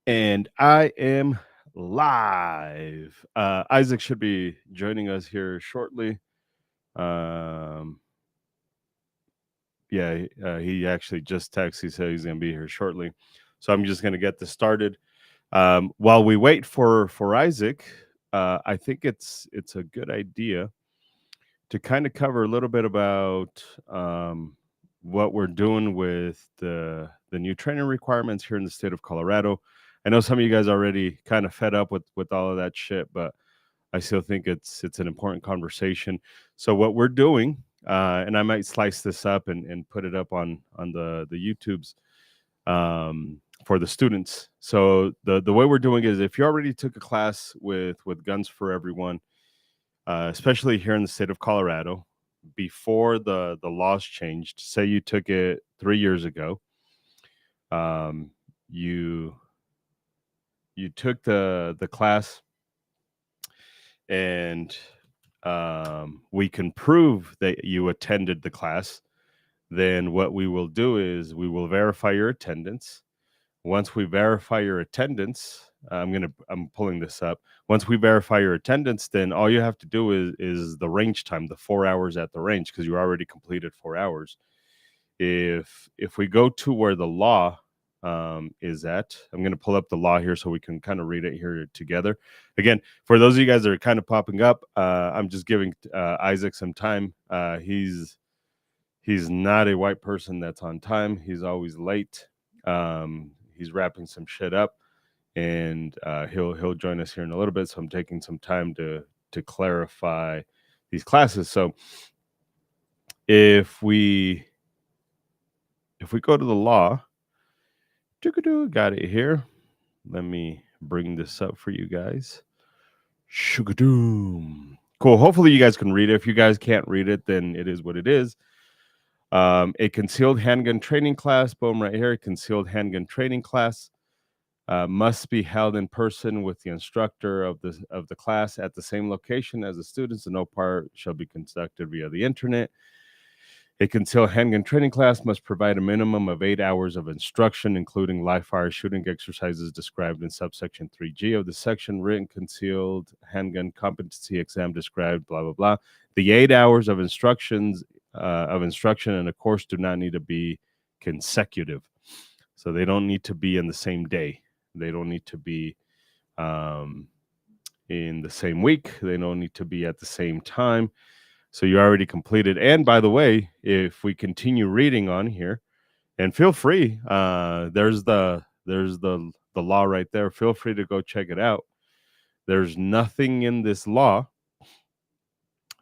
And I am live. Isaac should be joining us here shortly. Um, yeah, he actually just texted. He said he's going to be here shortly. So I'm just going to get this started. While we wait for Isaac, I think it's a good idea to kind of cover a little bit about what we're doing with the new training requirements here in the state of Colorado. I know some of you guys already kind of fed up with all of that shit, but I still think it's an important conversation. So what we're doing, and I might slice this up and put it up on the YouTubes for the students. So the way we're doing is if you already took a class with Guns for Everyone, especially here in the state of Colorado, before the laws changed. Say you took it 3 years ago. Um, you you took the class, and we can prove that you attended the class. Then what we will do is we will verify your attendance. Once we verify your attendance, I'm pulling this up. Once we verify your attendance, then all you have to do is the range time, the 4 hours at the range, because you already completed 4 hours. If we go to where the law is at, I'm going to pull up the law here so we can kind of read it here together. Again, for those of you guys that are kind of popping up, I'm just giving Isaac some time. He's not a white person that's on time. He's always late. He's wrapping some shit up, and he'll join us here in a little bit. So I'm taking some time to clarify these classes. So if we go to the law, got it here. Let me bring this up for you guys. Shugadoom. Cool. Hopefully you guys can read it. If you guys can't read it, then it is what it is. A concealed handgun training class, boom, right here. Concealed handgun training class must be held in person with the instructor of the class at the same location as the students, and no part shall be conducted via the internet. A concealed handgun training class must provide a minimum of 8 hours of instruction, including live fire shooting exercises described in subsection 3G of the section. Written concealed handgun competency exam described, blah, blah, blah. The 8 hours of instruction in a course do not need to be consecutive. So they don't need to be in the same day. They don't need to be in the same week. They don't need to be at the same time. So you already completed. And by the way, if we continue reading on here, and feel free, there's the law right there. Feel free to go check it out. There's nothing in this law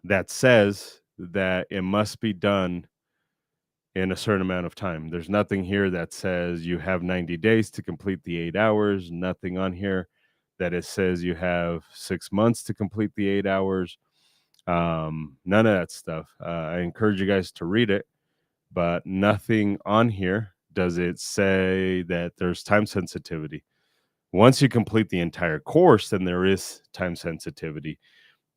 that says that it must be done in a certain amount of time. There's nothing here that says you have 90 days to complete the 8 hours. Nothing on here that it says you have 6 months to complete the 8 hours. None of that stuff. I encourage you guys to read it, but nothing on here does it say that there's time sensitivity. Once you complete the entire course, then there is time sensitivity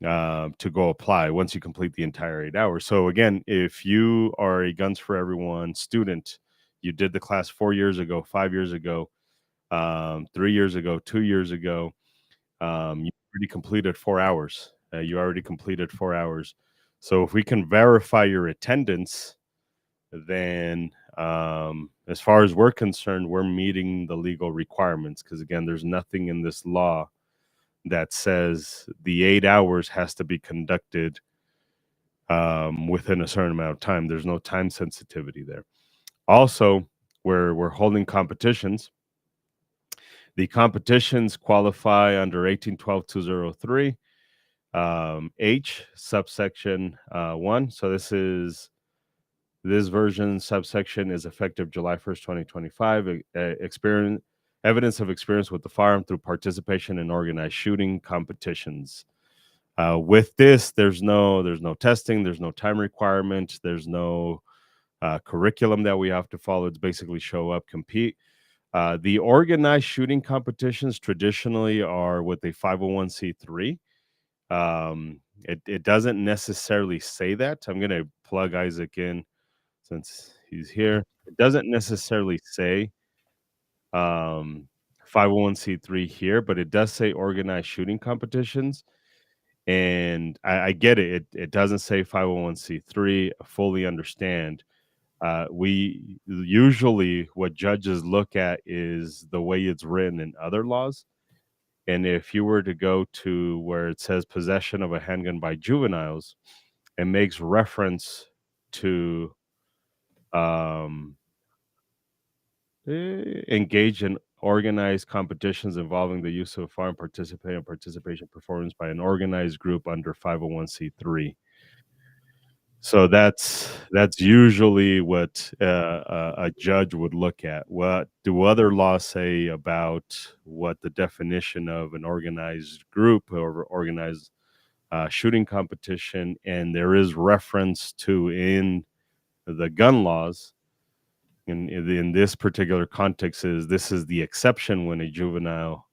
to go apply once you complete the entire 8 hours. So again, if you are a Guns for Everyone student, you did the class 4 years ago, 5 years ago, 3 years ago, 2 years ago, you already completed 4 hours. You already completed 4 hours. So if we can verify your attendance, then as far as we're concerned, we're meeting the legal requirements, because again, there's nothing in this law that says the 8 hours has to be conducted within a certain amount of time. There's no time sensitivity there. Also, we're holding competitions. The competitions qualify under 1812-203 H subsection 1. So this version subsection is effective July 1st, 2025. Evidence of experience with the firearm through participation in organized shooting competitions. With this, there's no testing, there's no time requirement, there's no curriculum that we have to follow. It's basically show up, compete. The organized shooting competitions traditionally are with a 501c3. It doesn't necessarily say that. I'm going to plug Isaac in since he's here. It doesn't necessarily say 501c3 here, but it does say organized shooting competitions. And I get it. It doesn't say 501c3. I fully understand. We usually what judges look at is the way it's written in other laws. And if you were to go to where it says possession of a handgun by juveniles, it makes reference to um, engage in organized competitions involving the use of a firearm, participation performance by an organized group under 501c3. So that's usually what a judge would look at. What do other laws say about what the definition of an organized group or organized shooting competition? And there is reference to in the gun laws. In this particular context, is this is the exception when a juvenile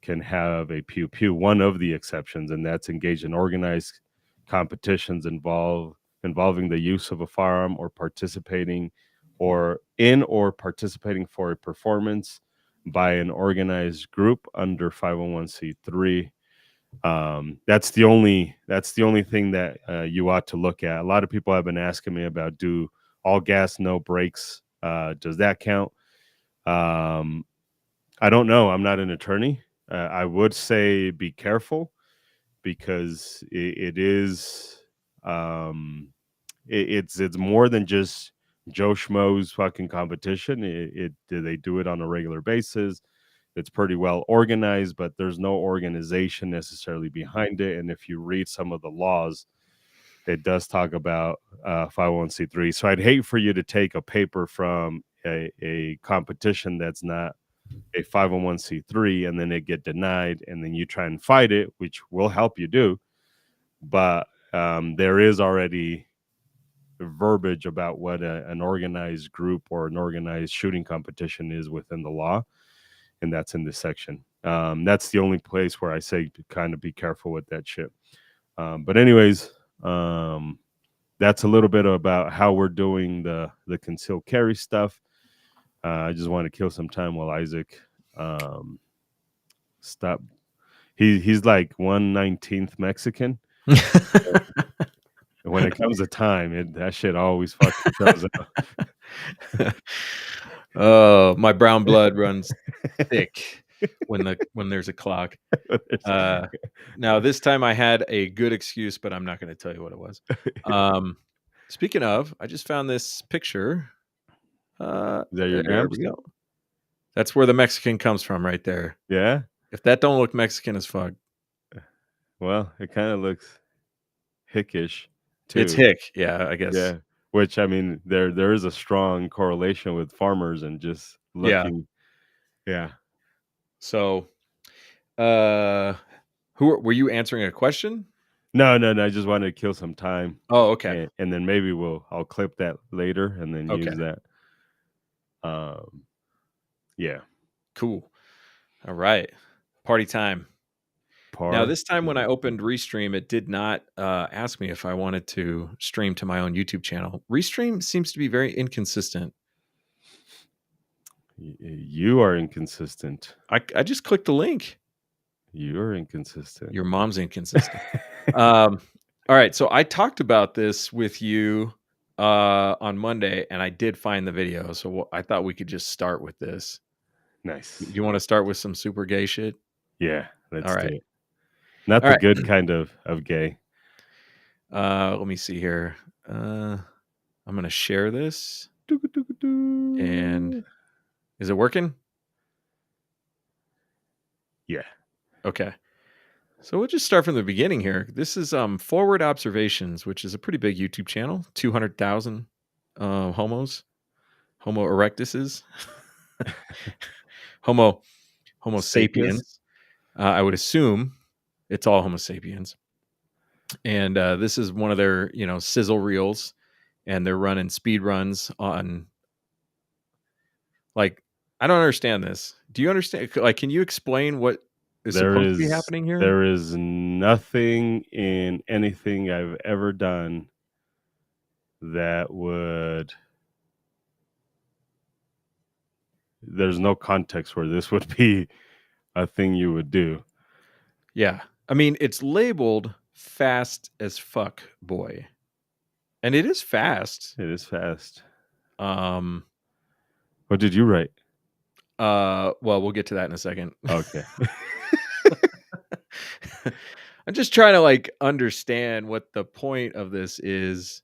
can have a pew pew. One of the exceptions, and that's engaged in organized competitions involving the use of a firearm or participating for a performance by an organized group under 501c3. That's the only thing that you ought to look at. A lot of people have been asking me about, do all gas no brakes, does that count? I don't know. I'm not an attorney. I would say be careful because it is it's more than just Joe Schmo's fucking competition. They do it on a regular basis. It's pretty well organized, but there's no organization necessarily behind it. And if you read some of the laws, it does talk about 501c3. So I'd hate for you to take a paper from a competition that's not a 501c3 and then it get denied and then you try and fight it, which will help you do. But there is already verbiage about what an organized group or an organized shooting competition is within the law. And that's in this section. That's the only place where I say to kind of be careful with that shit. But anyways, that's a little bit about how we're doing the concealed carry stuff. I just want to kill some time while Isaac stop. He's like 1/19th Mexican. When it comes to time, that shit always fucking shows up. Oh, my brown blood runs thick when there's a clock. Now this time I had a good excuse, but I'm not going to tell you what it was. Speaking of, I just found this picture. Is that your There Gramps? we go. That's where the Mexican comes from, right there. Yeah. If that don't look Mexican as fuck, well, it kind of looks hickish too. It's hick, yeah, I guess. Yeah. Which I mean, there is a strong correlation with farmers and just looking. Yeah. So, who were you answering a question? No. I just wanted to kill some time. Oh, okay. And then maybe I'll clip that later and then use that. Yeah. Cool. All right. Party time. Now, this time when I opened Restream, it did not ask me if I wanted to stream to my own YouTube channel. Restream seems to be very inconsistent. You are inconsistent. I just clicked the link. You're inconsistent. Your mom's inconsistent. All right. So I talked about this with you on Monday, and I did find the video. So I thought we could just start with this. Nice. Do you want to start with some super gay shit? Yeah. Let's All do right. it. Not All the right. good kind of gay. Let me see here. I'm going to share this. And is it working? Yeah. Okay. So we'll just start from the beginning here. This is Forward Observations, which is a pretty big YouTube channel. 200,000 Homo erectuses. Homo sapiens. I would assume it's all Homo sapiens. And this is one of their, sizzle reels, and they're running speed runs on. Like, I don't understand this. Do you understand? Like, can you explain what is supposed to be happening here? There is nothing in anything I've ever done that would. There's no context where this would be a thing you would do. Yeah. I mean, it's labeled fast as fuck boy. And it is fast. It is fast. Um What did you write? well, we'll get to that in a second. Okay. I'm just trying to like understand what the point of this is,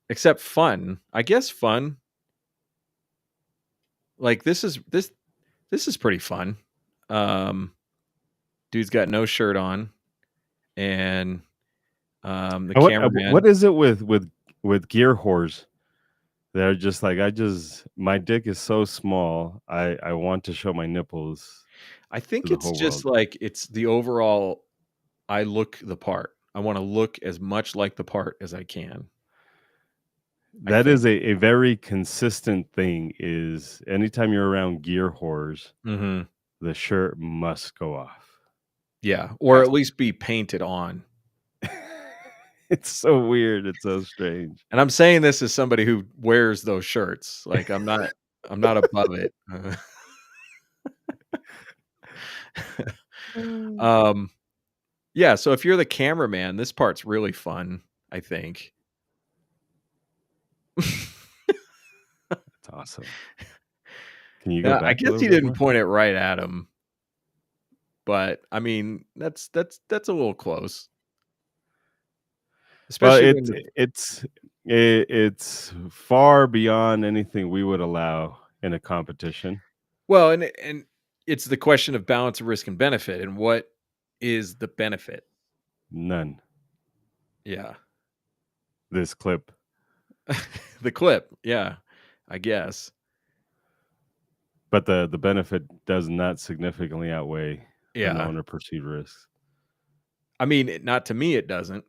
except fun. I guess fun. Like this is pretty fun. Um Dude's got no shirt on, and the And cameraman. what is it with gear whores? They're just like, my dick is so small. I want to show my nipples I to think the it's whole just world. like it's the overall. I look the part. I want to look as much like the part as I can. I That think. is a very consistent thing. Is anytime you're around gear whores, Hmm. the shirt must go off. Yeah, or Has at least be painted on. It's so weird. It's so strange. And I'm saying this as somebody who wears those shirts. Like I'm not above it. Mm. um yeah, so if you're the cameraman, this part's really fun, I think. That's awesome. Can you go Yeah, I back a guess little he bit didn't more? point it right at him, but I mean, that's a little close. Well, Especially when it's far beyond anything we would allow in a competition. well, and it's the question of balance of risk and benefit, and what is the benefit? None. Yeah. This clip, The clip, yeah, I guess. but the benefit does not significantly outweigh the Yeah. known or perceived risks. I mean, not to me, it doesn't.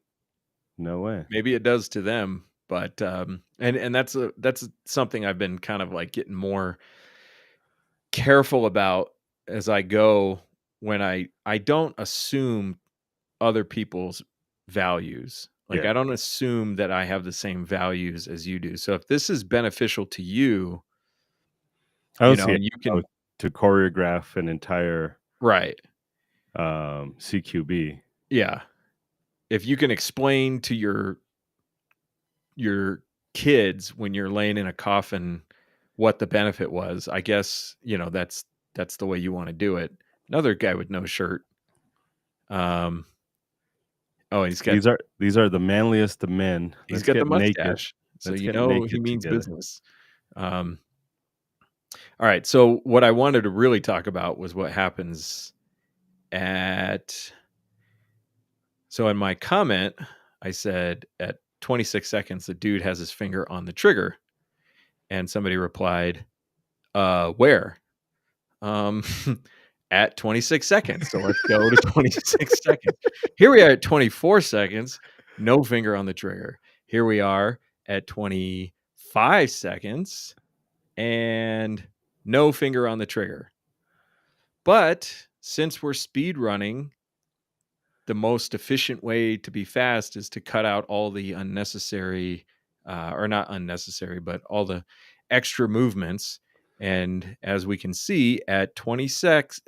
No way. Maybe it does to them, but, and that's something I've been kind of, like, getting more careful about as I go when I don't assume other people's values. Like, Yeah, I don't assume that I have the same values as you do. So if this is beneficial to you, I don't see and you how can. to choreograph an entire Right. CQB. Yeah. If you can explain to your kids when you're laying in a coffin what the benefit was, I guess, that's the way you wanna do it. Another guy with no shirt. Um, oh, These are the manliest of men. he's Let's got the get naked. mustache, so Let's get he naked means together. business. Um, alright, so what I wanted to really talk about was what happens at so in my comment, I said, "At 26 seconds, the dude has his finger on the trigger," and somebody replied, where?" Um, at 26 seconds. So let's go to 26 seconds. Here we are at 24 seconds, no finger on the trigger. Here we are at 25 seconds and no finger on the trigger. But since we're speed running, the most efficient way to be fast is to cut out all the unnecessary, or not unnecessary, but all the extra movements. And as we can see at 26,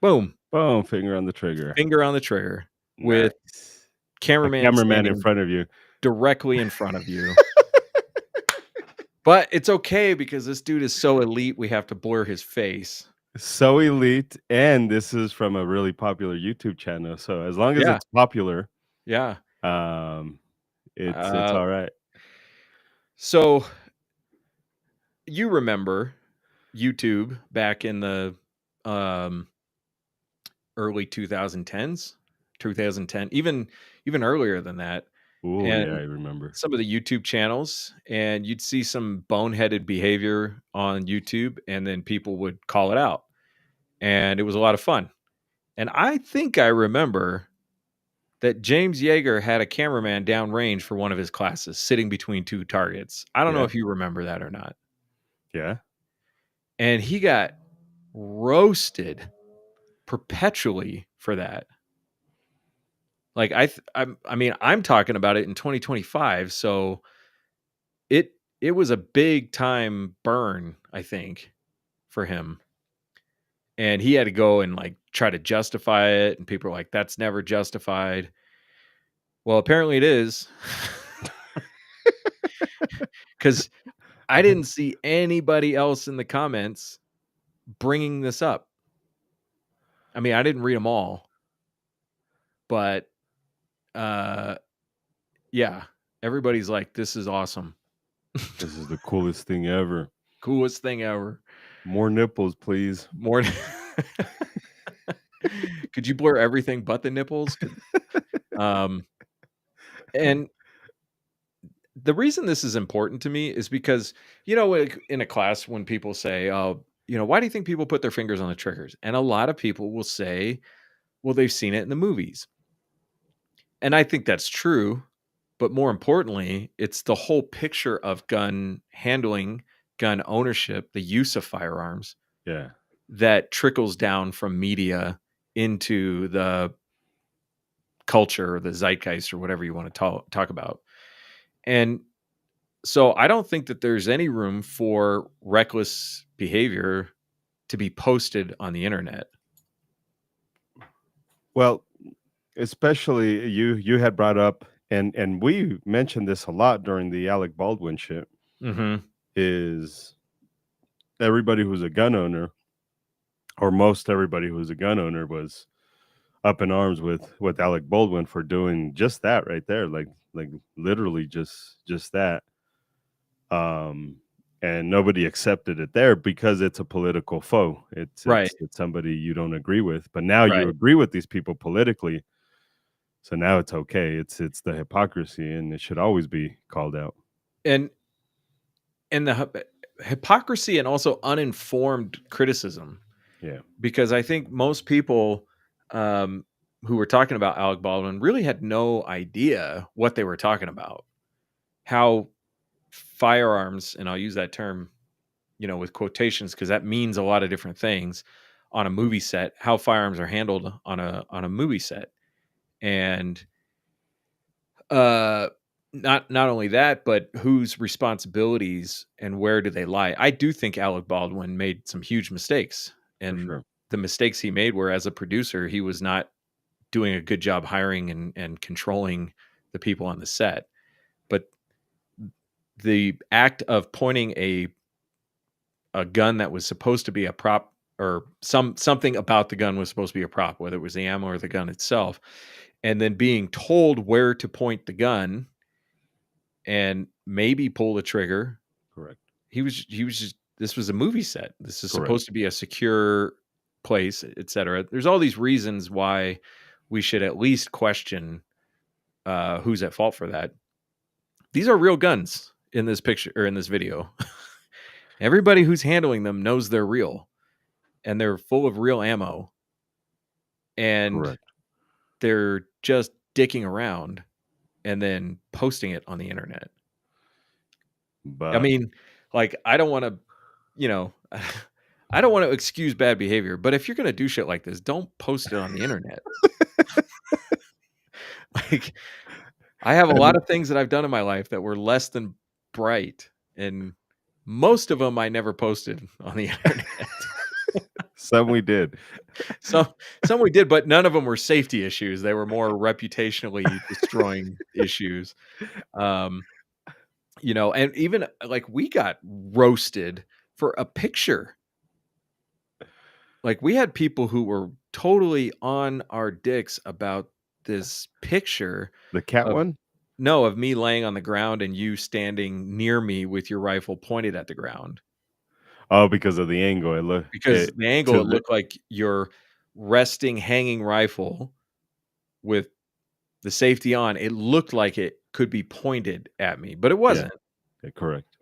boom, Boom, finger on the trigger. finger on the trigger with Nice. A cameraman cameraman in standing front of you. directly in front of you. But it's okay because this dude is so elite, we have to blur his face. So elite, and this is from a really popular YouTube channel. So as long as Yeah, it's popular, yeah. um, it's Uh, all right. so you remember YouTube back in the um, early 2010s, 2010, even earlier than that, Oh yeah, I and remember. some of the YouTube channels, and you'd see some boneheaded behavior on YouTube, and then people would call it out, and it was a lot of fun. And I think I remember that James Yeager had a cameraman downrange for one of his classes, sitting between two targets. I don't know Yeah, if you remember that or not. yeah. And he got roasted perpetually for that. Like I mean, I'm talking about it in 2025, so it was a big time burn, I think, for him. and he had to go and like try to justify it, and people are like, "That's never justified." Well, apparently it is, because I didn't see anybody else in the comments bringing this up. I mean, I didn't read them all, but uh, yeah, everybody's like, "This is awesome, This is the coolest thing ever. coolest thing ever." More nipples, please. More. Could you blur everything but the nipples? Um, and the reason this is important to me is because, like in a class when people say, "Oh, why do you think people put their fingers on the triggers?" And a lot of people will say, "Well, they've seen it in the movies." And I think that's true, but more importantly, it's the whole picture of gun handling, gun ownership, the use of firearms Yeah. that trickles down from media into the culture or the zeitgeist or whatever you want to talk about. And so I don't think that there's any room for reckless behavior to be posted on the internet. Well, especially you had brought up, and we mentioned this a lot during the Alec Baldwin shit, Mm-hmm. is everybody who's a gun owner, or most everybody who's a gun owner, was up in arms with Alec Baldwin for doing just that right there, like literally just that. Um, and nobody accepted it there because it's a political foe. It's Right. it's somebody you don't agree with, but now you Right. agree with these people politically. So now it's okay. It's the hypocrisy, and it should always be called out. And the hypocrisy and also uninformed criticism, Yeah, because I think most people who were talking about Alec Baldwin really had no idea what they were talking about. How firearms, and I'll use that term, with quotations because that means a lot of different things on a movie set, how firearms are handled on a movie set. And uh not only that, but whose responsibilities and where do they lie. I do think Alec Baldwin made some huge mistakes, for and sure. the mistakes he made were, as a producer, he was not doing a good job hiring and controlling the people on the set. But the act of pointing a gun that was supposed to be a prop, or something about the gun was supposed to be a prop, whether it was the ammo or the gun itself, and then being told where to point the gun and maybe pull the trigger. Correct. He was just, this was a movie set. This is Correct. supposed to be a secure place, etc. There's all these reasons why we should at least question who's at fault for that. These are real guns in this picture or in this video. Everybody who's handling them knows they're real, and they're full of real ammo, and Correct. they're just dicking around and then posting it on the internet. I But mean, like, I don't want to, you know, I don't want to excuse bad behavior, but if you're going to do shit like this, don't post it on the internet. Like, I have a lot and of things that I've done in my life that were less than bright, and most of them I never posted on the internet. some we did. Some we did, but none of them were safety issues. They were more reputationally destroying issues. Um, and even like we got roasted for a picture. Like, we had people who were totally on our dicks about this picture The cat of one? no, of me laying on the ground and you standing near me with your rifle pointed at the ground. Oh, because of the angle. It look Because it the angle, to it the looked like your resting hanging rifle with the safety on. It looked like it could be pointed at me, but it yeah, wasn't. correct.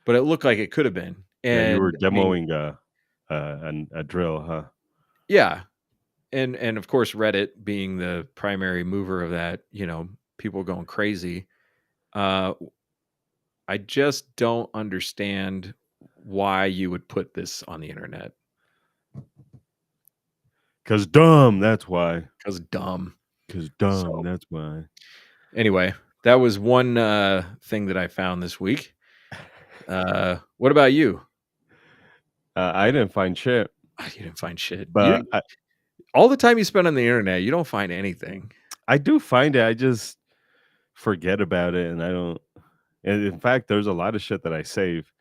But it looked like it could have been. Yeah, you were And I mean, demoing a drill, huh? yeah. And of course, Reddit being the primary mover of that, people going crazy. Uh, I just don't understand why you would put this on the internet. 'Cause dumb, that's why. Because dumb. 'Cause dumb, So that's why. anyway, that was one thing that I found this week. What about you? I didn't find shit. You didn't find shit. But All the time you spend on the internet, you don't find anything. I do find it. I just forget about it, and I don't. And in fact, there's a lot of shit that I save,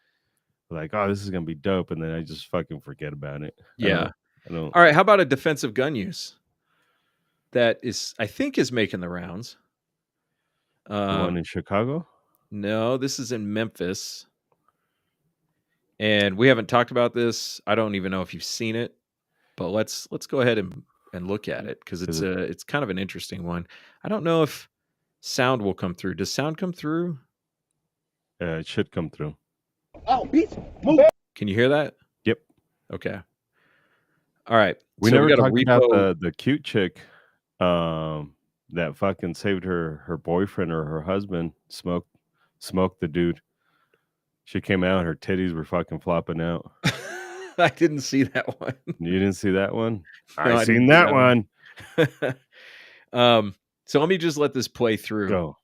like, oh, this is gonna be dope, and then I just fucking forget about it. Yeah. I don't. All right. How about a defensive gun use that I think is making the rounds? The one in Chicago? No, this is in Memphis. And we haven't talked about this. I don't even know if you've seen it, but let's go ahead and look at it because it's kind of an interesting one. I don't know if sound will come through. Does sound come through? It should come through. Oh, bitch, move. Can you hear that? Yep. Okay. All right. We never talked about the cute chick that fucking saved her boyfriend or her husband, smoked the dude. She came out, her titties were fucking flopping out. I didn't see that one. You didn't see that one? No, I seen that one. So let me just let this play through. Go.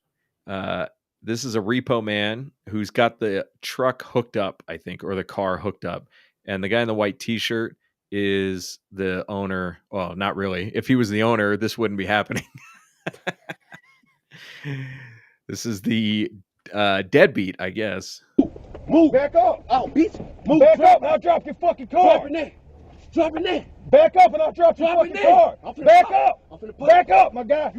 This is a repo man who's got the truck hooked up, I think, or the car hooked up. And the guy in the white t-shirt is the owner. Well, not really. If he was the owner, this wouldn't be happening. This is the deadbeat, I guess. Move back up. Oh, bitch. Move back up and I'll drop your fucking car. Drop it now. Drop it now. Back up and I'll drop your fucking car. Back up. Back up, my guy.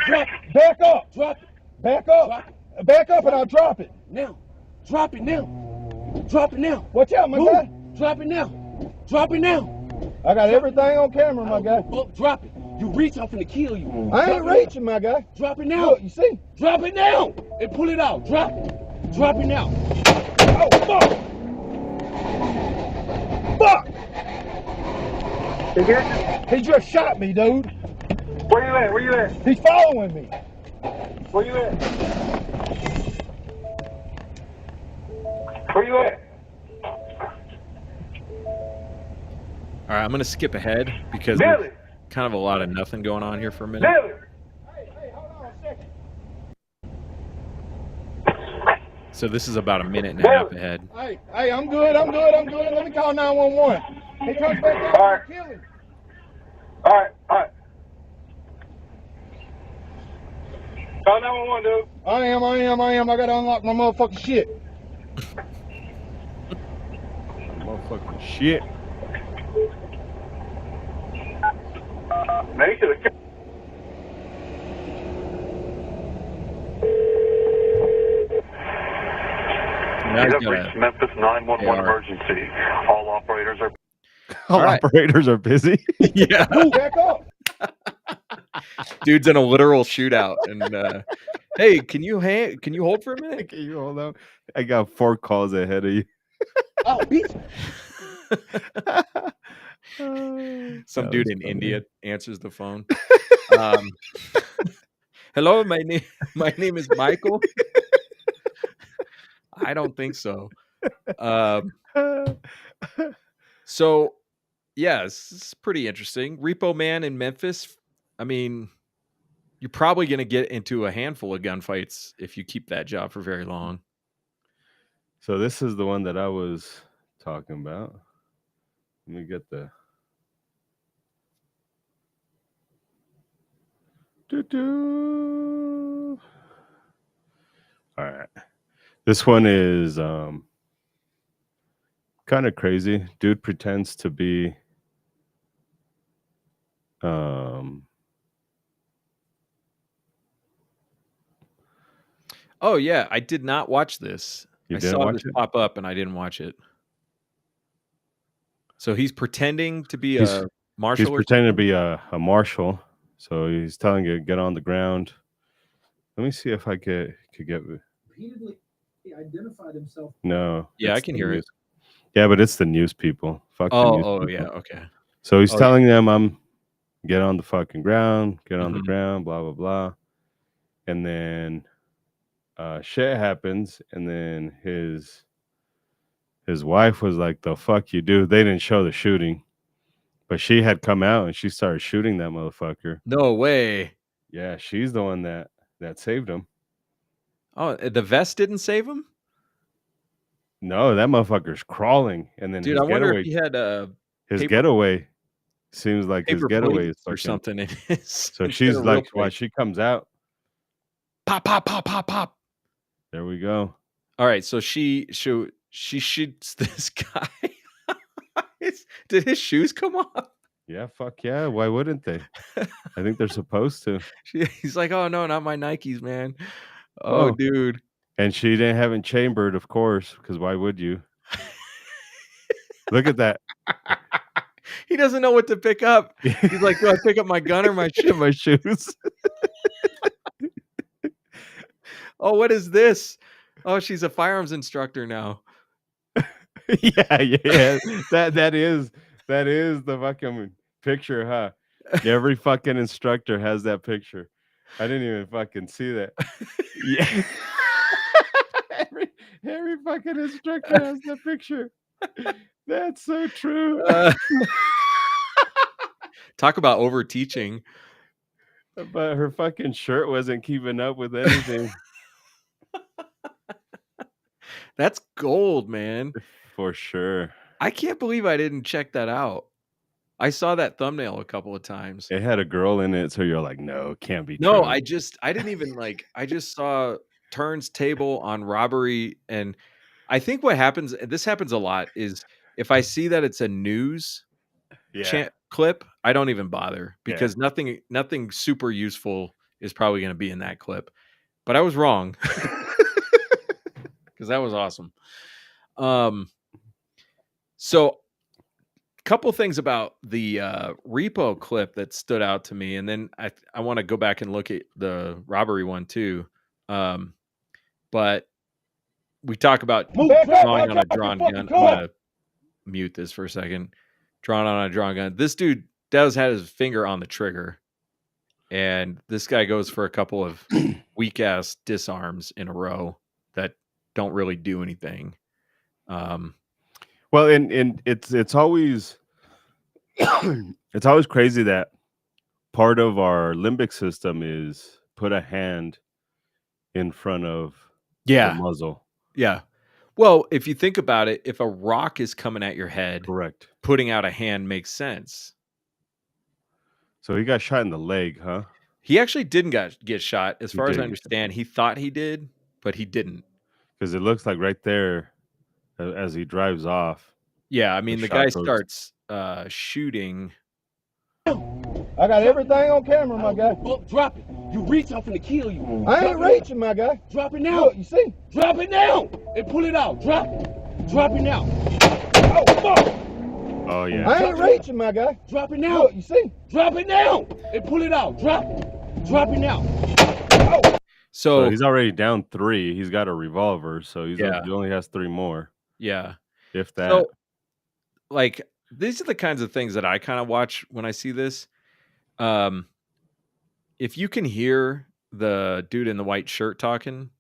Drop it. Back up. Drop it. Back up. Drop it. Back up and I'll drop it. Now. Drop it now. Drop it now. Watch out, my guy. Drop it now. Drop it now. I got everything on camera, my guy. Drop it. You reach, I'm finna kill you. I ain't reaching, my guy. Drop it now. Look, you see? Drop it now. And pull it out. Drop it. Drop it now. Oh, fuck! Fuck! He just shot me, dude. Where you at? Where you at? He's following me. Where you at? Where you at? All right, I'm going to skip ahead because Billy! kind of a lot of nothing going on here for a minute. Billy! Hey, hold on a second. So this is about a minute and a half ahead. Hey, I'm good. Let me call 911. He comes back down. All right. Kill him. All right. Call 911, dude. I am. I gotta unlock my motherfucking shit. Motherfucking shit. Man, you should have. Now he's You have got reached a- Memphis 911 AR. emergency. All operators are. All right. operators are busy. yeah, Move back up. dude's in a literal shootout. And hey, can you hold for a minute? Can you hold on? I got 4 calls ahead of you. Oh, bitch. Some That dude was in funny. India answers the phone. Hello, my name is Michael. I don't think so. So, yeah, this is pretty interesting. Repo Man in Memphis. I mean, you're probably going to get into a handful of gunfights if you keep that job for very long. So this is the one that I was talking about. Let me get the. Doo-doo. All right. This one is kind of crazy. Dude pretends to be Oh yeah, I did not watch this. You I didn't saw watch this it? pop up and I didn't watch it. So he's pretending to be He's- a marshal. He's or pretending to something? be a marshal. So he's telling you get on the ground. Let me see if I could get. Repeatedly, he identified himself. No. Yeah, I it's can the hear it. news. Yeah, but it's the news people. Fuck the news Oh people. yeah, okay. So he's Oh, telling them, "I'm get on the fucking ground, get on the Mhm. ground, blah blah blah," and then shit happens, and then his wife was like, "The fuck you do?" They didn't show the shooting, but she had come out and she started shooting that motherfucker. No way. Yeah, she's the one that saved him. Oh, the vest didn't save him? No, that motherfucker's crawling, and then Dude, his I wonder getaway. if he had His paper getaway seems like his getaway is plates or fucking. something in his So instead she's of real like, while plates. she comes out, Pop, pop, pop, pop, pop. there we go. All right, so she shoots this guy. Did his shoes come off? Yeah, fuck yeah. Why wouldn't they? I think they're supposed to. He's like, "Oh no, not my Nikes, man." Oh, Oh, dude. and she didn't have it chambered, of course, because why would you? Look at that. He doesn't know what to pick up. He's like, "Do I pick up my gun or my shoe?" My shoes. Oh, what is this? Oh, she's a firearms instructor now. yeah. That is the fucking picture, huh? Every fucking instructor has that picture. I didn't even fucking see that. Yeah. every fucking instructor has that picture. That's so true. Talk about over teaching. But her fucking shirt wasn't keeping up with anything. That's gold, man. For sure. I can't believe I didn't check that out. I saw that thumbnail a couple of times. It had a girl in it, so you're like, no, it can't be No, true. I didn't even I just saw turns table on robbery. And I think what happens, this happens a lot, is if I see that it's a news clip, I don't even bother because nothing super useful is probably going to be in that clip. But I was wrong because that was awesome. So couple things about the repo clip that stood out to me, and then I want to go back and look at the robbery one too. But we talk about drawing on a drawn gun. I'm gonna mute this for a second. Drawn on a drawn gun. This dude does have his finger on the trigger, and this guy goes for a couple of weak ass disarms in a row that don't really do anything. Well, and it's always it's always crazy that part of our limbic system is put a hand in front of the muzzle. Yeah. Well, if you think about it, if a rock is coming at your head, Correct. putting out a hand makes sense. So he got shot in the leg, huh? He actually didn't get shot. As far as I didn't get understand, he thought he did, but he didn't. Because it looks like right there as he drives off. Yeah, I mean, the guy shot goes- starts shooting. I got everything on camera, my guy. Drop it. You reach, I'm finna kill you. I ain't reaching, my guy. Drop it now. Look, you see? Drop it now. And pull it out. Drop it. Drop it now. Oh, fuck. Oh yeah. I ain't reaching, my guy. Drop it now. Look, you see? Drop it now. And pull it out. Drop it. Drop it now. So he's already down 3. He's got a revolver, so he only has 3 more. Yeah. If that. So, like, these are the kinds of things that I kind of watch when I see this. If you can hear the dude in the white shirt talking,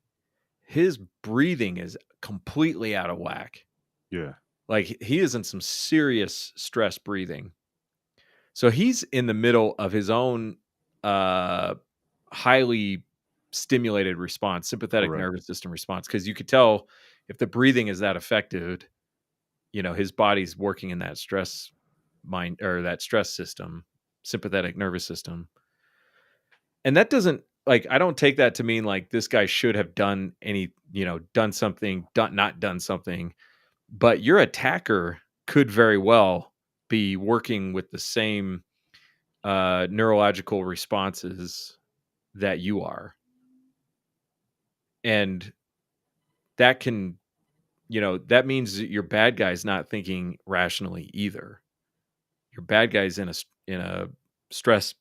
his breathing is completely out of whack. Yeah. Like, he is in some serious stress breathing. So he's in the middle of his own highly stimulated response, sympathetic nervous system response, because you could tell if the breathing is that affected, his body's working in that stress system, sympathetic nervous system. And that doesn't, I don't take that to mean like this guy should have done done something, not done something, but your attacker could very well be working with the same neurological responses that you are. And that can, that means that your bad guy's not thinking rationally either. Your bad guy's in a stress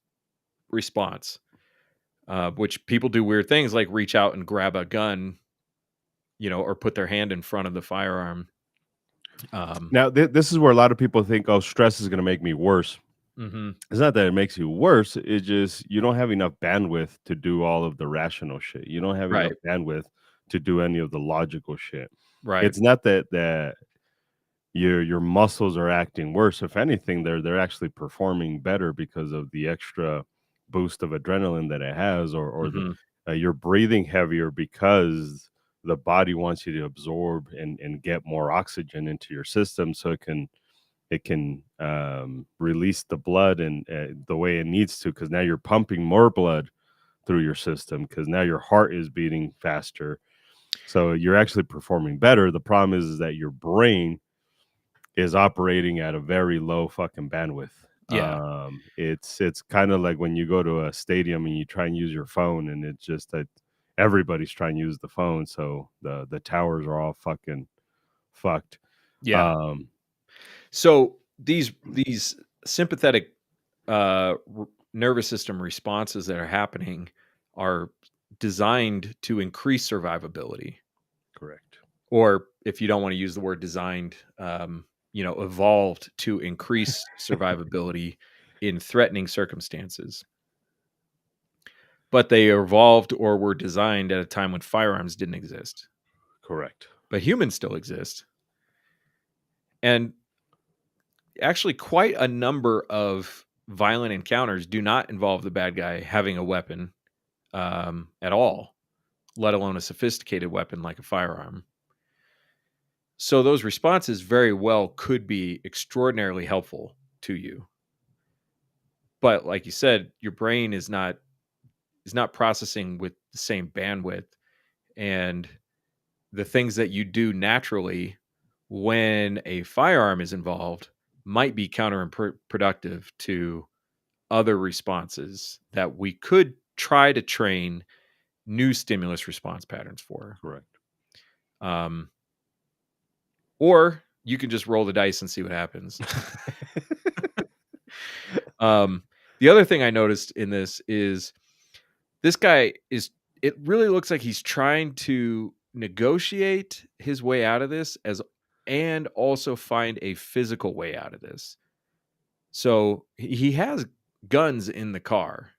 response, which people do weird things like reach out and grab a gun, or put their hand in front of the firearm. Now, this is where a lot of people think, oh, stress is going to make me worse. Mm-hmm. It's not that it makes you worse. It's just you don't have enough bandwidth to do all of the rational shit. You don't have enough bandwidth to do any of the logical shit. Right. It's not that your muscles are acting worse. If anything, they're actually performing better because of the extra boost of adrenaline that it has, or you're breathing heavier because the body wants you to absorb and get more oxygen into your system so it can it can release the blood and the way it needs to, because now you're pumping more blood through your system, because now your heart is beating faster, so you're actually performing better. The problem is that your brain is operating at a very low fucking bandwidth. Yeah. It's kind of like when you go to a stadium and you try and use your phone, and it's just that everybody's trying to use the phone, so the towers are all fucking fucked. Yeah. Um, So these sympathetic nervous system responses that are happening are designed to increase survivability. correct. Or if you don't want to use the word designed, evolved to increase survivability in threatening circumstances. But they evolved or were designed at a time when firearms didn't exist. Correct. But humans still exist. And actually, quite a number of violent encounters do not involve the bad guy having a weapon at all, let alone a sophisticated weapon like a firearm. So those responses very well could be extraordinarily helpful to you. But like you said, your brain is not processing with the same bandwidth, and the things that you do naturally when a firearm is involved might be counterproductive to other responses that we could try to train new stimulus response patterns for. Correct. Or you can just roll the dice and see what happens. The other thing I noticed in this is this guy it really looks like he's trying to negotiate his way out of this and also find a physical way out of this. So he has guns in the car,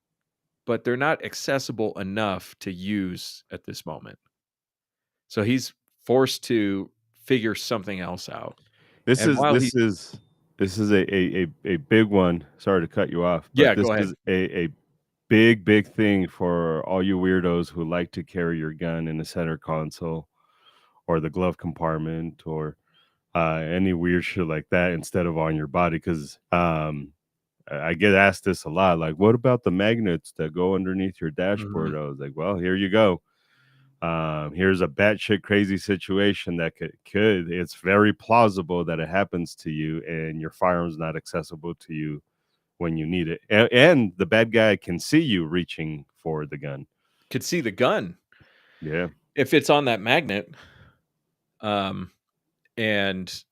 but they're not accessible enough to use at this moment. So he's forced to figure something else out. This And is while this is this is a big one. Sorry to cut you off, but Yeah, this go ahead. is a big thing for all you weirdos who like to carry your gun in the center console or the glove compartment or any weird shit like that instead of on your body. Because I get asked this a lot, like, what about the magnets that go underneath your dashboard? Mhm. I was like, well, here you go. Here's a batshit crazy situation that could it's very plausible that it happens to you and your firearm's not accessible to you when you need it, and the bad guy can see you reaching for the gun. Could see the gun Yeah, if it's on that magnet. And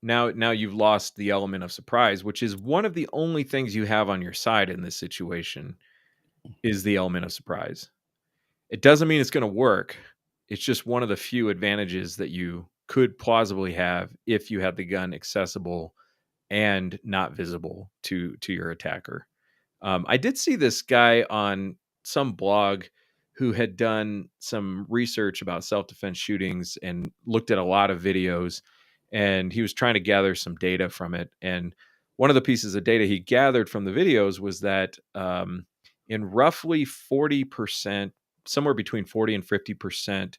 now you've lost the element of surprise, which is one of the only things you have on your side in this situation is the element of surprise. It doesn't mean it's going to work. It's just one of the few advantages that you could plausibly have if you had the gun accessible and not visible to your attacker. I did see this guy on some blog who had done some research about self-defense shootings and looked at a lot of videos, and he was trying to gather some data from it. And one of the pieces of data he gathered from the videos was that in roughly 40%, somewhere between 40 and 50%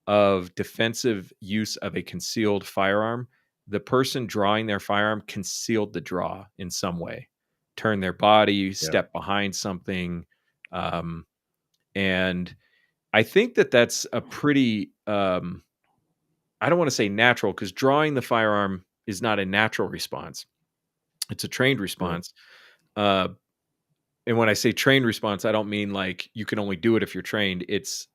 of defensive use of a concealed firearm, the person drawing their firearm concealed the draw in some way, turn their body, step behind something. And I think that that's a pretty, I don't want to say natural, because drawing the firearm is not a natural response. It's a trained response. And when I say trained response, I don't mean like you can only do it if you're trained. It's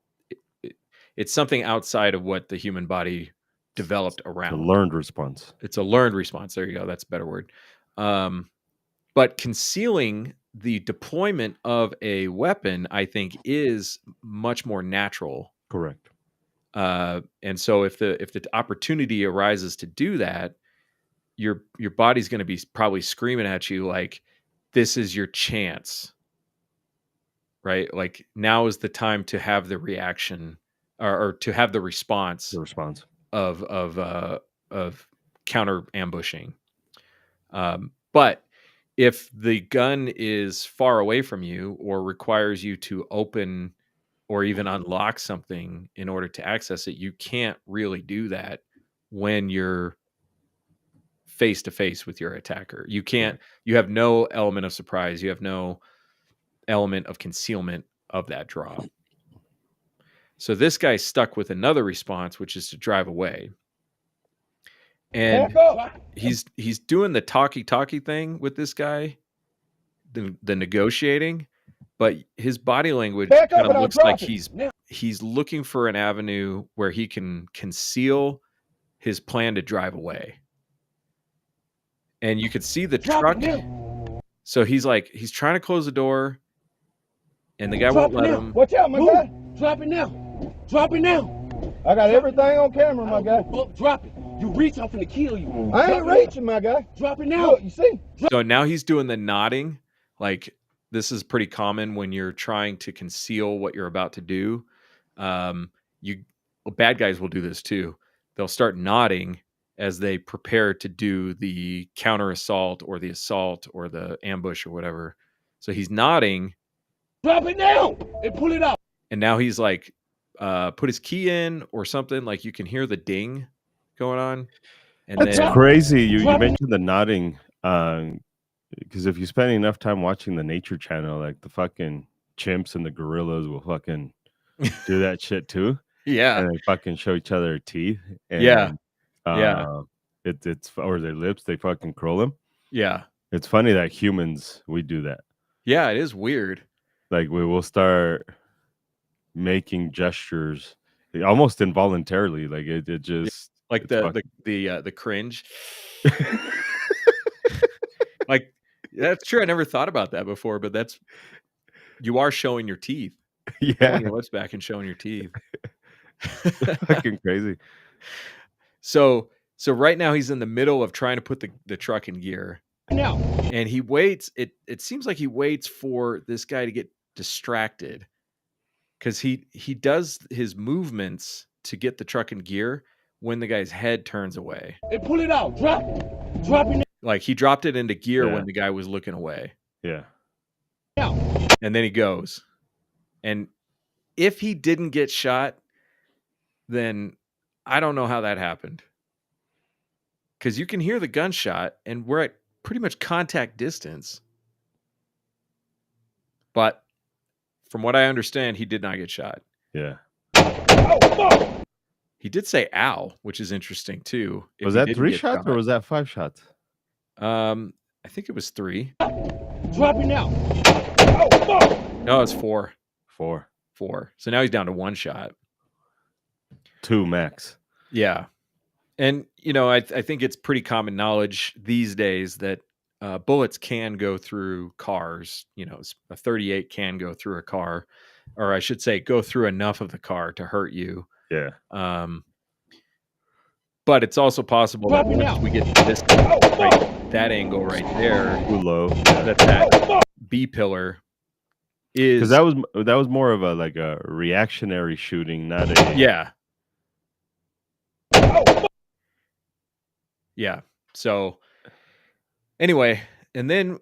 something outside of what the human body developed it's a around. learned response. It's a learned response. There you go. That's a better word. But concealing the deployment of a weapon, I think, is much more natural. Correct. And so if the opportunity arises to do that, your body's going to be probably screaming at you like, this is your chance, right? Like, now is the time to have the reaction or to have the response The response. of counter ambushing. But if the gun is far away from you or requires you to open or even unlock something in order to access it, you can't really do that when you're face to face with your attacker. You can't. You have no element of surprise. You have no element of concealment of that draw. So this guy's stuck with another response, which is to drive away. And he's doing the talkie thing with this guy, the negotiating, but his body language kind of looks like he's looking for an avenue where he can conceal his plan to drive away. And you could see the truck. So he's trying to close the door, and the guy won't let him. Watch out, my guy. Drop it now. Drop it now. I got everything on camera, my guy. Drop it. You reach, I'm finna kill you. I ain't reaching, my guy. Drop it now. Look, you see? So now he's doing the nodding. Like, this is pretty common when you're trying to conceal what you're about to do. Bad guys will do this too. They'll start nodding as they prepare to do the counter assault or the assault or the ambush or whatever. So he's nodding. Drop it now and pull it out. And now he's like, put his key in or something. Like, you can hear the ding going on. And That's crazy. You mentioned the nodding. Because if you spend enough time watching the Nature Channel, like the fucking chimps and the gorillas will fucking do that shit too. Yeah. And they fucking show each other their teeth. And, yeah. It's or their lips, they fucking curl them. Yeah. It's funny that humans, we do that. Yeah, it is weird. Like, we will start making gestures almost involuntarily. Like it just like the cringe. Like, that's true. I never thought about that before, but you are showing your teeth. Yeah. Pulling your lips back and showing your teeth. Fucking crazy. So right now he's in the middle of trying to put the truck in gear. Now. And he waits. It seems like he waits for this guy to get distracted. Because he does his movements to get the truck in gear when the guy's head turns away. And pull it out. Drop it. Drop it. Like, he dropped it into gear when the guy was looking away. Yeah. Now. And then he goes. And if he didn't get shot, then I don't know how that happened. Because you can hear the gunshot, and we're at pretty much contact distance. But from what I understand, he did not get shot. Yeah. Oh, fuck! He did say ow, which is interesting too. Was that 3 shots or was that 5 shots? I think it was 3. Drop it now. Oh, fuck! No, it's 4. 4. 4. So now he's down to 1 shot. 2 max. Yeah. And, I think it's pretty common knowledge these days that bullets can go through cars. A 38 can go through a car, or I should say go through enough of the car to hurt you. Yeah. But it's also possible that once we get to this, that angle right there, too low, that B pillar is, because that was more of a reactionary shooting, not a yeah. So anyway, and then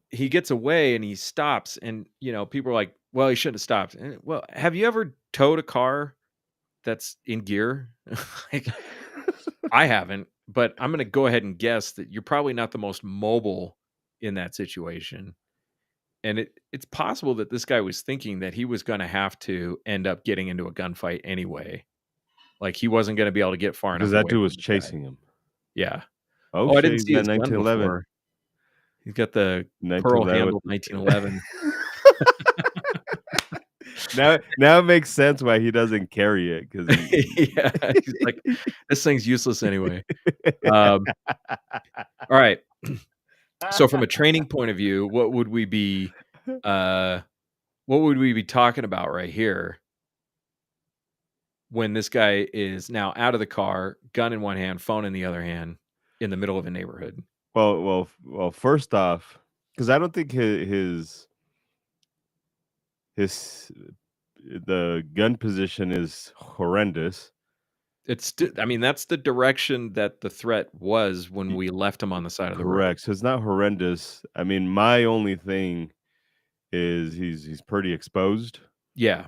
he gets away and he stops, and people are like, well, he shouldn't have stopped. And, well, have you ever towed a car that's in gear? Like, I haven't, but I'm going to go ahead and guess that you're probably not the most mobile in that situation. And it's possible that this guy was thinking that he was going to have to end up getting into a gunfight anyway. Like, he wasn't going to be able to get far enough. Because that dude was chasing him. Yeah. Oh, I didn't see his 1911. before. He's got the pearl handled 1911. Now it makes sense why he doesn't carry it, because yeah, he's like, this thing's useless anyway. All right. So from a training point of view, what would we be talking about right here when this guy is now out of the car, gun in one hand, phone in the other hand, in the middle of a neighborhood? Well, first off, because I don't think the gun position is horrendous. That's the direction that the threat was when we left him on the side of the road. Correct. So it's not horrendous. I mean, my only thing is he's pretty exposed. Yeah.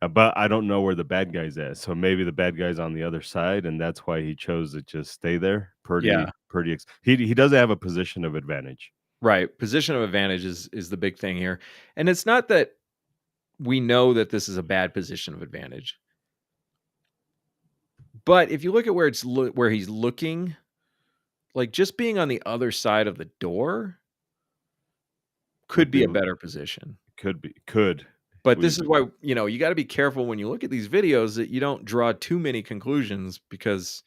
But I don't know where the bad guy's at. So maybe the bad guy's on the other side, and that's why he chose to just stay there. Pretty pretty. He doesn't have a position of advantage. Right. Position of advantage is the big thing here. And it's not that we know that this is a bad position of advantage. But if you look at where where he's looking, like just being on the other side of the door could be a better position. Could. But this is why, you got to be careful when you look at these videos that you don't draw too many conclusions because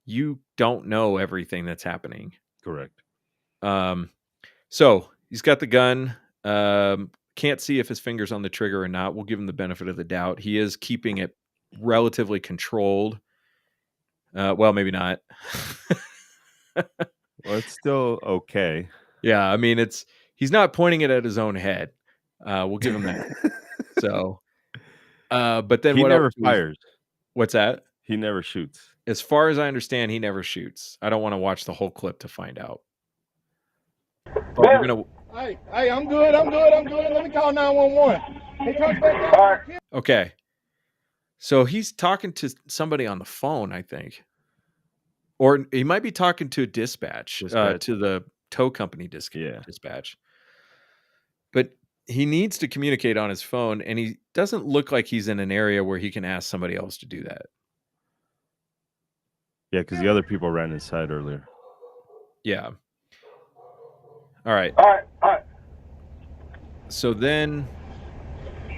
you don't know everything that's happening. Correct. So he's got the gun. Can't see if his finger's on the trigger or not. We'll give him the benefit of the doubt. He is keeping it relatively controlled. Well, maybe not. Well, it's still okay. Yeah, I mean, he's not pointing it at his own head. We'll give him that. So, but then he what never else fires. What's that? He never shoots. As far as I understand, he never shoots. I don't want to watch the whole clip to find out. But we're gonna. Hey, I'm good. Let me call 911. Hey, come back down. Okay. So he's talking to somebody on the phone, I think. Or he might be talking to a dispatch. To the tow company dispatch. But he needs to communicate on his phone, and he doesn't look like he's in an area where he can ask somebody else to do that. Yeah, because the other people ran inside earlier. Yeah. All right. So then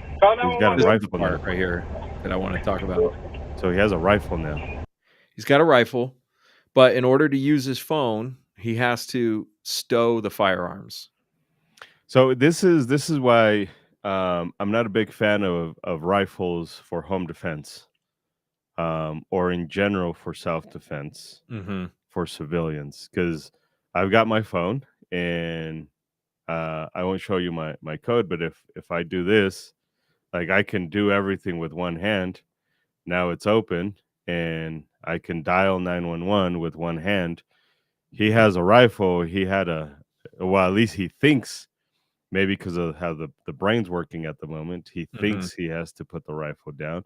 he's got a rifle part right here that I want to talk about. So he has a rifle now. He's got a rifle, but in order to use his phone, he has to stow the firearms. So this is why I'm not a big fan of rifles for home defense, or in general for self-defense for civilians, because I've got my phone and I won't show you my code, but if I do this, like I can do everything with one hand. Now it's open and I can dial 911 with one hand. He has a rifle. He had well, at least he thinks, maybe because of how the brain's working at the moment, he thinks he has to put the rifle down,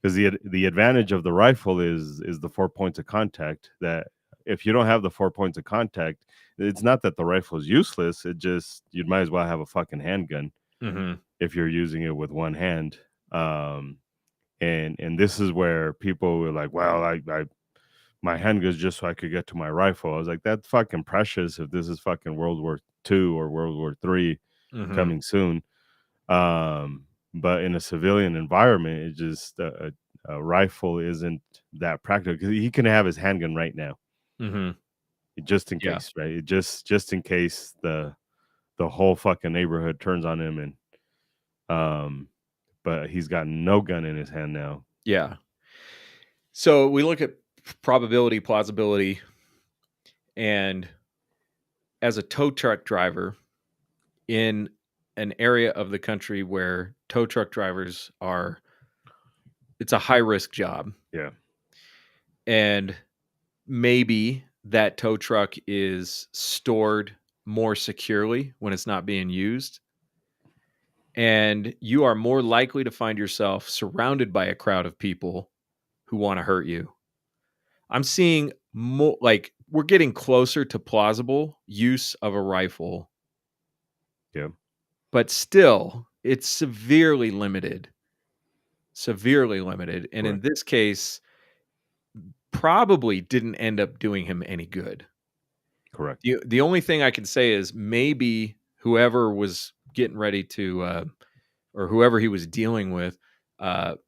because the advantage of the rifle is the 4 points of contact. That if you don't have the 4 points of contact, it's not that the rifle is useless. It just, you might as well have a fucking handgun if you're using it with one hand. And this is where people were like, well, I my handgun is just so I could get to my rifle. I was like, that's fucking precious if this is fucking World War II or World War III coming soon. But in a civilian environment, it just a rifle isn't that practical, because he can have his handgun right now, just in case, right? Just in case the whole fucking neighborhood turns on him, and but he's got no gun in his hand now. Yeah. So we look at probability, plausibility, and as a tow truck driver in an area of the country where tow truck drivers it's a high risk job. Yeah. And maybe that tow truck is stored more securely when it's not being used. And you are more likely to find yourself surrounded by a crowd of people who want to hurt you. I'm seeing more, like, we're getting closer to plausible use of a rifle. Yeah. But still, it's severely limited. And in this case, probably didn't end up doing him any good. Correct. The only thing I can say is maybe whoever was getting ready to, or whoever he was dealing with,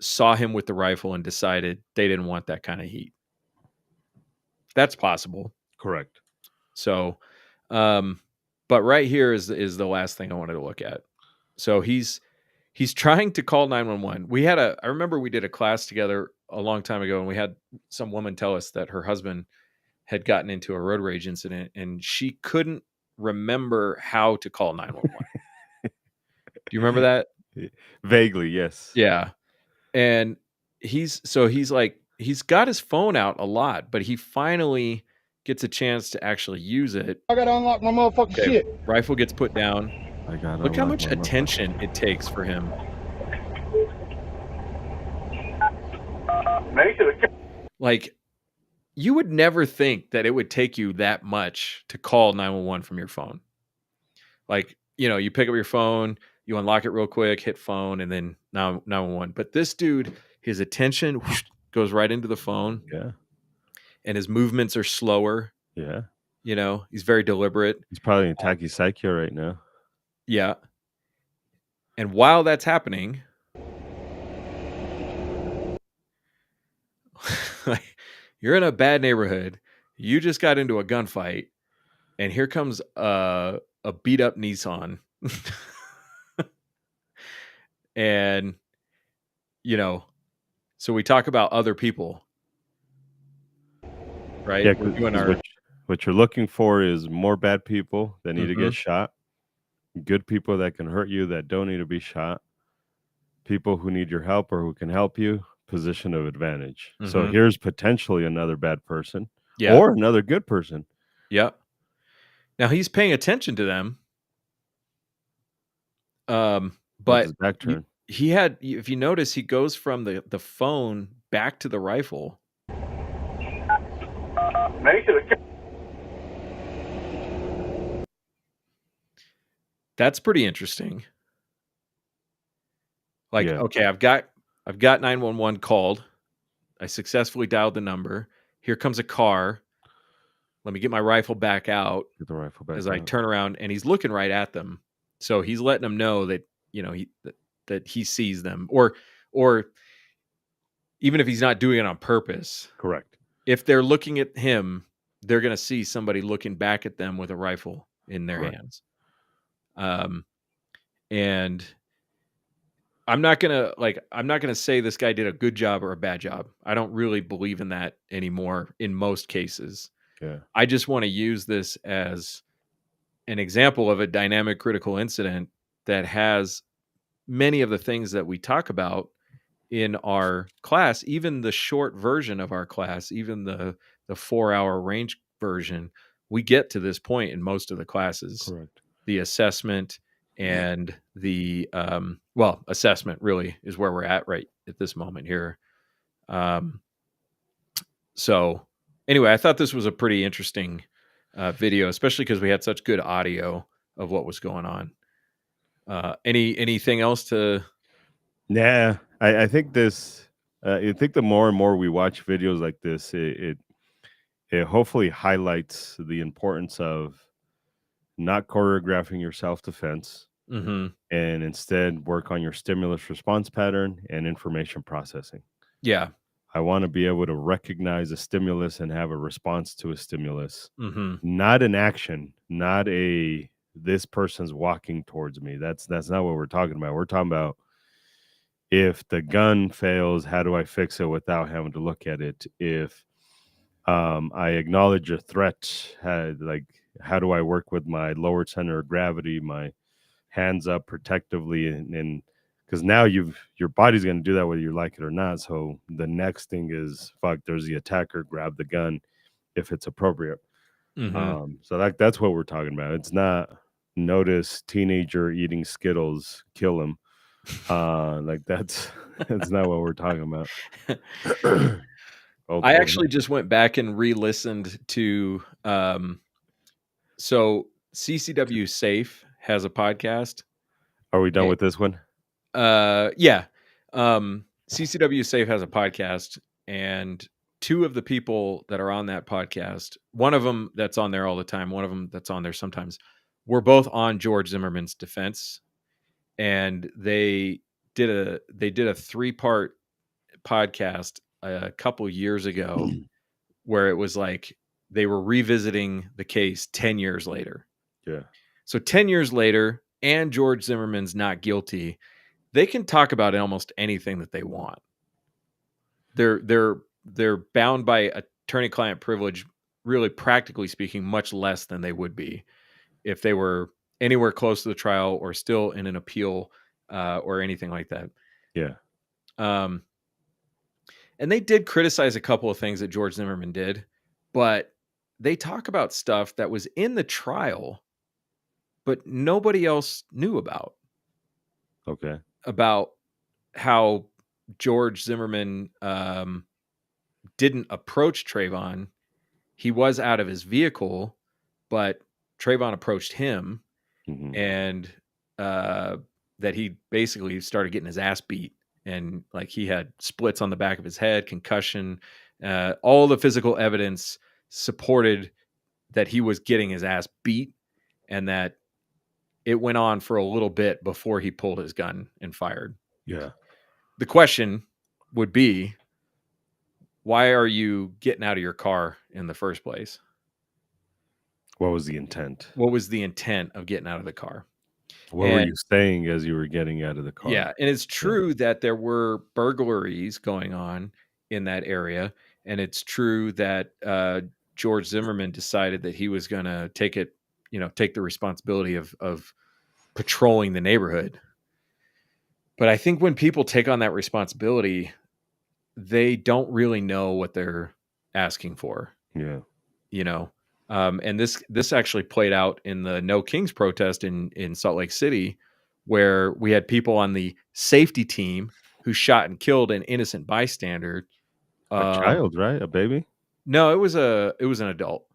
saw him with the rifle and decided they didn't want that kind of heat. That's possible. Correct. So, but right here is the last thing I wanted to look at. So he's trying to call 911. I remember we did a class together a long time ago, and we had some woman tell us that her husband had gotten into a road rage incident and she couldn't remember how to call 911. Do you remember that? Vaguely, yes. Yeah. And he's got his phone out a lot, but he finally gets a chance to actually use it. I gotta unlock my motherfucking shit. Rifle gets put down. Look how much attention it takes for him. Like, you would never think that it would take you that much to call 911 from your phone. Like, you pick up your phone, you unlock it real quick, hit phone, and then 911. But this dude, his attention goes right into the phone, Yeah. and his movements are slower. Yeah. He's very deliberate. He's probably in tachypsychia right now. Yeah. And while that's happening, you're in a bad neighborhood. You just got into a gunfight, and here comes a beat up Nissan. And, so we talk about other people, right? Yeah, We're doing 'cause our what you're looking for is more bad people that need to Mhm. get shot, good people that can hurt you that don't need to be shot, people who need your help or who can help you, position of advantage. So Mhm. here's potentially another bad person Yeah. or another good person. Yeah. Now he's paying attention to them. With But his back turned. he had, if you notice, he goes from the phone back to the rifle. Make it a That's pretty interesting. Like, Yeah. okay, I've got 911 called. I successfully dialed the number. Here comes a car. Let me get my rifle back out Get the rifle back as I out. turn around, and he's looking right at them. So he's letting them know that, that he sees them, or even if he's not doing it on purpose, Correct. if they're looking at him, they're going to see somebody looking back at them with a rifle in their Correct. hands. And I'm not going to say this guy did a good job or a bad job. I don't really believe in that anymore in most cases. Yeah. I just want to use this as an example of a dynamic critical incident that has many of the things that we talk about in our class, even the short version of our class, even the 4-hour range version. We get to this point in most of the classes. Correct. The assessment and the assessment really is where we're at right at this moment here. So anyway, I thought this was a pretty interesting video, especially because we had such good audio of what was going on. Anything else to? Yeah. I think this I think the more and more we watch videos like this, it hopefully highlights the importance of not choreographing your self-defense Mhm. and instead work on your stimulus response pattern and information processing. Yeah. I want to be able to recognize a stimulus and have a response to a stimulus, Mhm. not an action, not a this person's walking towards me. That's not what we're talking about. We're talking about if the gun fails, how do I fix it without having to look at it? If I acknowledge a threat, how do I work with my lower center of gravity, my hands up protectively, and because now your body's going to do that whether you like it or not. So the next thing is fuck. There's the attacker. Grab the gun if it's appropriate. Mhm. So that's what we're talking about. It's not notice teenager eating Skittles, kill him. That's that's not what we're talking about. I actually just went back and re-listened to so CCW Safe has a podcast. Are we done with this one? Yeah. CCW Safe has a podcast, and two of the people that are on that podcast, one of them that's on there all the time, one of them that's on there sometimes, were both on George Zimmerman's defense, and they did a 3-part podcast a couple years ago where it was like they were revisiting the case 10 years later. Yeah. So 10 years later, and George Zimmerman's not guilty, they can talk about almost anything that they want. They're bound by attorney-client privilege, really practically speaking, much less than they would be if they were anywhere close to the trial or still in an appeal or anything like that. Yeah. And they did criticize a couple of things that George Zimmerman did, but they talk about stuff that was in the trial, but nobody else knew about Okay. how George Zimmerman didn't approach Trayvon. He was out of his vehicle, but Trayvon approached him, and that he basically started getting his ass beat, and like he had splits on the back of his head, concussion, all the physical evidence supported that he was getting his ass beat, and that it went on for a little bit before he pulled his gun and fired. Yeah. The question would be, why are you getting out of your car in the first place? What was the intent? What was the intent of getting out of the car? What were you saying as you were getting out of the car? Yeah, and it's true that there were burglaries going on in that area, and it's true that George Zimmerman decided that he was going to take the responsibility of patrolling the neighborhood. But I think when people take on that responsibility, they don't really know what they're asking for. Yeah. And this actually played out in the No Kings protest in Salt Lake City, where we had people on the safety team who shot and killed an innocent bystander. A child, right? A baby? No, it was an adult.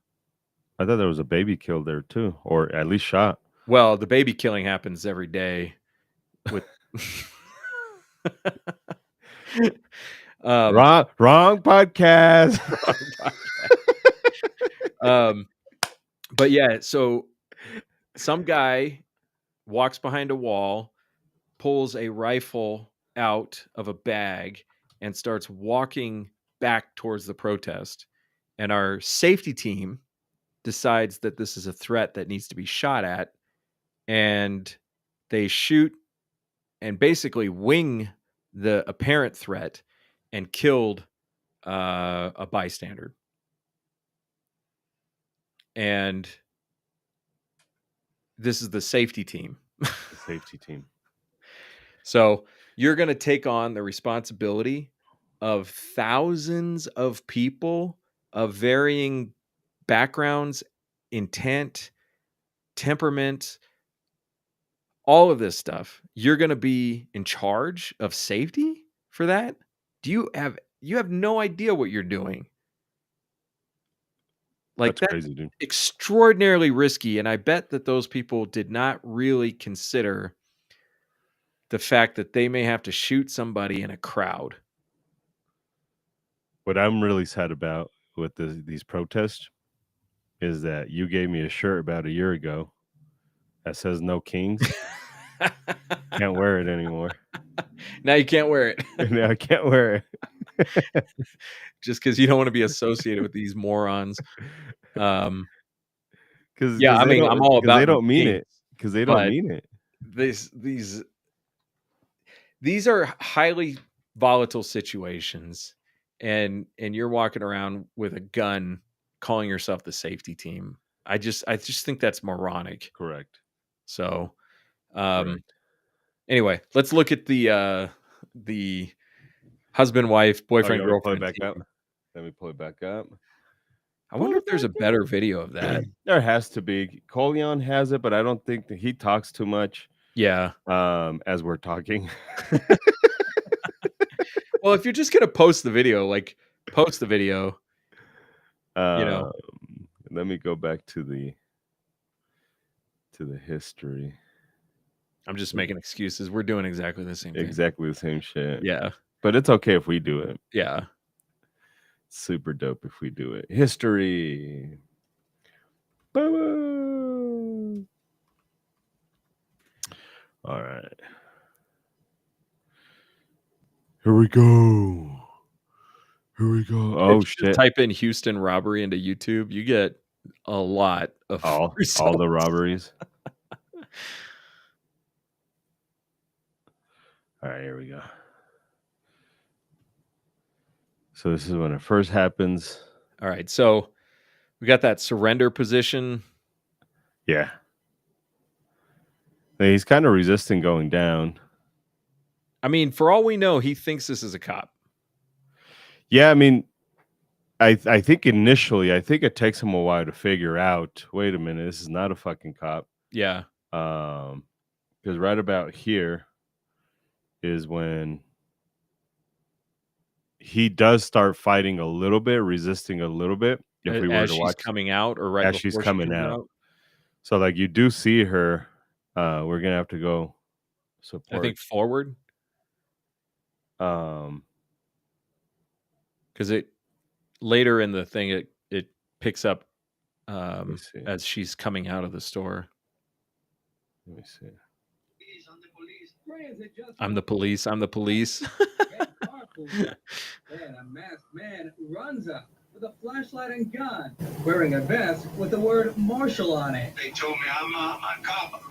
I thought there was a baby killed there too, or at least shot. Well, the baby killing happens every day. With wrong podcast. But yeah, so some guy walks behind a wall, pulls a rifle out of a bag, and starts walking back towards the protest. And our safety team decides that this is a threat that needs to be shot at, and they shoot and basically wing the apparent threat and killed a bystander. And this is the safety team. The safety team. So you're going to take on the responsibility of thousands of people of varying backgrounds, intent, temperament, all of this stuff. You're going to be in charge of safety for that? You have no idea what you're doing. Like, that's crazy, dude. Extraordinarily risky, and I bet that those people did not really consider the fact that they may have to shoot somebody in a crowd. What I'm really sad about with these protests is that you gave me a shirt about a year ago that says No Kings. Can't wear it anymore. Now you can't wear it. Now I can't wear it. Just because you don't want to be associated with these morons. Because I'm all about they don't mean it. Because they don't mean it. These are highly volatile situations, and you're walking around with a gun, calling yourself the safety team. I just think that's moronic. Correct. So, anyway, let's look at the husband, wife, boyfriend, girlfriend. Let me pull it back up. I wonder if there's a better video of that. There has to be. Coleon has it, but I don't think that he talks too much. Yeah. As we're talking. Well, if you're just gonna post the video, post the video. Let me go back to the history. I'm just making excuses. We're doing exactly the same thing. Exactly the same shit. Yeah. But it's okay if we do it. Yeah. Super dope if we do it. History. Boo-boo. All right. Here we go. Oh, shit. Type in Houston robbery into YouTube. You get a lot of all the robberies. All right, here we go. So this is when it first happens. All right, so we got that surrender position. Yeah. He's kind of resisting going down. I mean, for all we know, he thinks this is a cop. Yeah, I mean, I think initially, it takes him a while to figure out, wait a minute, this is not a fucking cop. Yeah. Because right about here is when he does start fighting a little bit, resisting a little bit. If we were as to she's watch coming out, or right as before she's she coming comes out. So like you do see her. We're gonna have to go I support. think forward, Um, because it later in the thing it picks up let me see. as she's coming out of the store. Let me see. I'm the police. I'm the police. Then a masked man runs up with a flashlight and gun, wearing a vest with the word Marshall on it. They told me I'm a cop.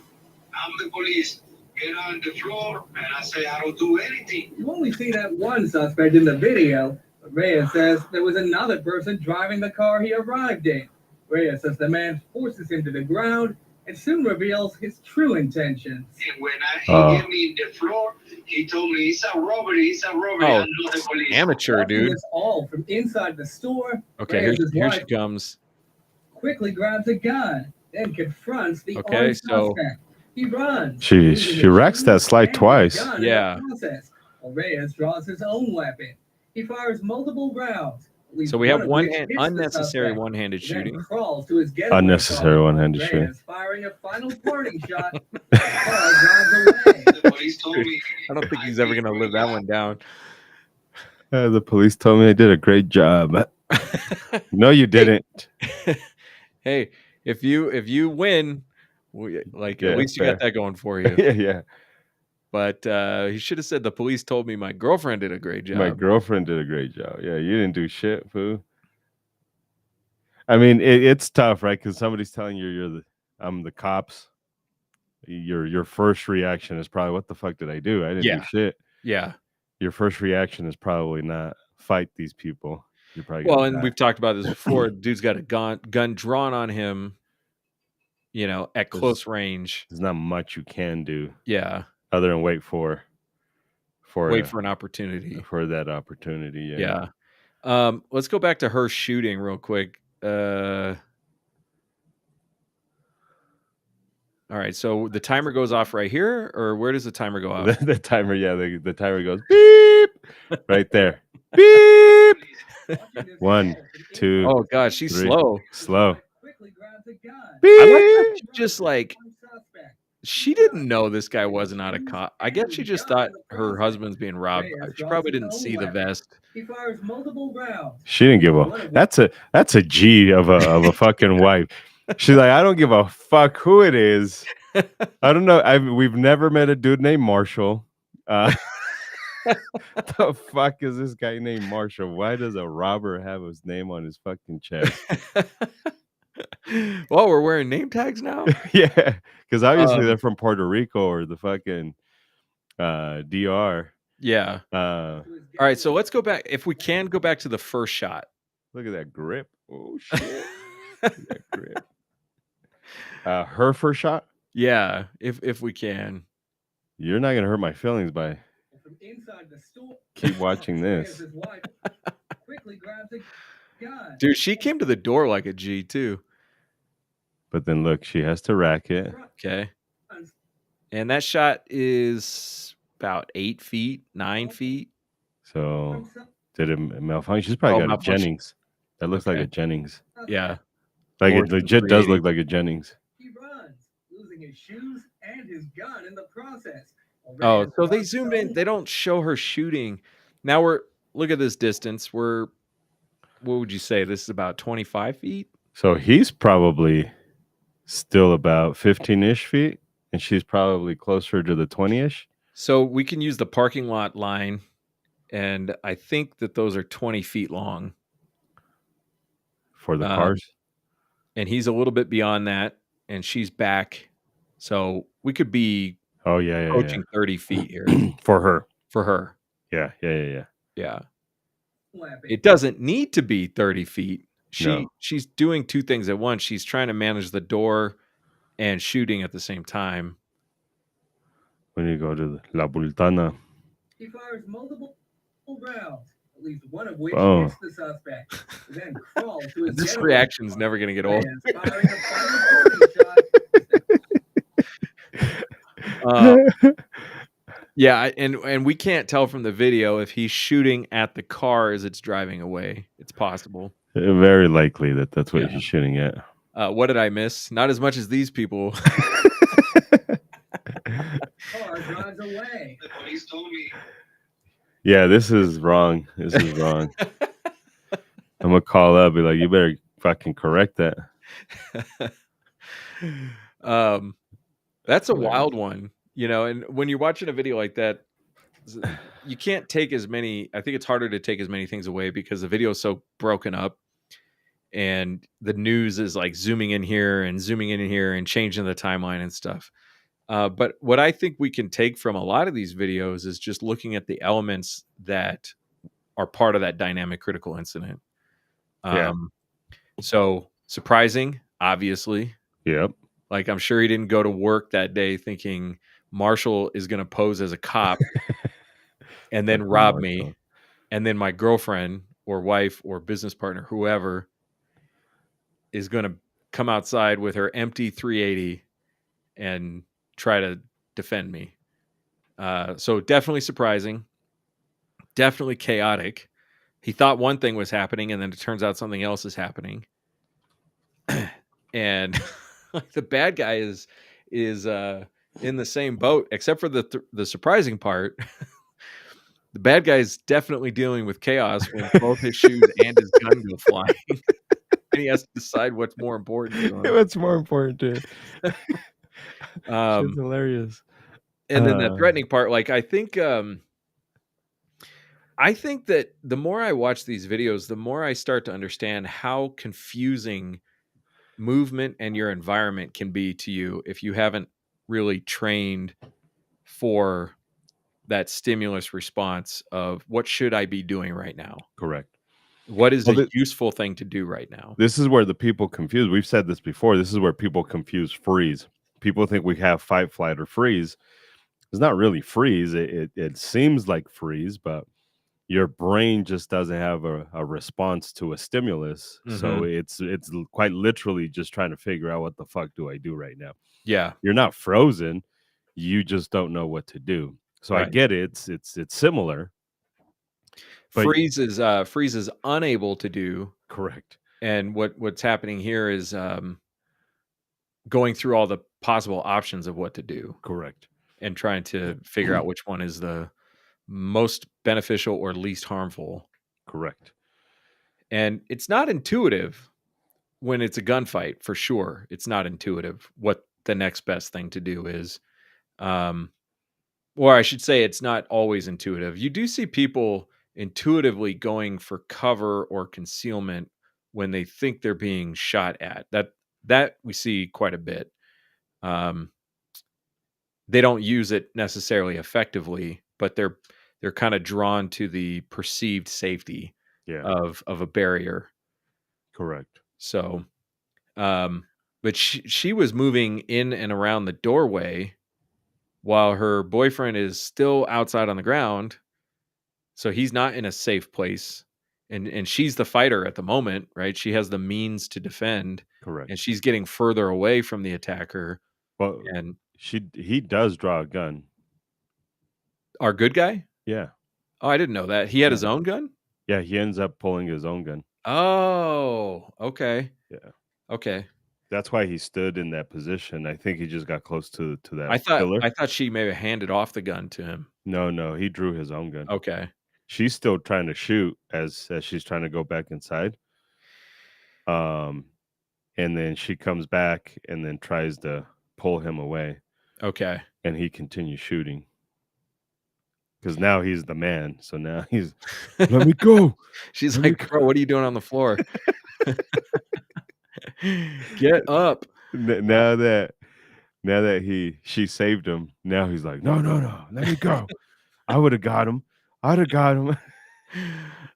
I'm the police. Get on the floor, and I say I don't do anything. You only see that one suspect in the video, but Reyes says there was another person driving the car he arrived in. Reyes says the man forces him to the ground and soon reveals his true intentions. And when he gave me the floor, he told me it's a robbery. It's a robbery. Oh, I'm not the police. amateur, Watching dude. this all from inside the store. Okay, Reyes' here she wife comes. quickly grabs a gun, then confronts the Okay, armed so- suspect. He runs. She losing his wrecks that shoes slide and his twice. gun in the Yeah. process. While Reyes draws his own weapon. He fires multiple rounds. at least So we have of one which hand, hits the unnecessary suspect, one-handed then shooting. crawls to his getaway Unnecessary car. one-handed shooting. Reyes firing a final parting shot. The car drives away. The police told me. I don't think he's ever gonna live that one down. The police told me I did a great job. No, you didn't. Hey, if you win, like Yeah, at least you got fair. that going for you. Yeah. But he should have said the police told me my girlfriend did a great job. My girlfriend did a great job. Yeah, you didn't do shit, fool. I mean, it's tough, right? Because somebody's telling you I'm the cops. Your first reaction is probably, what the fuck did I do? I didn't Yeah. do shit. Yeah. Your first reaction is probably not fight these people. You're probably Well, gonna and die. we've talked about this before. Dude's got a gun drawn on him, at close range. There's not much you can do Yeah. other than wait for an opportunity. for that opportunity. Yeah. Yeah. Let's go back to her shooting real quick. All right, so the timer goes off right here, or where does the timer go off? The timer, the timer goes beep right there. Beep. 1, 2. Oh gosh, she's 3. slow. Quickly grabs a gun. I like that she just she didn't know this guy wasn't out of cop. I guess she just thought her husband's being robbed. She probably didn't see the vest. He fires multiple rounds. She didn't give a. That's a G of a fucking wife. She's like, I don't give a fuck who it is. I don't know. We've never met a dude named Marshall. The fuck is this guy named Marshall? Why does a robber have his name on his fucking chest? Well, we're wearing name tags now. Yeah, because obviously they're from Puerto Rico or the fucking DR. Yeah. All right, so let's go back. If we can go back to the first shot. Look at that grip. Oh shit. Look at that grip. Her first shot? Yeah, if we can. You're not gonna hurt my feelings by From inside the store, keep watching this. his wife quickly grabs a gun. Dude, she came to the door like a G too. But then look, she has to rack it. Okay. And that shot is about 8 feet, 9 feet. So did it malfunction? She's probably got a malfunction. Jennings. That looks like Okay. a Jennings. Yeah. Like Or it legit does 380. look like a Jennings. He runs, losing his shoes and his gun in the process. Oh, so they zoomed in. They don't show her shooting. Now look at this distance. What would you say? This is about 25 feet? So he's probably still about 15-ish feet, and she's probably closer to the 20-ish. So we can use the parking lot line, and I think that those are 20 feet long. For the cars. And he's a little bit beyond that, and she's back. So we could be approaching 30 feet here. For her. For her. Yeah. Yeah. It doesn't need to be 30 feet. She's doing two things at once. She's trying to manage the door and shooting at the same time. When you go to La Bultana. He fires multiple rounds, at least one of which Oh. hits the suspect. Then crawls to his This getaway reaction's car. never going to get old. Reyes firing a final parting shot. Yeah, and we can't tell from the video if he's shooting at the car as it's driving away. It's possible. Very likely that that's what Yeah. he's shooting at. What did I miss? Not as much as these people. Car drives away. The police told me. Yeah, this is wrong. This is wrong. I'm gonna call up, be like, you better fucking correct that. That's a Hilarious. wild one, you know. And when you're watching a video like that, you can't take as many. I think it's harder to take as many things away because the video is so broken up, and the news is like zooming in here and zooming in here and changing the timeline and stuff. But what I think we can take from a lot of these videos is just looking at the elements that are part of that dynamic critical incident. Yeah. So surprising, obviously. Yep. Like, I'm sure he didn't go to work that day thinking Marshall is going to pose as a cop and then Fucking rob Marshall. me. And then my girlfriend or wife or business partner, whoever, is going to come outside with her empty 380 and try to defend me. So definitely surprising, definitely chaotic. He thought one thing was happening, and then it turns out something else is happening. And the bad guy is in the same boat, except for the surprising part. The bad guy's definitely dealing with chaos when both his shoes and his gun go flying. And he has to decide what's more important to him. What's more important, dude? Shit's Um, hilarious. and then the threatening part, like, I think that the more I watch these videos, the more I start to understand how confusing movement and your environment can be to you if you haven't really trained for that stimulus response of what should I be doing right now? Correct. What is Well, a useful thing to do right now? This is where the people confuse. We've said this before. This is where people confuse freeze. People think we have fight, flight, or freeze. It's not really freeze. It seems like freeze, but your brain just doesn't have a response to a stimulus. So Mhm. it's quite literally just trying to figure out what the fuck do I do right now. Yeah. You're not frozen. You just don't know what to do. So I Right. get it. It's similar. But- Freeze is unable to do. Correct. And what's happening here is going through all the possible options of what to do Correct. and trying to figure out which one is the most beneficial or least harmful. Correct. And it's not intuitive when it's a gunfight, for sure. It's not intuitive what the next best thing to do is. Or I should say it's not always intuitive. You do see people intuitively going for cover or concealment when they think they're being shot at. That we see quite a bit. They don't use it necessarily effectively, but they're kind of drawn to the perceived safety Yeah. of a barrier. Correct. So, but she was moving in and around the doorway while her boyfriend is still outside on the ground. So he's not in a safe place. And she's the fighter at the moment, right? She has the means to defend, Correct. and she's getting further away from the attacker. Well, And he does draw a gun. our good guy? Yeah. Oh, I didn't know that. He had Yeah. his own gun? Yeah, he ends up pulling his own gun. Oh, okay. Yeah. Okay. That's why he stood in that position. I think he just got close to that I pillar. thought she maybe handed off the gun to him. No, he drew his own gun. Okay. She's still trying to shoot as she's trying to go back inside. And then she comes back and then tries to pull him away, Okay. and he continues shooting. Because now he's the man. So now he's, let me go. She's Let me like, "Bro, what are you doing on the floor? Get up." Now that she saved him, now he's like, no, let me go. I would have got him. I'd have got him.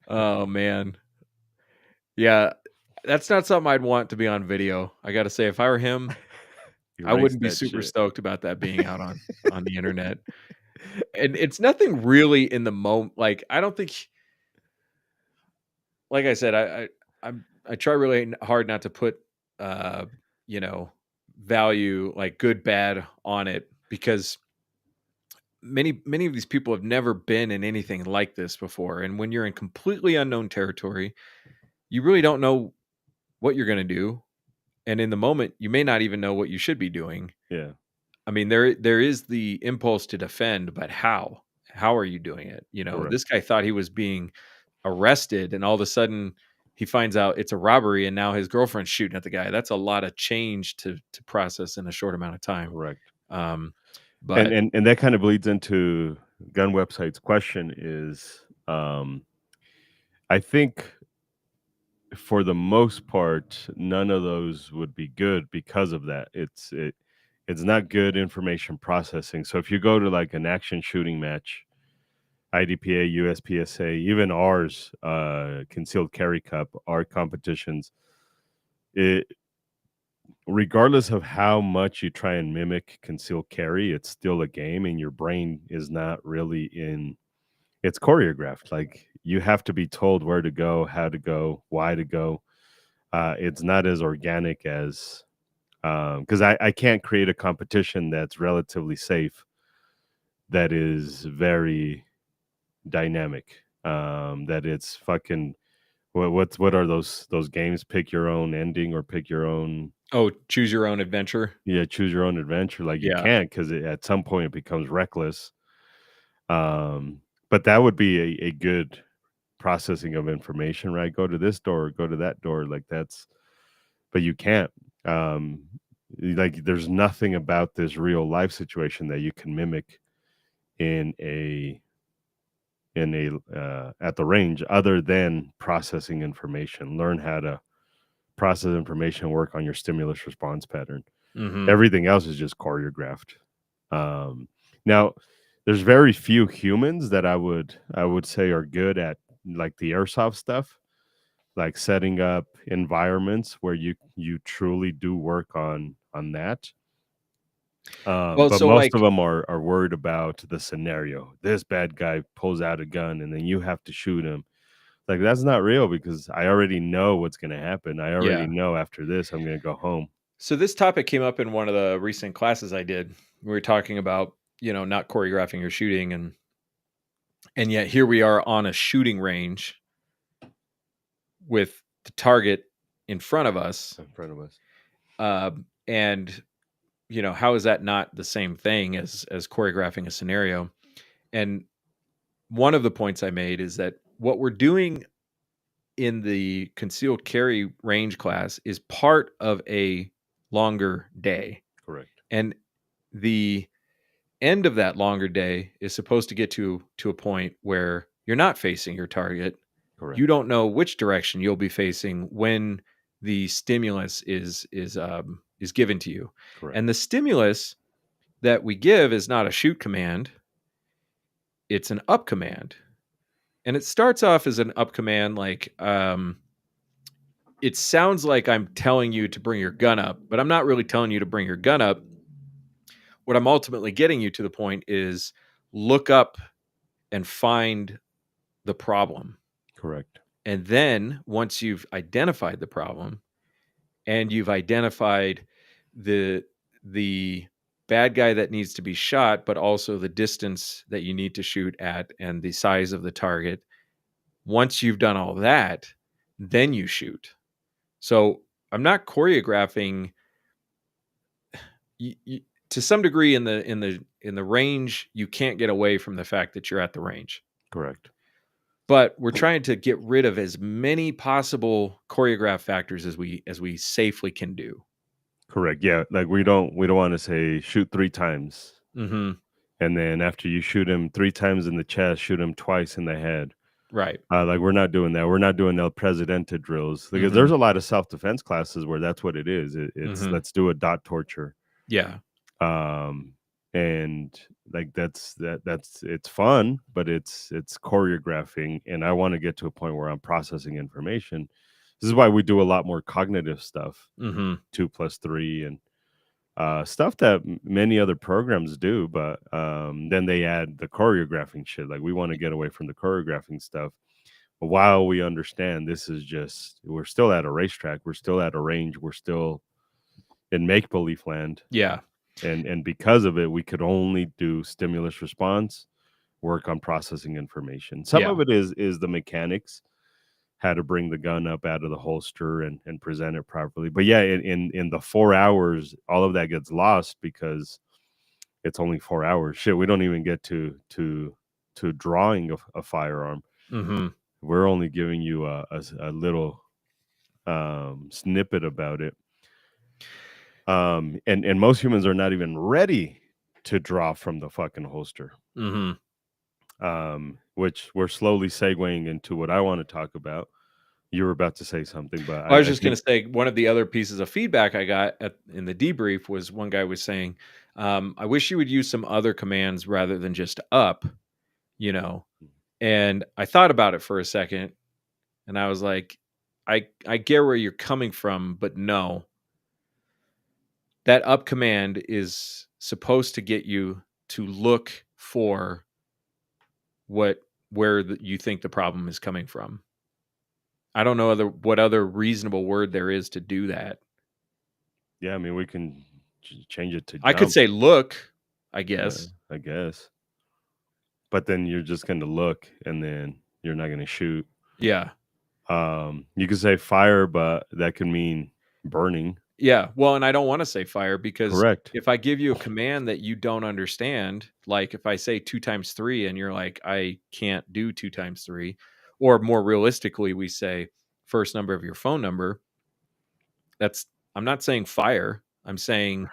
Oh man. Yeah, that's not something I'd want to be on video. I got to say, if I were him, I Erase wouldn't be that super shit. stoked about that being out on the internet. And it's nothing really in the moment. Like, I don't think, like I said, I try really hard not to put value, like good bad, on it, because many of these people have never been in anything like this before, and when you're in completely unknown territory, you really don't know what you're going to do, and in the moment, you may not even know what you should be doing. Yeah. I mean, there is the impulse to defend, but how? How are you doing it? Correct. This guy thought he was being arrested, and all of a sudden he finds out it's a robbery, and now his girlfriend's shooting at the guy. That's a lot of change to process in a short amount of time. Correct. But And that kind of bleeds into Gun Website's question is, I think for the most part, none of those would be good because of that. It's not good information processing. So if you go to like an action shooting match, IDPA, USPSA, even ours, Concealed Carry Cup, our competitions, it regardless of how much you try and mimic concealed carry, it's still a game, and your brain is not really it's choreographed. Like you have to be told where to go, how to go, why to go. It's not as organic as because I can't create a competition that's relatively safe, that is very dynamic. That it's fucking what are those games? Pick your own ending or pick your own. choose your own adventure. Yeah, choose your own adventure. Like you Yeah. can't, because at some point it becomes reckless. But that would be a good processing of information, right? Go to this door, go to that door. Like that's, but you can't. Like there's nothing about this real life situation that you can mimic in a at the range, other than processing information. Learn how to process information, work on your stimulus response pattern. Mhm. Everything else is just choreographed. Now, there's very few humans that I would say are good at like the airsoft stuff, like setting up environments where you truly do work on that. Well, But so most like of them are worried about the scenario. This bad guy pulls out a gun and then you have to shoot him. Like that's not real, because I already know what's going to happen. I already Yeah. know after this I'm going to go home. So this topic came up in one of the recent classes I did. We were talking about, not choreographing your shooting, and yet here we are on a shooting range with the target in front of us. In front of us. And how is that not the same thing as choreographing a scenario? And one of the points I made is that what we're doing in the concealed carry range class is part of a longer day. Correct. And the end of that longer day is supposed to get to a point where you're not facing your target. Correct. You don't know which direction you'll be facing when the stimulus is given to you. Correct. And the stimulus that we give is not a shoot command. It's an up command. And it starts off as an up command, like it sounds like I'm telling you to bring your gun up, but I'm not really telling you to bring your gun up. What I'm ultimately getting you to the point is look up and find the problem. Correct. And then once you've identified the problem and you've identified the bad guy that needs to be shot, but also the distance that you need to shoot at and the size of the target, once you've done all that, then you shoot. So I'm not choreographing. To some degree, in the range, you can't get away from the fact that you're at the range. Correct. But we're trying to get rid of as many possible choreograph factors as we safely can do. Correct. Yeah, like we don't want to say shoot 3 times. Mm-hmm. And then after you shoot him 3 times in the chest, shoot him twice in the head. Right. Like we're not doing that. We're not doing El Presidente drills, because there's a lot of self-defense classes where that's what it is. It's let's do a dot torture. Yeah. And like that's it's fun, but it's choreographing, and I want to get to a point where I'm processing information. This is why we do a lot more cognitive stuff, 2 + 3, and stuff that many other programs do, but then they add the choreographing shit. Like we want to get away from the choreographing stuff, while we understand this is just, we're still at a racetrack, we're still at a range, we're still in make-believe land. Yeah. And because of it, we could only do stimulus response, work on processing information. Some Yeah. of it is the mechanics, how to bring the gun up out of the holster and present it properly. But yeah, in the 4 hours, all of that gets lost because it's only 4 hours. Shit, we don't even get to drawing a firearm. Mm-hmm. We're only giving you a little snippet about it. And most humans are not even ready to draw from the fucking holster. Mm-hmm. Which we're slowly segueing into what I want to talk about. You were about to say something, but I was I just going think to say one of the other pieces of feedback I got in the debrief was one guy was saying, I wish you would use some other commands rather than just up, you know. And I thought about it for a second and I was like, I get where you're coming from, but no. That up command is supposed to get you to look for where you think the problem is coming from. I don't know what other reasonable word there is to do that. yeah, I mean we can change it to I could jump. say look, I Yeah, guess. I guess. But then you're just going to look and then you're not going to shoot. Yeah. You could say fire, but that could mean burning. Yeah. Well, and I don't want to say fire because Correct. if I give you a command that you don't understand, like if I say 2 times 3 and you're like, I can't do 2 times 3, or more realistically, we say first number of your phone number, I'm not saying fire. I'm saying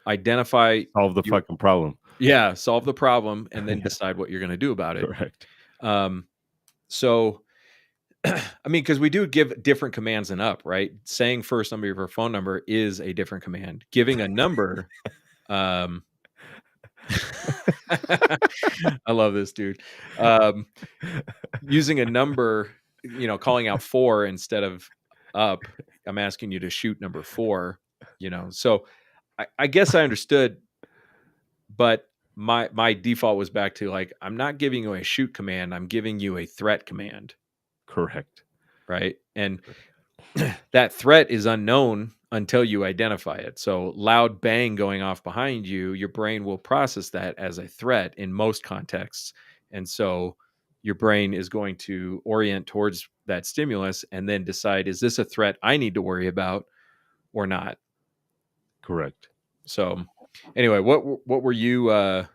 identify. Solve the fucking problem. Yeah. Solve the problem and then Yeah. decide what you're going to do about it. Correct. So, I mean, because we do give different commands in up, right? Saying first number of your phone number is a different command. Giving a number, I love this dude. Using a number, calling out 4 instead of up. I'm asking you to shoot number 4. So I guess I understood, but my default was back to like, I'm not giving you a shoot command. I'm giving you a threat command. Correct. Right. And that threat is unknown until you identify it. So loud bang going off behind you, your brain will process that as a threat in most contexts. And so your brain is going to orient towards that stimulus and then decide, is this a threat I need to worry about or not? Correct. So anyway, what were you going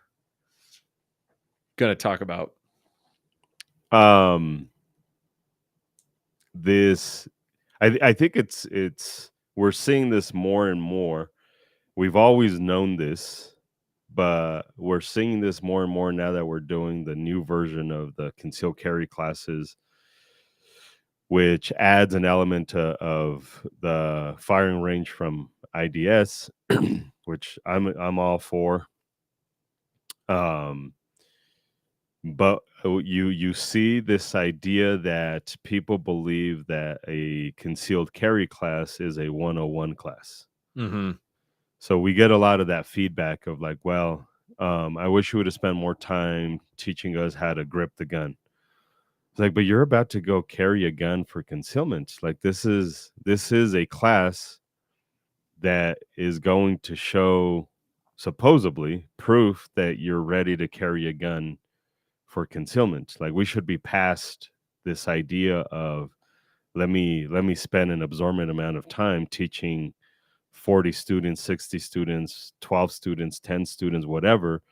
to talk about? This I think it's we're seeing this more and more. We've always known this, but we're seeing this more and more now that we're doing the new version of the concealed carry classes, which adds an element of the firing range from IDS, which I'm all for. But you see this idea that people believe that a concealed carry class is a 101 class. Mm-hmm. So we get a lot of that feedback of like, well, I wish you would have spent more time teaching us how to grip the gun. It's like, but you're about to go carry a gun for concealment. Like this is a class that is going to show supposedly proof that you're ready to carry a gun for concealment. Like we should be past this idea of let me spend an absorbent amount of time teaching 40 students, 60 students, 12 students, 10 students, whatever,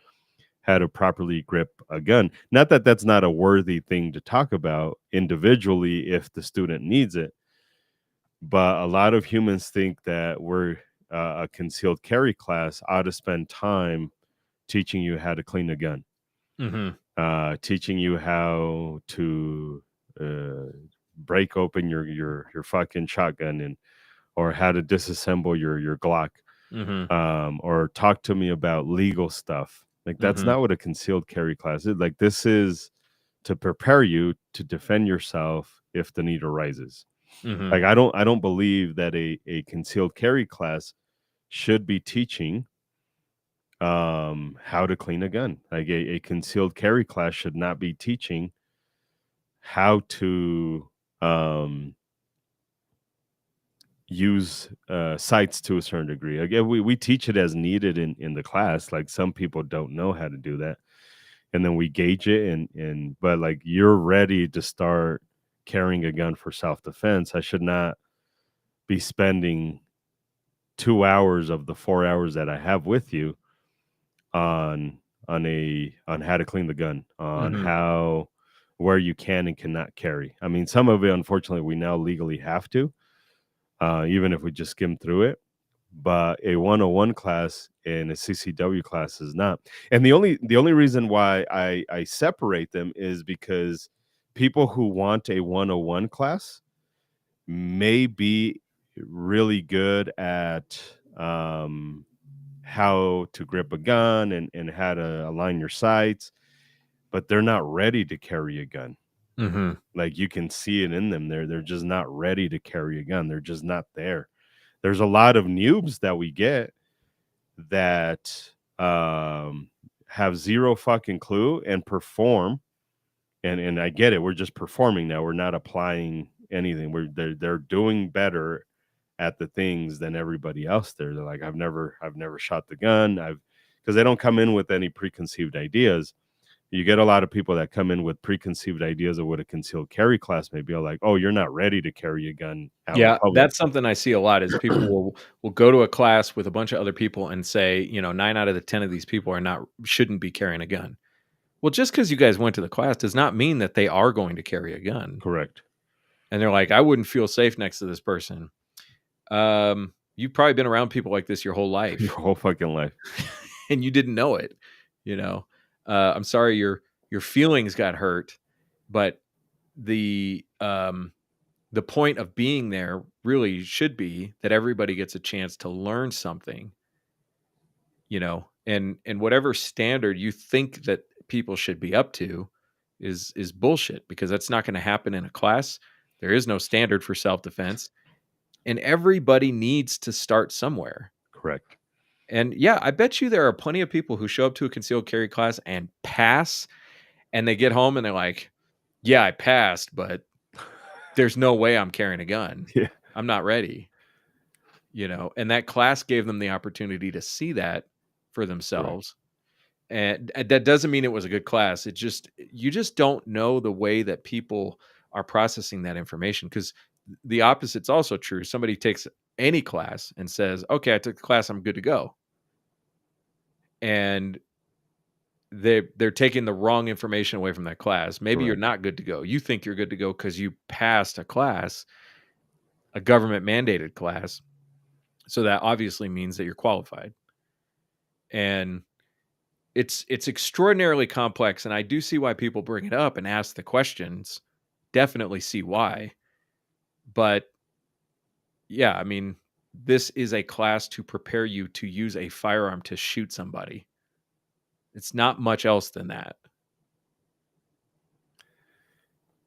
how to properly grip a gun. Not that that's not a worthy thing to talk about individually if the student needs it, but a lot of humans think that we're a concealed carry class ought to spend time teaching you how to clean a gun. Mm-hmm. Teaching you how to break open your fucking shotgun and or how to disassemble your Glock, or talk to me about legal stuff. Like that's not what a concealed carry class is. Like this is to prepare you to defend yourself if the need arises. Like I don't believe that a concealed carry class should be teaching how to clean a gun. Like a concealed carry class should not be teaching how to use sights to a certain degree. Again, we teach it as needed in the class. Like some people don't know how to do that, and then we gauge it and but like you're ready to start carrying a gun for self-defense. I should not be spending 2 hours of the 4 hours that I have with you on on how to clean the gun, on Mhm. how where you can and cannot carry. I mean, some of it unfortunately we now legally have to, even if we just skim through it. But a 101 class and a CCW class is not. And the only reason why I separate them is because people who want a 101 class may be really good at how to grip a gun and how to align your sights, but they're not ready to carry a gun. Mhm. Like you can see it in them. They're just not ready to carry a gun. They're just not there. There's a lot of noobs that we get that have zero fucking clue and perform. And I get it. We're just performing now. We're not applying anything. They're doing better at the things than everybody else there. They're like, I've never shot the gun. Because they don't come in with any preconceived ideas. You get a lot of people that come in with preconceived ideas of what a concealed carry class may be. Like, oh, you're not ready to carry a gun out in Yeah, public. that's something I see a lot is people will go to a class with a bunch of other people and say, 9 out of the 10 of these people shouldn't be carrying a gun. Well, just because you guys went to the class does not mean that they are going to carry a gun. Correct. And they're like, I wouldn't feel safe next to this person. You've probably been around people like this your whole life. Your whole fucking life. And you didn't know it. I'm sorry your feelings got hurt, but the point of being there really should be that everybody gets a chance to learn something, and whatever standard you think that people should be up to is bullshit, because that's not going to happen in a class. There is no standard for self-defense, and everybody needs to start somewhere. Correct. And yeah, I bet you there are plenty of people who show up to a concealed carry class and pass, and they get home and they're like, yeah, I passed, but there's no way I'm carrying a gun. Yeah. I'm not ready. And that class gave them the opportunity to see that for themselves. And that doesn't mean it was a good class. You just don't know the way that people are processing that information, because the opposite's also true. Somebody takes any class and says, okay, I took the class, I'm good to go. And they're taking the wrong information away from that class. Maybe you're not good to go. You think you're good to go because you passed a class, a government mandated class. So that obviously means that you're qualified. And it's extraordinarily complex. And I do see why people bring it up and ask the questions. Definitely see why. But yeah, I mean, this is a class to prepare you to use a firearm to shoot somebody. It's not much else than that.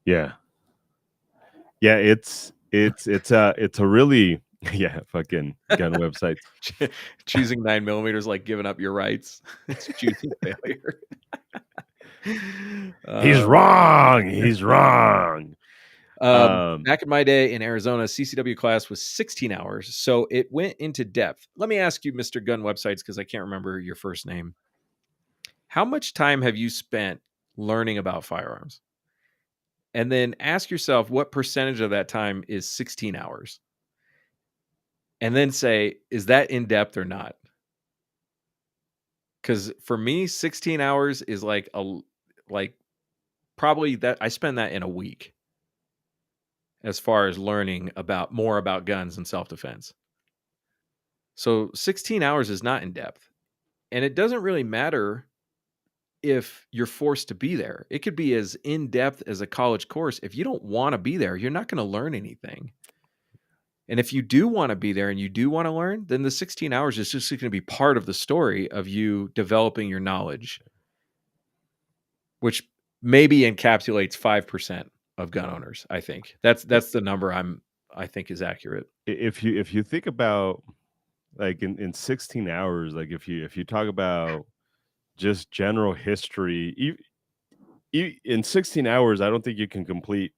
Yeah. Yeah, it's a really fucking gun websites. Choosing 9mm like giving up your rights. It's choosing failure. He's wrong. He's wrong. Back in my day in Arizona, CCW class was 16 hours, so it went into depth. Let me ask you, Mr. Gun Websites, because I can't remember your first name. How much time have you spent learning about firearms? And then ask yourself what percentage of that time is 16 hours. And then say, is that in depth or not? Because for me, 16 hours is like probably that I spend that in a week as far as learning more about guns and self-defense. So 16 hours is not in depth. And it doesn't really matter if you're forced to be there. It could be as in depth as a college course. If you don't want to be there, you're not going to learn anything. And if you do want to be there and you do want to learn, then the 16 hours is just going to be part of the story of you developing your knowledge, which maybe encapsulates 5% of gun owners. I think that's the number I think is accurate. If you think about like in 16 hours, like if you talk about just general history, in 16 hours, I don't think you can complete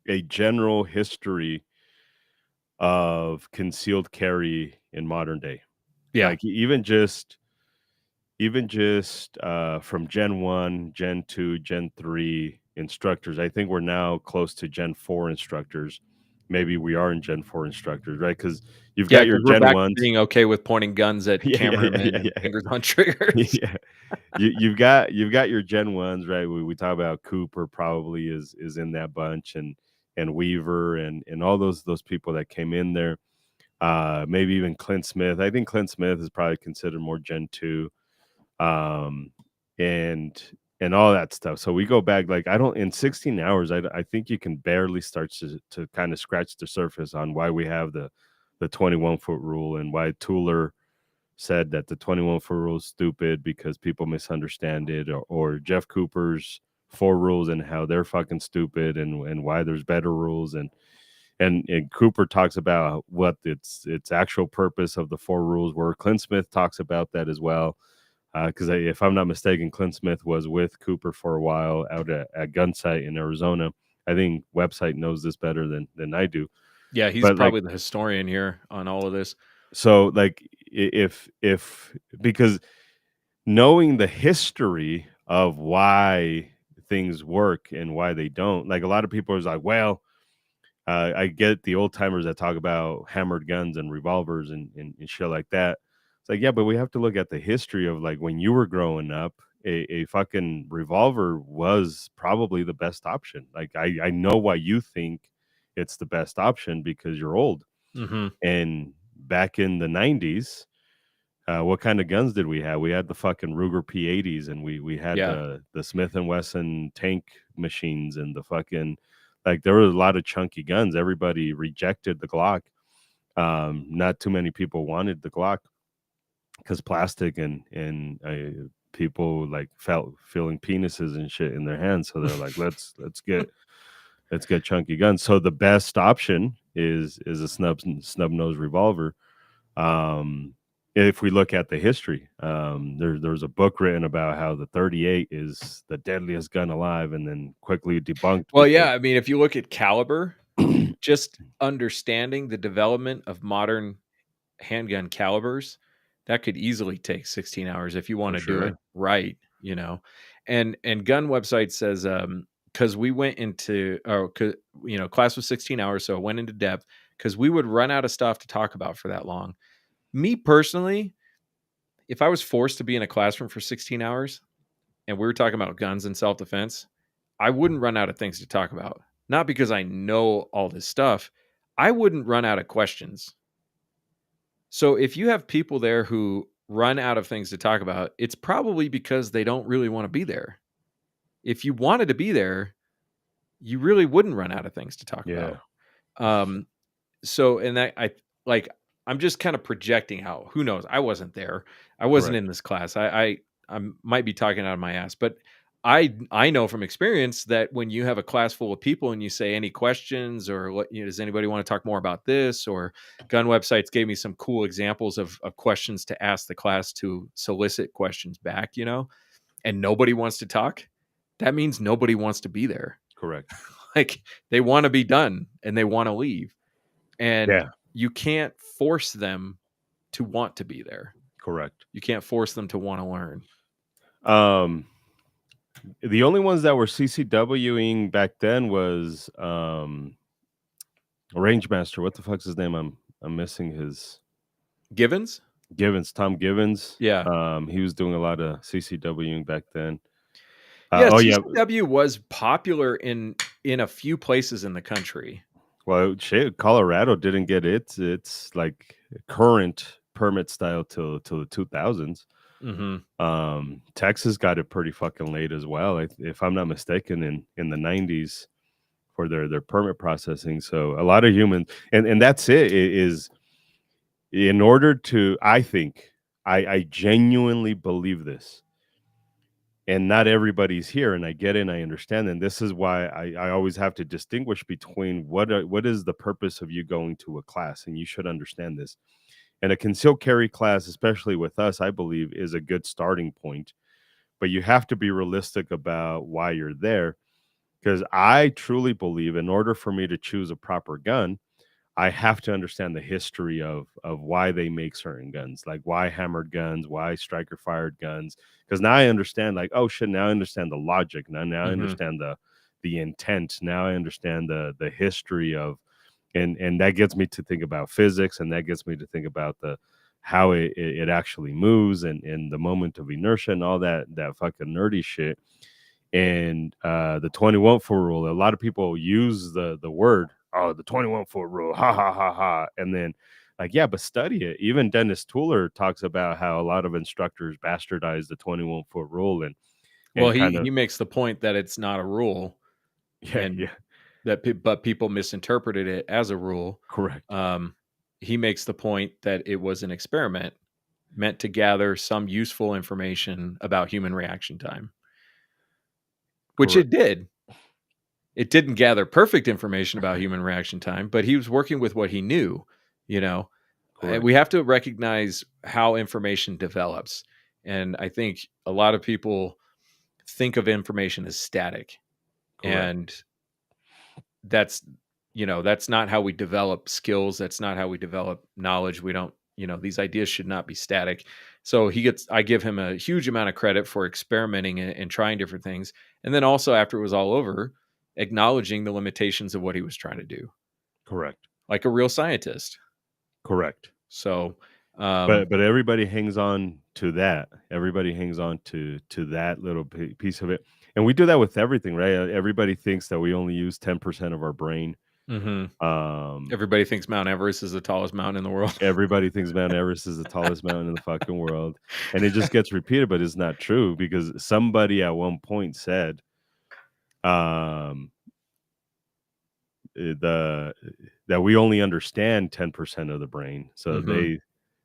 a general history of concealed carry in modern day. Yeah. Like even just from Gen 1, Gen 2, Gen 3 instructors. I think we're now close to Gen 4 instructors. Maybe we are in Gen 4 instructors, right? Because you've Yeah, got your because we're Gen back to 1s. being okay with pointing guns at Yeah, yeah, yeah, cameramen yeah, and yeah. fingers on triggers. Yeah. You've got your Gen 1s, right? We talk about Cooper probably is in that bunch, and Weaver and all those people that came in there. Maybe even Clint Smith. I think Clint Smith is probably considered more Gen 2. Um and all that stuff. So we go back, like, I don't in 16 hours, I think you can barely start to kind of scratch the surface on why we have the 21-foot rule, and why Tuller said that the 21-foot rule is stupid because people misunderstand it, or Jeff Cooper's 4 rules and how they're fucking stupid, and why there's better rules, and Cooper talks about what its actual purpose of the 4 rules were. Clint Smith talks about that as well, because if I'm not mistaken, Clint Smith was with Cooper for a while out at Gunsight in Arizona. I think Website knows this better than I do. Yeah, he's But like, probably the historian here on all of this. so like, if because knowing the history of why things work and why they don't, like, a lot of people is like, well, I get the old timers that talk about hammered guns and revolvers and shit like that. It's like, yeah, but we have to look at the history of, like, when you were growing up, a fucking revolver was probably the best option. Like, I know why you think it's the best option, because you're old. Mm-hmm. And back in the 90s, what kind of guns did we have? We had the fucking Ruger P80s, and we had Yeah. the Smith and Wesson tank machines, and the fucking, like, there was a lot of chunky guns. Everybody rejected the Glock. Not too many people wanted the Glock because plastic, and people like feeling penises and shit in their hands. So they're like, let's get chunky guns. So the best option is a snub nose revolver. If we look at the history, there's a book written about how the 38 is the deadliest gun alive, and then quickly debunked Well, because yeah, I mean, if you look at caliber, just understanding the development of modern handgun calibers, that could easily take 16 hours if you want For to do it sure. right, And gun website says because we went into class was 16 hours, so I went into depth because we would run out of stuff to talk about for that long. Me personally, if I was forced to be in a classroom for 16 hours and we were talking about guns and self-defense, I wouldn't run out of things to talk about. Not because I know all this stuff. I wouldn't run out of questions. So if you have people there who run out of things to talk about, it's probably because they don't really want to be there. If you wanted to be there, you really wouldn't run out of things to talk Yeah. about. So, and that I'm just kind of projecting out. Who knows? I wasn't there. I wasn't Correct. in this class. I might be talking out of my ass, but I know from experience that when you have a class full of people and you say any questions or does anybody want to talk more about this, or gun websites gave me some cool examples of questions to ask the class to solicit questions back, and nobody wants to talk. That means nobody wants to be there. Correct. Like they want to be done and they want to leave. And Yeah. you can't force them to want to be there. Correct. You can't force them to want to learn. The only ones that were CCWing back then was Rangemaster. What the fuck's his name? I'm missing his Givens? Tom Givens. Yeah. He was doing a lot of CCWing back then. Yeah, Oh yeah. CCW was popular in a few places in the country. Well, shit, Colorado didn't get its like current permit style till the 2000s. Texas got it pretty fucking late as well, if I'm not mistaken, in the 90s for their permit processing. So a lot of humans, and that's it is in order to, I think, I genuinely believe this, and not everybody's here, and I get it and I understand, and this is why I always have to distinguish between what is the purpose of you going to a class, and you should understand this. And a concealed carry class, especially with us, I believe, is a good starting point, but you have to be realistic about why you're there, because I truly believe in order for me to choose a proper gun, I have to understand the history of why they make certain guns, like why hammered guns, why striker fired guns. Because now I understand, like, oh shit, now I understand the logic. Now I understand the intent. Now I understand the history of, and that gets me to think about physics, and that gets me to think about the how it actually moves, and the moment of inertia and all that fucking nerdy shit. And the 21-foot rule, a lot of people use the word, oh, the 21-foot rule, ha ha ha ha, and then like, yeah, but study it. Even Dennis Tooler talks about how a lot of instructors bastardize the 21-foot rule, and Well, kind he of, makes the point that it's not a rule, yeah, and yeah, but people misinterpreted it as a rule. correct, He makes the point that it was an experiment meant to gather some useful information about human reaction time, which correct, it did. It didn't gather perfect information about human reaction time, but he was working with what he knew, you know. correct, We have to recognize how information develops. And I think a lot of people think of information as static. correct, And that's, that's not how we develop skills. That's not how we develop knowledge. We don't, these ideas should not be static. So I give him a huge amount of credit for experimenting and trying different things. And then also, after it was all over, acknowledging the limitations of what he was trying to do, correct, like a real scientist. correct. So, But everybody hangs on to that. Everybody hangs on to that little piece of it, and we do that with everything, right? Everybody thinks that we only use 10% of our brain. mhm. Um, Everybody thinks Mount Everest is the tallest mountain in the world. everybody thinks Mount Everest is the tallest mountain in the fucking world, and it just gets repeated, but it's not true because somebody at one point said, um, the that we only understand 10% of the brain. So Mhm. they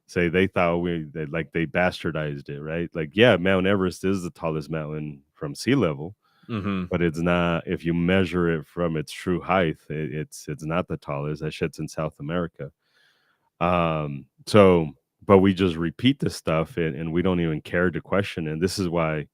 say they thought they bastardized it, right? Like, yeah, Mount Everest is the tallest mountain from sea level, Mhm. but it's not. If you measure it from its true height, it's not the tallest. That shit's in South America. So, but we just repeat this stuff, and we don't even care to question. And this is why,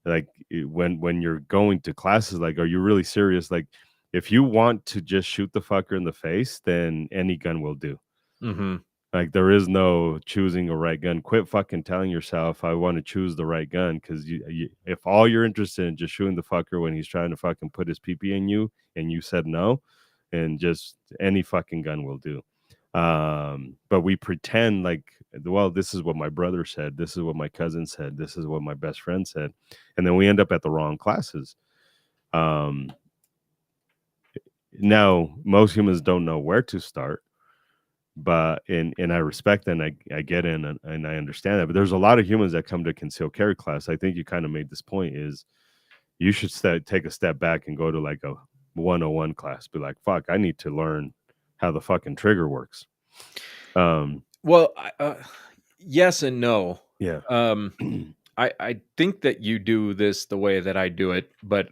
like, when you're going to classes, like, are you really serious? Like, if you want to just shoot the fucker in the face, then any gun will do. Mhm. Like, there is no choosing a right gun. Quit fucking telling yourself I want to choose the right gun, because if all you're interested in just shooting the fucker when he's trying to fucking put his PP in you, and you said no, and just any fucking gun will do. But we pretend like, well, this is what my brother said, this is what my cousin said, this is what my best friend said, and then we end up at the wrong classes. Um, Now most humans don't know where to start, but and I respect and I get in, and I understand that. But there's a lot of humans that come to concealed carry class. I think you kind of made this point, is you should take a step back and go to like a 101 class. Be like, fuck, I need to learn how the fucking trigger works. Well, yes and no. Yeah. I think that you do this the way that I do it, but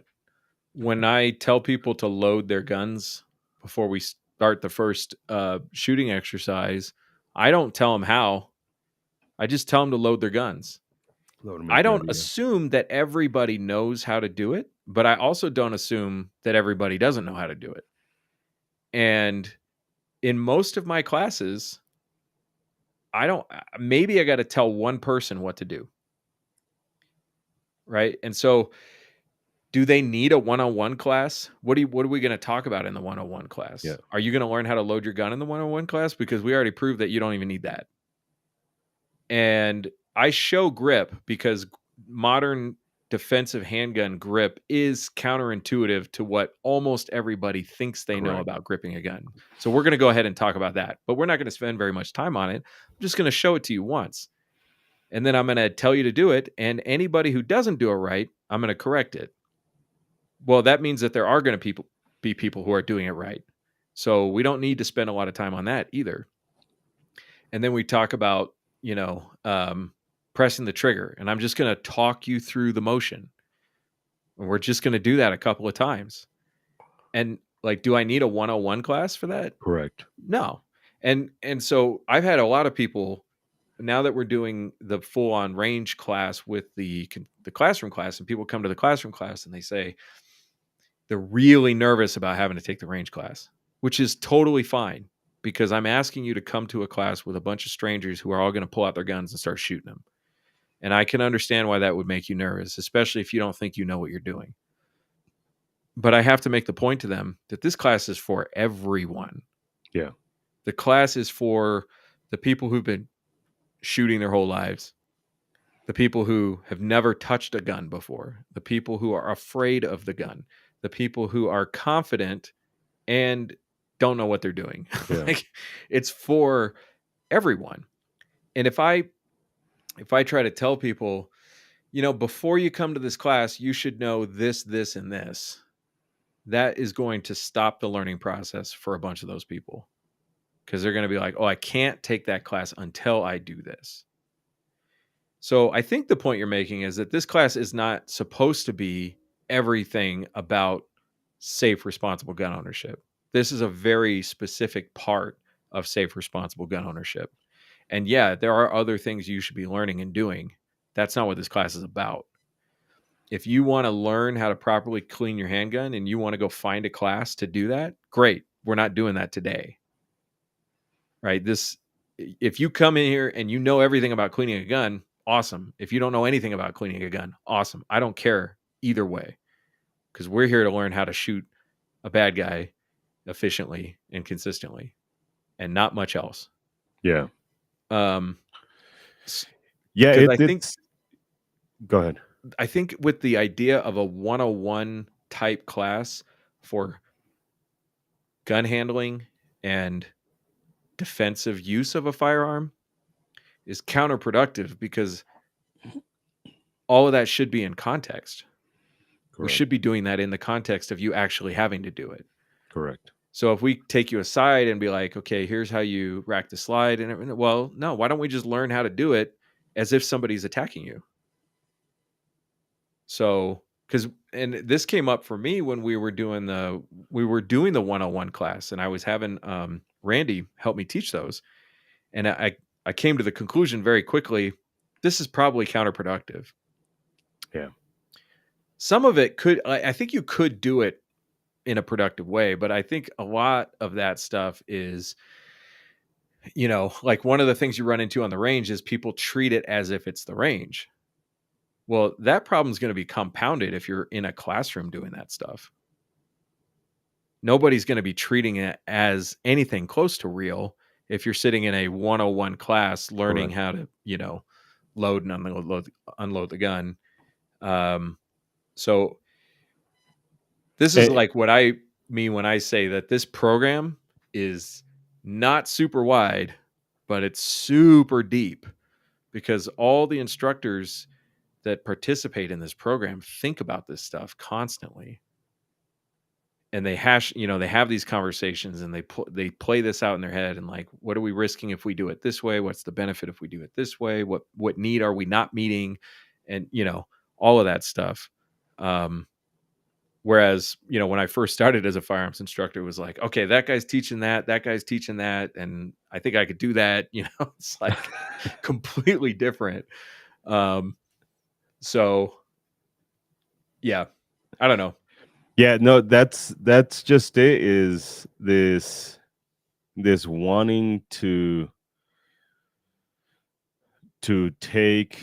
when I tell people to load their guns before we start the first shooting exercise, I don't tell them how. I just tell them to load their guns. I don't assume that everybody knows how to do it, but I also don't assume that everybody doesn't know how to do it. And in most of my classes, maybe I got to tell one person what to do. Right. And so, do they need a one-on-one class? What are we going to talk about in the one-on-one class? Yeah. Are you going to learn how to load your gun in the one-on-one class? Because we already proved that you don't even need that. And I show grip because modern defensive handgun grip is counterintuitive to what almost everybody thinks they know Correct. about gripping a gun. So we're going to go ahead and talk about that, but we're not going to spend very much time on it. I'm just going to show it to you once. And then I'm going to tell you to do it. And anybody who doesn't do it right, I'm going to correct it. Well, that means that there are going to be people who are doing it right. So we don't need to spend a lot of time on that either. And then we talk about, pressing the trigger. And I'm just going to talk you through the motion. And we're just going to do that a couple of times. And like, do I need a 101 class for that? Correct. No. And so I've had a lot of people, now that we're doing the full on range class with the classroom class, and people come to the classroom class and they say they're really nervous about having to take the range class. which is totally fine because I'm asking you to come to a class with a bunch of strangers who are all going to pull out their guns and start shooting them. And I can understand why that would make you nervous, especially if you don't think you know what you're doing. But I have to make the point to them that this class is for everyone. Yeah. The class is for the people who've been shooting their whole lives, the people who have never touched a gun before, the people who are afraid of the gun, the people who are confident and don't know what they're doing. Yeah. Like, it's for everyone. And if I try to tell people, before you come to this class, you should know this, this, and this, that is going to stop the learning process for a bunch of those people. Because they're going to be like, oh, I can't take that class until I do this. So I think the point you're making is that this class is not supposed to be everything about safe, responsible gun ownership. This is a very specific part of safe, responsible gun ownership. And yeah, there are other things you should be learning and doing. That's not what this class is about. If you want to learn how to properly clean your handgun and you want to go find a class to do that, great. We're not doing that today. Right? If you come in here and you know everything about cleaning a gun, awesome. If you don't know anything about cleaning a gun, awesome. I don't care either way, because we're here to learn how to shoot a bad guy efficiently and consistently, and not much else. Yeah. Yeah, Go ahead. I think with the idea of a 101 type class for gun handling and defensive use of a firearm is counterproductive, because all of that should be in context. Correct. We should be doing that in the context of you actually having to do it. Correct. So if we take you aside and be like, okay, here's how you rack the slide, and well, no, why don't we just learn how to do it as if somebody's attacking you? So, and this came up for me when we were doing the 101 class, and I was having Randy help me teach those. And I came to the conclusion very quickly, this is probably counterproductive. Yeah. Some of it I think you could do it in a productive way, but I think a lot of that stuff is, like one of the things you run into on the range is people treat it as if it's the range. Well, that problem is going to be compounded if you're in a classroom doing that stuff. Nobody's going to be treating it as anything close to real if you're sitting in a 101 class learning how to, load and unload the gun. So this is like what I mean when I say that this program is not super wide, but it's super deep, because all the instructors that participate in this program think about this stuff constantly. And they they have these conversations, and they play this out in their head, and like, what are we risking if we do it this way? What's the benefit if we do it this way? What need are we not meeting? And, all of that stuff. Whereas, when I first started as a firearms instructor, it was like, okay, that guy's teaching that guy's teaching that, and I think I could do that. It's like completely different. So yeah, I don't know. Yeah, no, that's just it, is this wanting to take,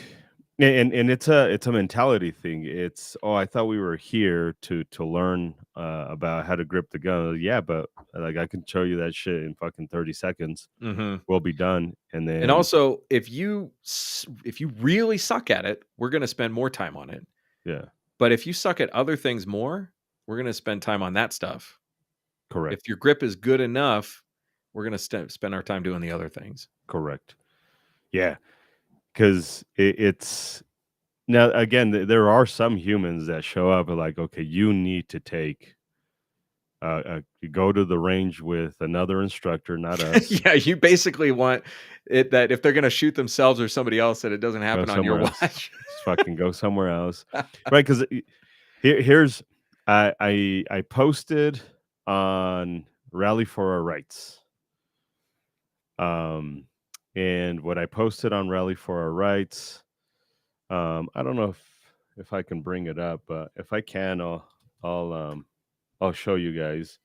and it's a mentality thing. It's, oh, I thought we were here to learn about how to grip the gun. Yeah, but like, I can show you that shit in fucking 30 seconds. Mm-hmm. We'll be done. And then, and also, if you really suck at it, we're going to spend more time on it. Yeah. But if you suck at other things more, we're going to spend time on that stuff. Correct. If your grip is good enough, we're going to spend our time doing the other things. Correct. Yeah. Because it's, now, again, there are some humans that show up and like, okay, you need to take, go to the range with another instructor, not us. Yeah, you basically want it that if they're going to shoot themselves or somebody else, that it doesn't happen on your watch. Just fucking go somewhere else. Right, because here's, I posted on Rally for Our Rights. And what I posted on Rally for Our Rights, I don't know if I can bring it up, but if I can, I'll show you guys.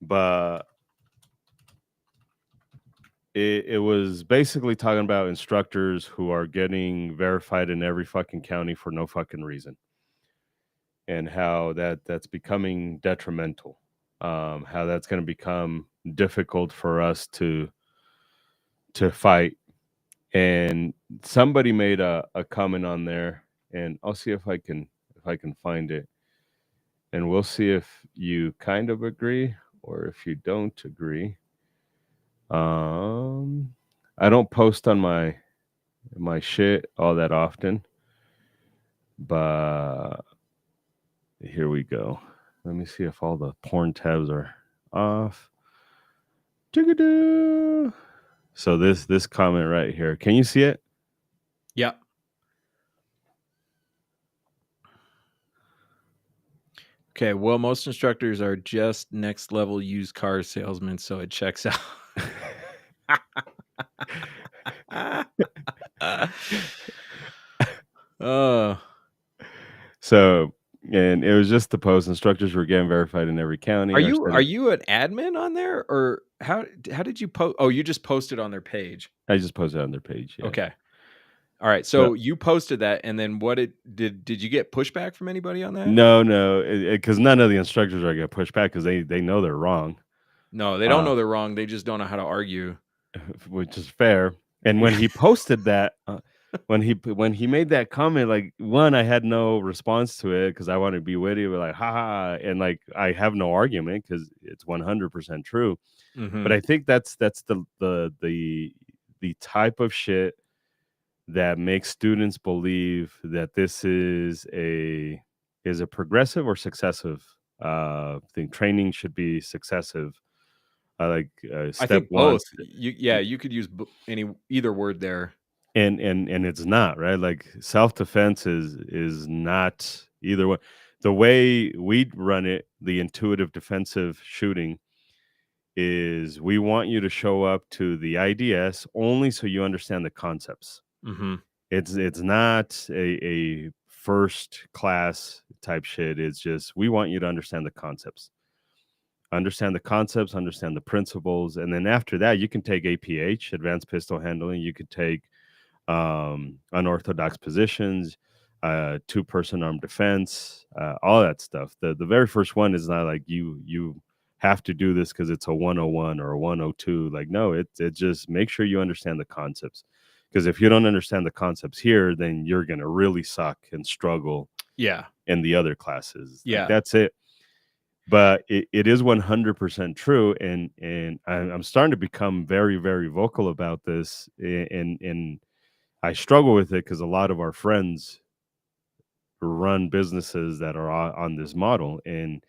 but it was basically talking about instructors who are getting verified in every fucking county for no fucking reason, and how that's becoming detrimental. How that's going to become difficult for us to fight. And somebody made a comment on there, and I'll see if I can find it, and we'll see if you kind of agree or if you don't agree. I don't post on my shit all that often, but here we go. Let me see if all the porn tabs are off. Chicka-doo. So this comment right here, can you see it? Yeah. Okay, well, most instructors are just next level used car salesmen, so it checks out. Oh, So, and it was just the post. Instructors were getting verified in every county. are you an admin on there, or how did you post? Oh, you just posted on their page. I just posted on their page. Yeah. Okay. All right. So you posted that, and then what did you get pushback from anybody on that? No, because none of the instructors are gonna push back because they know they're wrong. No, they don't know they're wrong. They just don't know how to argue. Which is fair. And when he posted that, when he made that comment, like, one, I had no response to it because I want to be witty, but like, haha, and like I have no argument because it's 100% true. Mhm. But I think that's the type of shit that makes students believe that this is a progressive or successive thing. Training should be successive. I Step think one. both. You could use either word there. And it's not, right? Like, self-defense is not either one. The way we run it, the intuitive defensive shooting, is we want you to show up to the IDS only so you understand the concepts. Mm-hmm. It's not a first class type shit. It's just, we want you to understand the concepts. Understand the principles, and then after that you can take APH, advanced pistol handling. You could take unorthodox positions, two-person armed defense, all that stuff. The very first one is not like you have to do this because it's a 101 or a 102. Like, no, it just make sure you understand the concepts, because if you don't understand the concepts here, then you're gonna really suck and struggle in the other classes. Like, that's it. But it is 100% true, and I'm starting to become very, very vocal about this, and I struggle with it because a lot of our friends run businesses that are on this model, and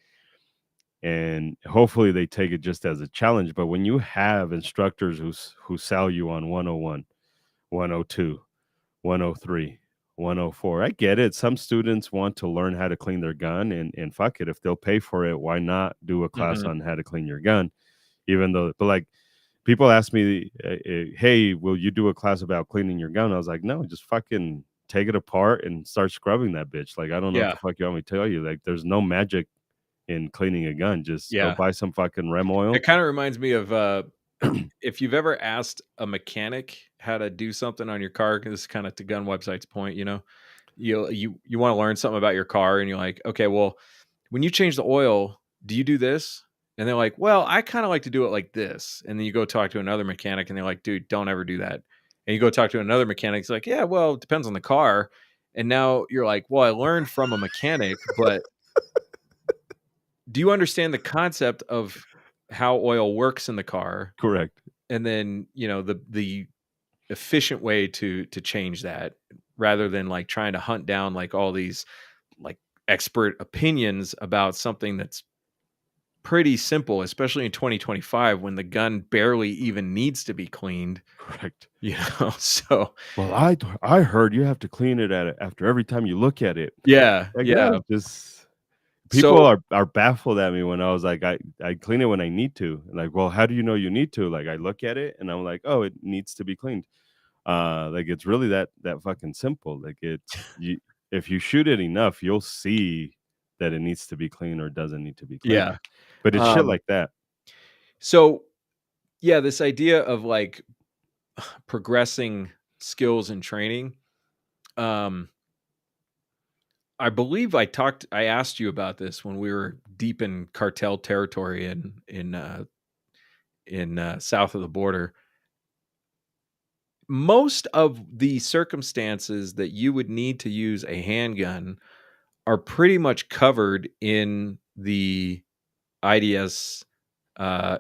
hopefully they take it just as a challenge. But when you have instructors who sell you on 101, 102, 103, 104, I get it. Some students want to learn how to clean their gun, and fuck it, if they'll pay for it, why not do a class on how to clean your gun? Even though, but like, people ask me, hey, will you do a class about cleaning your gun? I was like, no, just fucking take it apart and start scrubbing that bitch. Like, I don't know what the fuck you want me to tell you. Like, there's no magic in cleaning a gun. Just go buy some fucking Rem oil. It kind of reminds me of if you've ever asked a mechanic how to do something on your car, because this is kind of to gun website's point, you want to learn something about your car, and you're like, okay, well, when you change the oil, do you do this? And they're like, well, I kind of like to do it like this. And then you go talk to another mechanic, and they're like, dude, don't ever do that. And you go talk to another mechanic, it's like, yeah, well, it depends on the car. And now you're like, well, I learned from a mechanic, but do you understand the concept of how oil works in the car? Correct. And then, the efficient way to change that, rather than like trying to hunt down like all these like expert opinions about something that's pretty simple, especially in 2025 when the gun barely even needs to be cleaned. Correct. So, well, I heard you have to clean it after every time you look at it. Yeah. Like, Yeah. Just people So, are baffled at me when I was like, I clean it when I need to. Like, well, how do you know you need to? Like, I look at it and I'm like, oh, it needs to be cleaned. Like, it's really that fucking simple. Like, if you shoot it enough, you'll see that it needs to be clean or doesn't need to be clean. yeah. But it's shit like that. So, yeah, this idea of like progressing skills and training. I believe I asked you about this when we were deep in cartel territory in south of the border. Most of the circumstances that you would need to use a handgun are pretty much covered in the IDS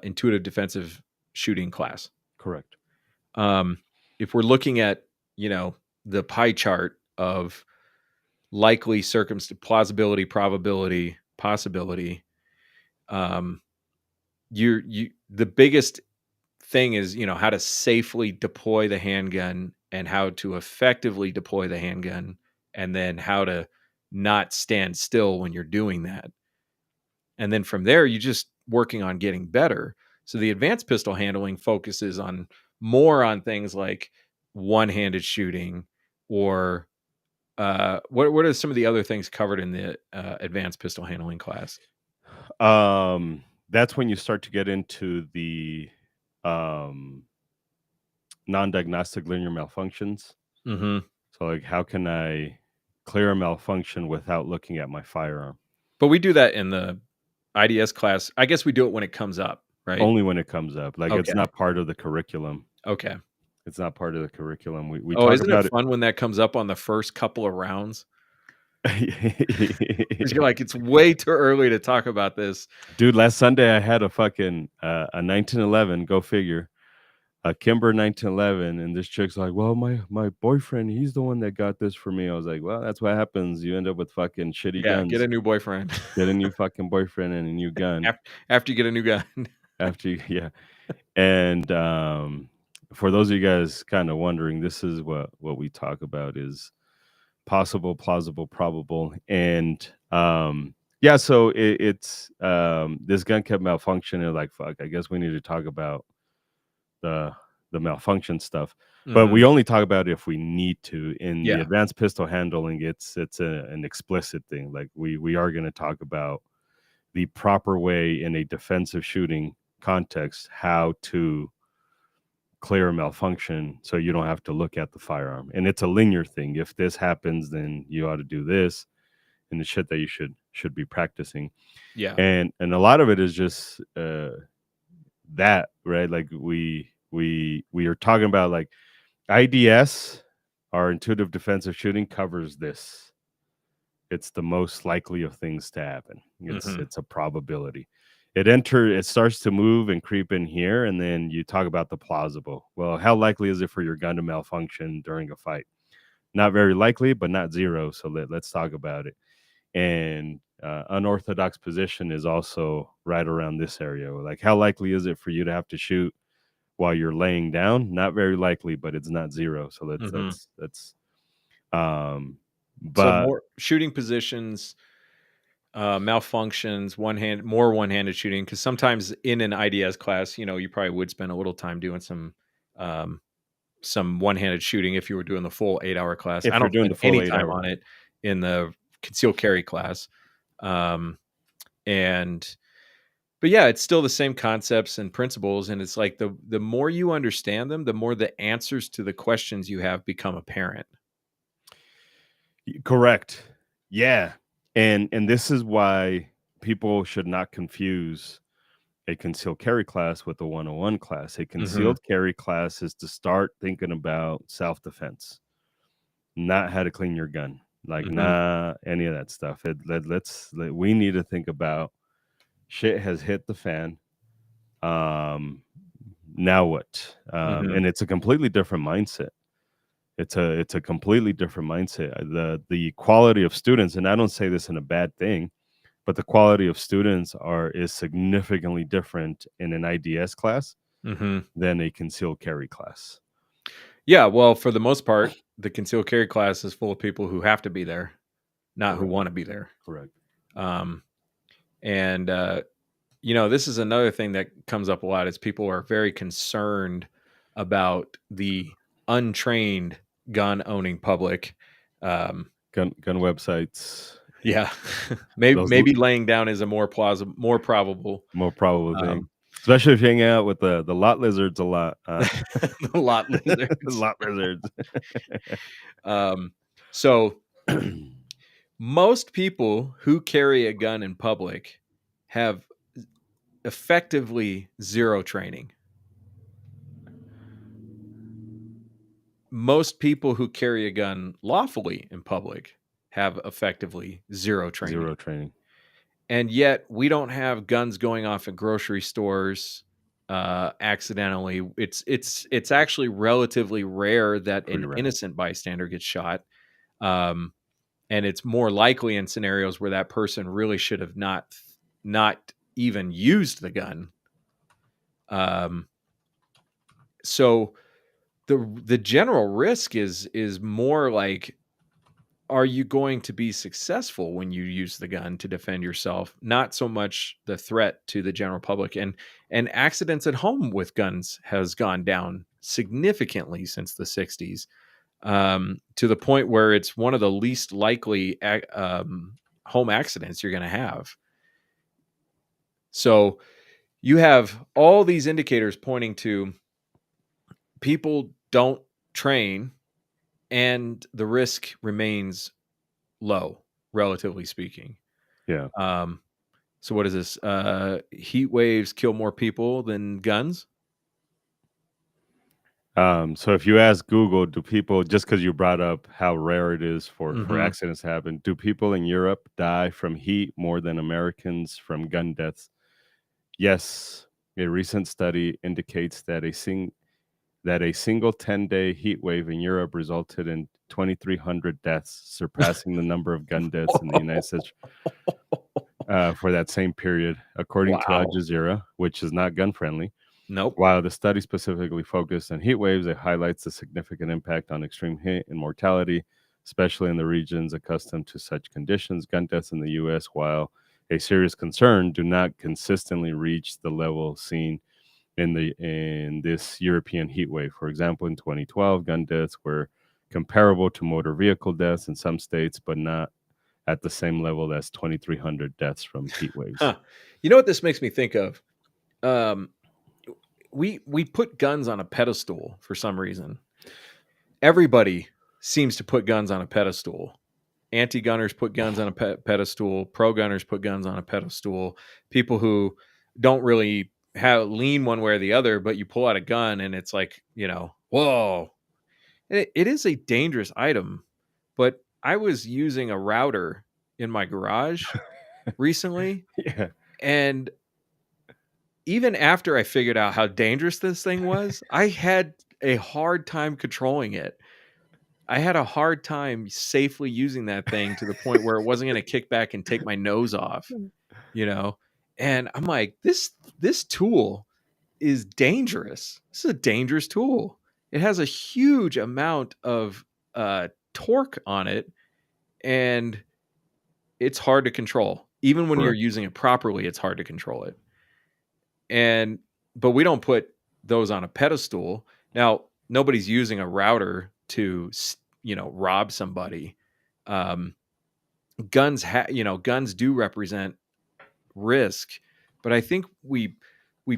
intuitive defensive shooting class. Correct. If we're looking at, the pie chart of likely plausibility, probability, possibility, the biggest thing is, how to safely deploy the handgun and how to effectively deploy the handgun, and then how to not stand still when you're doing that. And then from there, you're just working on getting better. So the advanced pistol handling focuses more on things like one-handed shooting, or what are some of the other things covered in the advanced pistol handling class? That's when you start to get into the non-diagnostic linear malfunctions. Mm-hmm. So, like, how can I clear a malfunction without looking at my firearm? But we do that in the IDS class. I guess we do it when it comes up, right? Only when it comes up. Like, it's Okay. not part of the curriculum. Okay. It's not part of the curriculum. We Oh, talk isn't about it fun when that comes up on the first couple of rounds? 'Cause it. you're like, it's way too early to talk about this. Dude, last Sunday I had a fucking a 1911, go figure, a Kimber 1911, and this chick's like, well, my boyfriend, he's the one that got this for me. I was like, well, that's what happens. You end up with fucking shitty Yeah, guns. get a new boyfriend. Get a new fucking boyfriend and a new gun. After you get a new gun. Yeah. And for those of you guys kind of wondering, this is what we talk about is possible, plausible, probable. And yeah, so it's this gun kept malfunctioning. Like, fuck, I guess we need to talk about the malfunction stuff. But we only talk about it if we need to. In the advanced pistol handling, it's an explicit thing. Like, we are going to talk about the proper way in a defensive shooting context how to clear a malfunction so you don't have to look at the firearm. And it's a linear thing. If this happens, then you ought to do this, and the shit that you should be practicing. Yeah. And a lot of it is just that, right? Like, we are talking about, like, IDS, our intuitive defensive shooting, covers this. It's the most likely of things to happen. It's a probability. It starts to move and creep in here, and then you talk about the plausible. Well, how likely is it for your gun to malfunction during a fight? Not very likely, but not zero. So let's talk about it. And unorthodox position is also right around this area. Like, how likely is it for you to have to shoot while you're laying down? Not very likely, but it's not zero. So that's but so more shooting positions, malfunctions, more one-handed shooting, because sometimes in an IDS class, you probably would spend a little time doing some one-handed shooting if you were doing the full 8-hour class. If I you're don't doing spend the full any 8 time hour. on it in the concealed carry class. But yeah, it's still the same concepts and principles, and it's like the more you understand them, the more the answers to the questions you have become apparent. Correct. Yeah. And this is why people should not confuse a concealed carry class with a 101 class. A concealed carry class is to start thinking about self-defense, not how to clean your gun, like not any of that stuff. We need to think about shit has hit the fan. Now what? And it's a completely different mindset. It's a completely different mindset. The quality of students, and I don't say this in a bad thing, but the quality of students is significantly different in an IDS class than a concealed carry class. Yeah, well, for the most part, the concealed carry class is full of people who have to be there, not who want to be there. Correct. And this is another thing that comes up a lot is people are very concerned about the untrained gun owning public. Gun websites. Yeah. maybe laying down is a more probable thing. Especially if you hang out with the lot lizards a lot. The lot The lizards. lot lizards. So most people who carry a gun in public have effectively zero training. Most people who carry a gun lawfully in public have effectively zero training. Zero training. And yet we don't have guns going off at grocery stores accidentally. It's actually relatively rare that Pretty an rare. innocent bystander gets shot. And it's more likely in scenarios where that person really should have not even used the gun. So the general risk is more like, are you going to be successful when you use the gun to defend yourself? Not so much the threat to the general public. And accidents at home with guns has gone down significantly since the 60s, to the point where it's one of the least likely home accidents you're going to have. So you have all these indicators pointing to people don't train, and the risk remains low, relatively speaking. Yeah. So what is this? Heat waves kill more people than guns? So if you ask Google, do people, just because you brought up how rare it is for Mhm. accidents to happen, do people in Europe die from heat more than Americans from gun deaths? Yes. A recent study indicates that a single 10-day heat wave in Europe resulted in 2,300 deaths, surpassing the number of gun deaths in the United States for that same period, according to Al Wow. Jazeera, which is not gun friendly. Nope. While the study specifically focused on heat waves, it highlights the significant impact on extreme heat and mortality, especially in the regions accustomed to such conditions. Gun deaths in the U.S., while a serious concern, do not consistently reach the level seen in this European heat wave. For example, in 2012, gun deaths were comparable to motor vehicle deaths in some states, but not at the same level as 2,300 deaths from heat waves. Huh. You know what this makes me think of? We put guns on a pedestal for some reason. Everybody seems to put guns on a pedestal. Anti-gunners put guns on a pedestal. Pro-gunners put guns on a pedestal. People who don't really lean one way or the other, but you pull out a gun and it's like, whoa. It is a dangerous item, but I was using a router in my garage recently, Yeah. and even after I figured out how dangerous this thing was, I had a hard time controlling it. I had a hard time safely using that thing to the point where it wasn't going to kick back and take my nose off, And I'm like, this tool is dangerous. This is a dangerous tool. It has a huge amount of torque on it, and it's hard to control. Even when you're Correct. using it properly, it's hard to control it. But we don't put those on a pedestal. Now, nobody's using a router to, rob somebody. Guns do represent risk, but I think we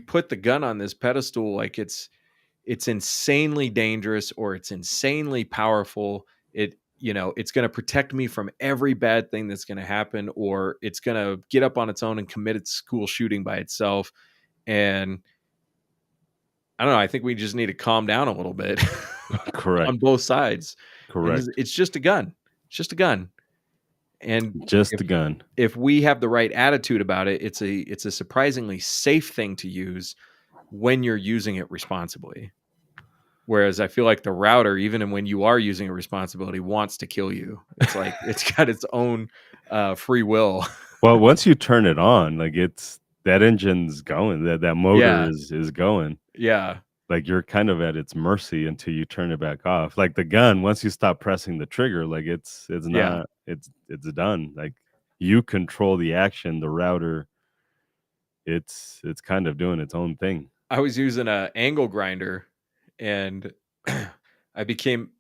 put the gun on this pedestal like it's insanely dangerous or it's insanely powerful. It's going to protect me from every bad thing that's going to happen, or it's going to get up on its own and commit its school shooting by itself. And I don't know. I think we just need to calm down a little bit. Correct. On both sides. Correct. It's just a gun. It's just a gun. And just a gun. If we have the right attitude about it, it's a surprisingly safe thing to use when you're using it responsibly. Whereas I feel like the router, even when you are using it responsibly, wants to kill you. It's like it's got its own free will. Well, once you turn it on, like that engine's going, that motor is going. Yeah. Like you're kind of at its mercy until you turn it back off. Like the gun, once you stop pressing the trigger, like it's done. Like you control the action. The router, it's kind of doing its own thing. I was using an angle grinder, and I became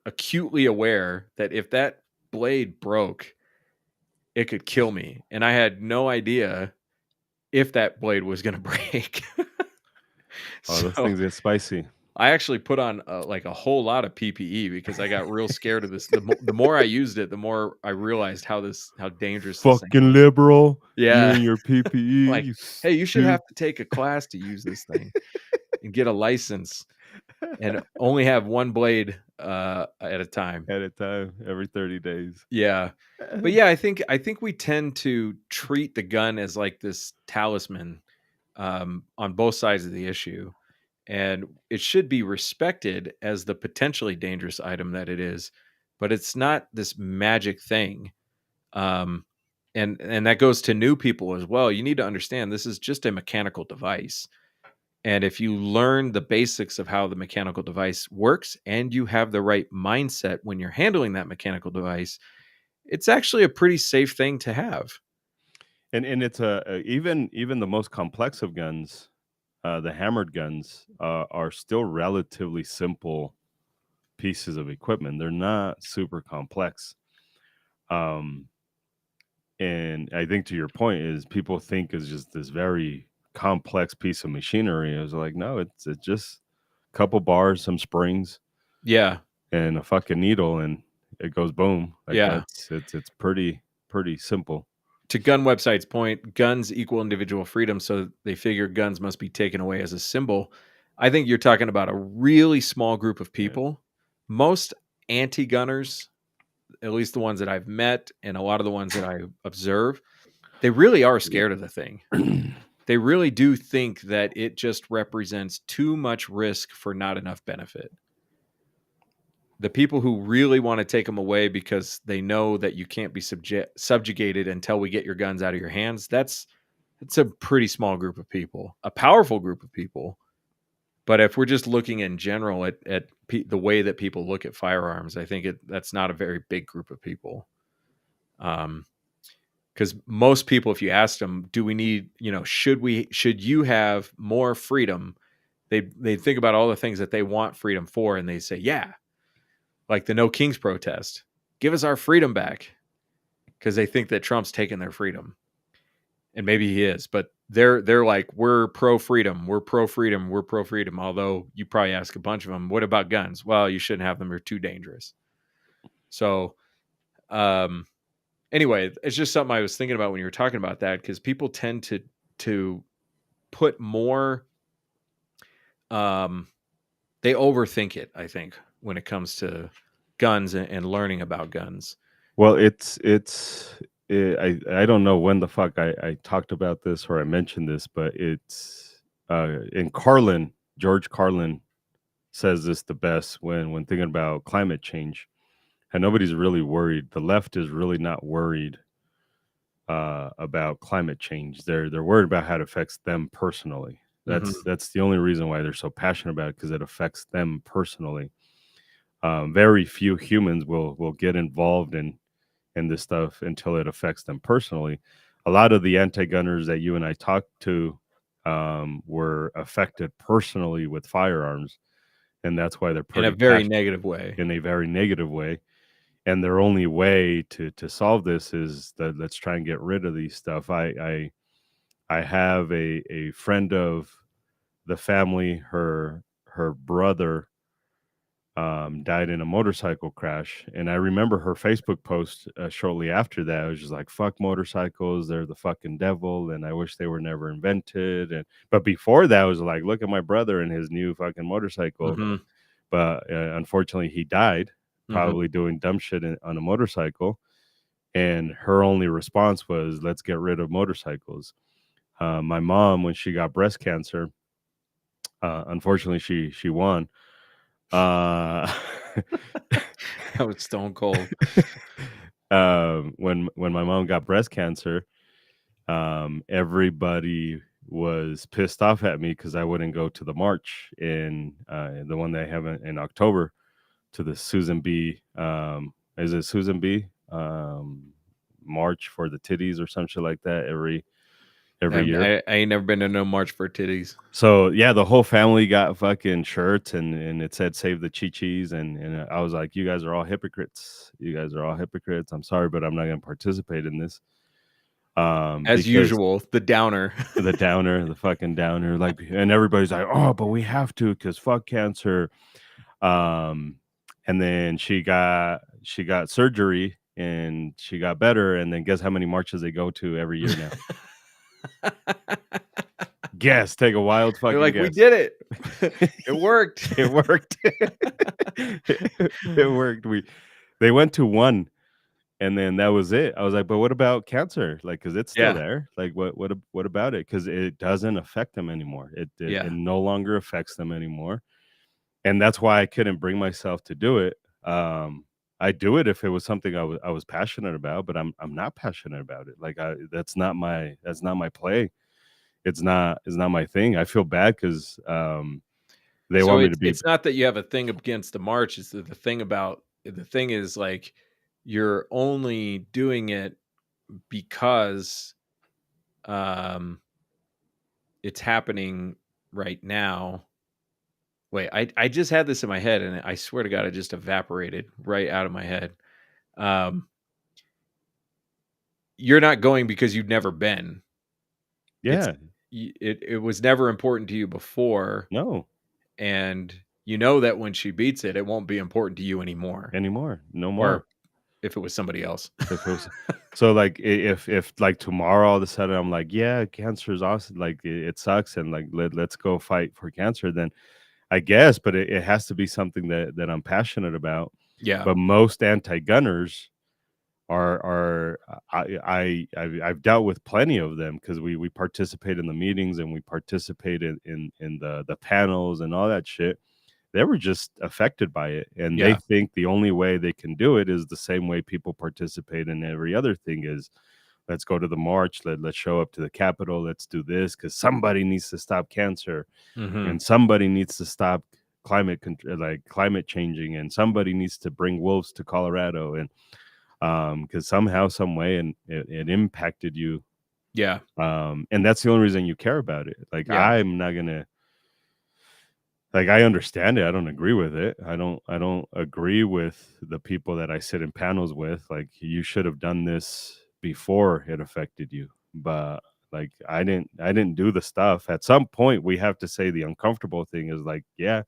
acutely aware that if that blade broke, it could kill me. And I had no idea if that blade was going to break. Oh, those So things get spicy. I actually put on like a whole lot of PPE because I got real scared of this. The more I used it, the more I realized how dangerous this thing Fucking was. liberal. You Yeah. and your PPE. Like, you hey, you should stu- have to take a class to use this thing and get a license and only have one blade at a time. at a time every 30 days. Yeah. But yeah, I think we tend to treat the gun as like this talisman on both sides of the issue. And it should be respected as the potentially dangerous item that it is, but it's not this magic thing. Um, and that goes to new people as well. You need to understand this is just a mechanical device. And if you learn the basics of how the mechanical device works and you have the right mindset when you're handling that mechanical device, it's actually a pretty safe thing to have. And it's even the most complex of guns, the hammered guns, are still relatively simple pieces of equipment. They're not super complex. And I think to your point is people think is just this very complex piece of machinery. I was like, no, it's just a couple bars, some springs, Yeah. and a fucking needle, and it goes boom. Like Yeah. it's pretty simple. To gun website's point, guns equal individual freedom, so they figure guns must be taken away as a symbol. I think you're talking about a really small group of people. Most anti-gunners, at least the ones that I've met and a lot of the ones that I observe, they really are scared of the thing. They really do think that it just represents too much risk for not enough benefit. The people who really want to take them away because they know that you can't be subjugated until we get your guns out of your hands, that's a pretty small group of people, a powerful group of people. But if we're just looking in general at the way that people look at firearms, I think that's not a very big group of people. Because most people, if you ask them, do we need, should you have more freedom? They think about all the things that they want freedom for, and they say, yeah, like the No Kings protest, give us our freedom back, because they think that Trump's taken their freedom, and maybe he is, but they're like, we're pro freedom, we're pro freedom, we're pro freedom. Although you probably ask a bunch of them, what about guns? Well, you shouldn't have them; they're too dangerous. So, anyway, it's just something I was thinking about when you were talking about that, because people tend to put more. They overthink it, I think, when it comes to guns and learning about guns. Well, I don't know when the fuck I talked about this or I mentioned this, but it's in Carlin, George Carlin says this the best when thinking about climate change, and nobody's really worried. The left is really not worried about climate change. They're worried about how it affects them personally. That's the only reason why they're so passionate about it, because it affects them personally. Very few humans will get involved in this stuff until it affects them personally. A lot of the anti-gunners that you and I talked to were affected personally with firearms, and that's why they're in a very negative way. In a very negative way. And their only way to solve this is that let's try and get rid of these stuff. I have a friend of the family. Her brother died in a motorcycle crash, and I remember her Facebook post shortly after that. It was just like, "Fuck motorcycles, they're the fucking devil, and I wish they were never invented." And but before that, it was like, "Look at my brother and his new fucking motorcycle." But unfortunately, he died probably doing dumb shit on a motorcycle. And her only response was, "Let's get rid of motorcycles." My mom, when she got breast cancer, unfortunately, she won. That was stone cold. When my mom got breast cancer, everybody was pissed off at me because I wouldn't go to the march in the one they have in October, to the Susan B. Is it Susan B. March for the titties or some shit like that every year. I ain't never been to no march for titties. So yeah, the whole family got fucking shirts and it said "Save the Chi-Chis," and I was like, you guys are all hypocrites. You guys are all hypocrites. I'm sorry, but I'm not going to participate in this. As because usual, the downer. the downer, the fucking downer, like, and everybody's like, oh, but we have to because fuck cancer. Um, and then she got surgery and she got better. And then guess how many marches they go to every year now? Guess. Take a wild They're fucking like, guess. we did it. It worked. It worked. It worked. They went to one, and then that was it. I was like, but what about cancer? Like, because it's still Yeah. there. Like, what about it? Because it doesn't affect them anymore. Yeah. It no longer affects them anymore, and that's why I couldn't bring myself to do it. I do it if it was something I was passionate about, but I'm not passionate about it. Like, that's not my play. It's not my thing. I feel bad because they So want me to be. it's not that you have a thing against the march. It's the thing is like you're only doing it because it's happening right now. Wait, I just had this in my head, and I swear to God, it just evaporated right out of my head. You're not going because you've never been. Yeah. It was never important to you before, No. and you know that when she beats it, it won't be important to you anymore. No more. Or if it was somebody else. If it was, so like if like tomorrow all of a sudden I'm like, yeah, cancer is awesome, like it sucks, and like let's go fight for cancer, then I guess, but it has to be something that I'm passionate about. Yeah. But most anti-gunners are I've dealt with plenty of them because we participate in the meetings and we participate in the panels and all that shit. They were just affected by it, and they Yeah. think the only way they can do it is the same way people participate in every other thing is, let's go to the march, let's show up to the Capitol, let's do this because somebody needs to stop cancer and somebody needs to stop climate changing, and somebody needs to bring wolves to Colorado, and because somehow, some way, and it impacted you. Yeah. And that's the only reason you care about it. Like, Yeah. I'm not gonna, like, I understand it. I don't agree with it. I don't agree with the people that I sit in panels with. Like, you should have done this before it affected you. But like, I didn't do the stuff. At some point, we have to say the uncomfortable thing is like, yeah,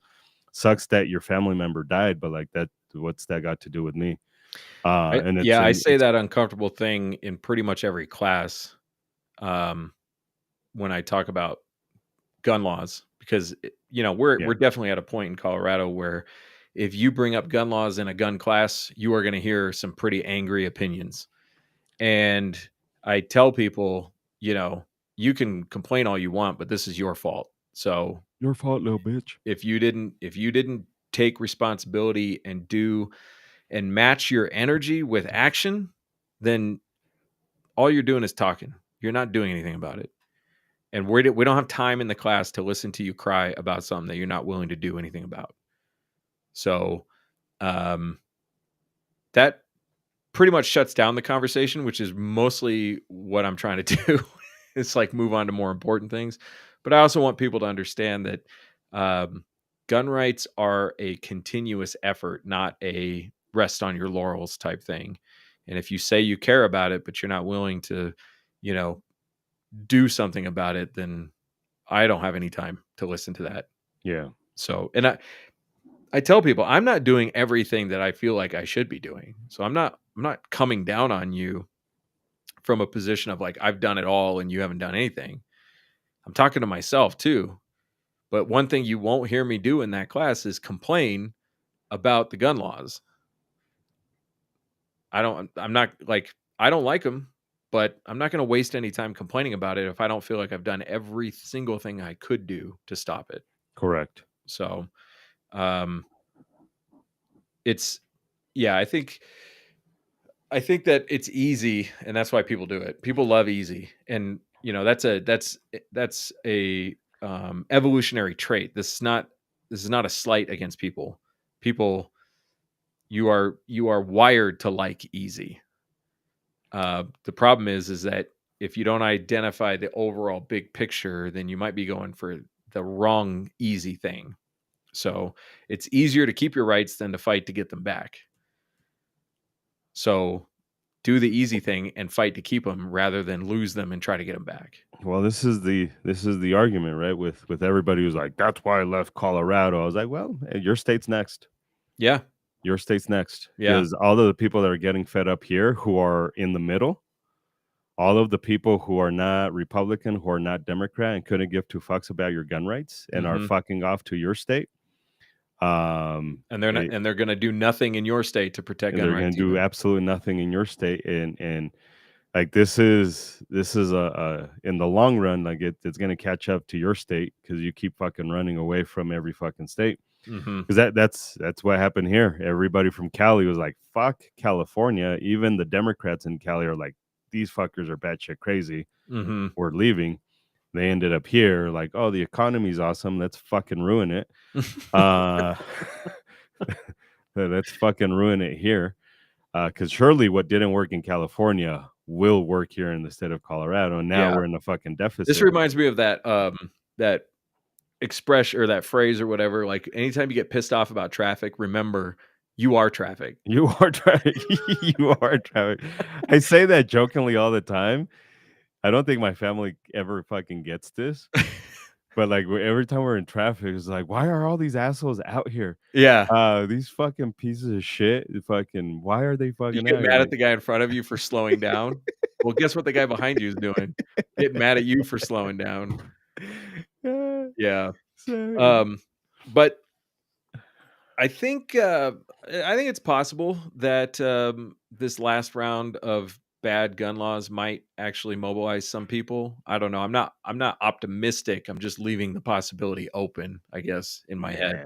sucks that your family member died, but like what's that got to do with me? And I say that uncomfortable thing in pretty much every class when I talk about gun laws, because we're definitely at a point in Colorado where if you bring up gun laws in a gun class, you are going to hear some pretty angry opinions. And I tell people, you can complain all you want, but this is your fault. So your fault, little bitch. If you didn't take responsibility and match your energy with action, then all you're doing is talking. You're not doing anything about it. And we don't have time in the class to listen to you cry about something that you're not willing to do anything about. So that pretty much shuts down the conversation, which is mostly what I'm trying to do. It's like move on to more important things. But I also want people to understand that gun rights are a continuous effort, not a rest on your laurels type thing. And if you say you care about it, but you're not willing to, do something about it, then I don't have any time to listen to that. Yeah. So, and I tell people I'm not doing everything that I feel like I should be doing. So I'm not coming down on you from a position of like, I've done it all and you haven't done anything. I'm talking to myself too. But one thing you won't hear me do in that class is complain about the gun laws. I don't like them, but I'm not going to waste any time complaining about it if I don't feel like I've done every single thing I could do to stop it. Correct. So, I think that it's easy, and that's why people do it. People love easy, and that's a evolutionary trait. This is not a slight against people. People, you are wired to like easy. The problem is that if you don't identify the overall big picture, then you might be going for the wrong easy thing. So it's easier to keep your rights than to fight to get them back. So do the easy thing and fight to keep them rather than lose them and try to get them back. Well, this is the argument, right? With everybody who's like, that's why I left Colorado. I was like, well, your state's next. Yeah. Your state's next. Yeah. Because all of the people that are getting fed up here who are in the middle, all of the people who are not Republican, who are not Democrat, and couldn't give two fucks about your gun rights and are fucking off to your state. And they're not, and they're going to do nothing in your state to protect gun they're rights. going to do absolutely nothing in your state, and like this is a in the long run, like it's going to catch up to your state because you keep fucking running away from every fucking state. Because that's what happened here. Everybody from Cali was like, fuck California. Even the Democrats in Cali are like, these fuckers are batshit crazy. We're leaving. They ended up here like, oh, the economy's awesome. Let's fucking ruin it. Let's fucking ruin it here. Because surely what didn't work in California will work here in the state of Colorado. And now we're in a fucking deficit. This reminds me of that that expression or that phrase or whatever. Like anytime you get pissed off about traffic, remember you are traffic. You are traffic. You are traffic. I say that jokingly all the time. I don't think my family ever fucking gets this. But like every time we're in traffic, it's like, why are all these assholes out here? Yeah. These fucking pieces of shit. Fucking, why are they fucking? You get mad at the guy in front of you for slowing down. Well, guess what the guy behind you is doing? Getting mad at you for slowing down. Yeah. But I think it's possible that this last round of bad gun laws might actually mobilize some people. I don't know. I'm not optimistic. I'm just leaving the possibility open, I guess, in my head.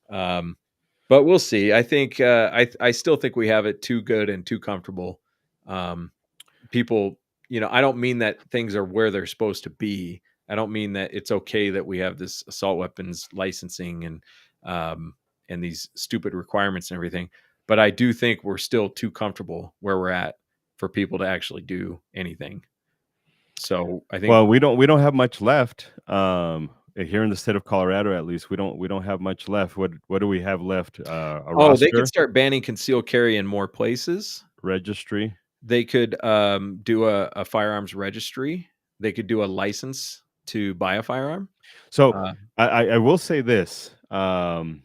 But we'll see. I think I still think we have it too good and too comfortable. People, I don't mean that things are where they're supposed to be. I don't mean that it's okay that we have this assault weapons licensing and these stupid requirements and everything. But I do think we're still too comfortable where we're at for people to actually do anything. So I think, well, we don't have much left. Here in the state of Colorado, at least, we don't have much left. What do we have left? Roster? They could start banning concealed carry in more places. Registry. They could do a firearms registry. They could do a license to buy a firearm. So I will say this, and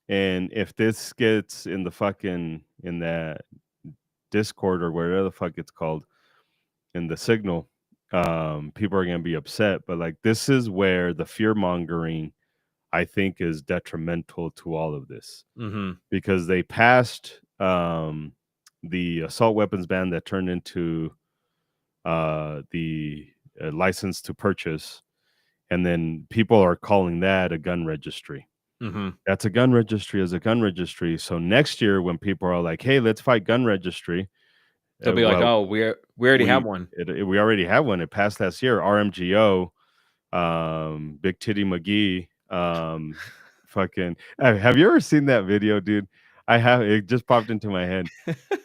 if this gets in that Discord or whatever the fuck it's called, in the signal, people are going to be upset. But like, this is where the fear mongering, I think, is detrimental to all of this, because they passed the assault weapons ban that turned into the license to purchase, and then people are calling that a gun registry. That's a gun registry as a gun registry. So next year, when people are like, "Hey, let's fight gun registry," they'll be like, "Oh, we already have one. We already have one. It passed last year. RMGO, Big Titty McGee, fucking." Have you ever seen that video, dude? I have. It just popped into my head.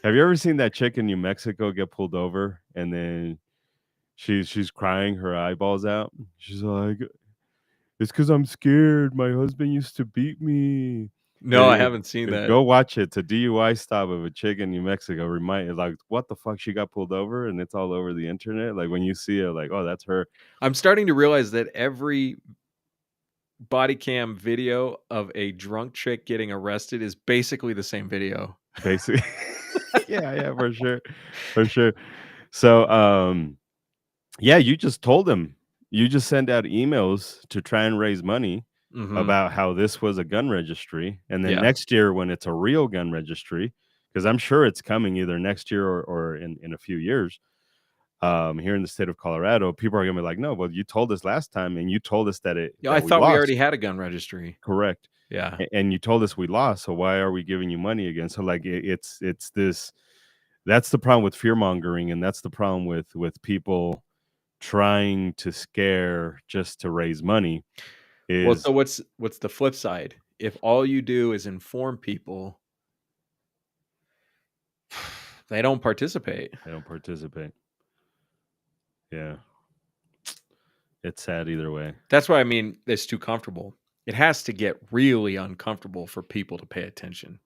Have you ever seen that chick in New Mexico get pulled over and then she's crying her eyeballs out? She's like, "It's because I'm scared. My husband used to beat me." No, I haven't seen that. Go watch it. It's a DUI stop of a chick in New Mexico. Like, what the fuck? She got pulled over, and it's all over the internet. Like, when you see it, like, oh, that's her. I'm starting to realize that every body cam video of a drunk chick getting arrested is basically the same video. Basically. yeah, for sure. So, yeah, you just told them. You just send out emails to try and raise money about how this was a gun registry, and then next year when it's a real gun registry, because I'm sure it's coming either next year or in a few years, here in the state of Colorado, people are gonna be like, "No, well, you told us last time, and you told us that I thought we already had a gun registry." Correct. Yeah, and you told us we lost, so why are we giving you money again? So like, it's this. That's the problem with fear mongering, and that's the problem with people trying to scare just to raise money. Well, so what's the flip side? If all you do is inform people, they don't participate. Yeah. It's sad either way. That's why I mean it's too comfortable. It has to get really uncomfortable for people to pay attention.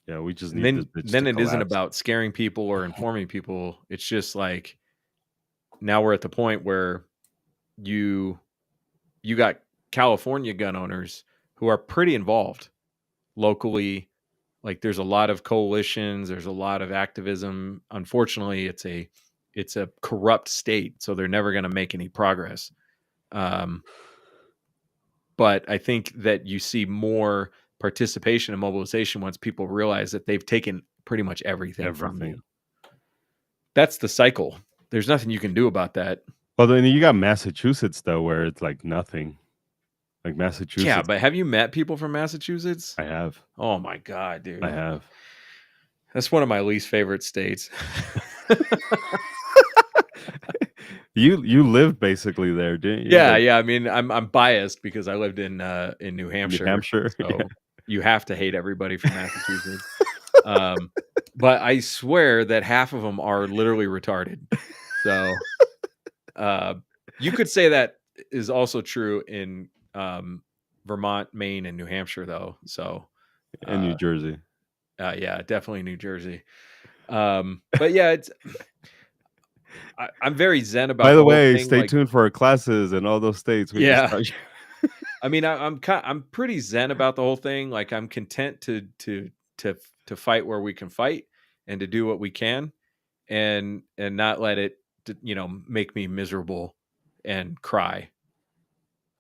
Yeah, we just And need this bitch then to it isn't collapse. about scaring people or informing people. It's just like now we're at the point where you got California gun owners who are pretty involved locally. Like there's a lot of coalitions, there's a lot of activism. Unfortunately, it's a corrupt state, so they're never going to make any progress. But I think that you see more participation and mobilization once people realize that they've taken pretty much everything from you. That's the cycle. There's nothing you can do about that. Well, then you got Massachusetts though, where it's like nothing. Like Yeah, Massachusetts, but have you met people from Massachusetts? I have. Oh my God, dude. I have. That's one of my least favorite states. You live basically there, didn't you? Yeah, Like, yeah. I mean, I'm biased because I lived in New Hampshire. New Hampshire. So Yeah. you have to hate everybody from Massachusetts. But I swear that half of them are literally retarded. So you could say that is also true in Vermont, Maine, and New Hampshire, though. So And New Jersey. yeah, definitely New Jersey. But yeah, it's I'm very zen about. By the whole way, thing, stay like, tuned for our classes in all those states. We Yeah. just I mean, I'm pretty zen about the whole thing. Like, I'm content to fight where we can fight and to do what we can, and not let it, make me miserable and cry.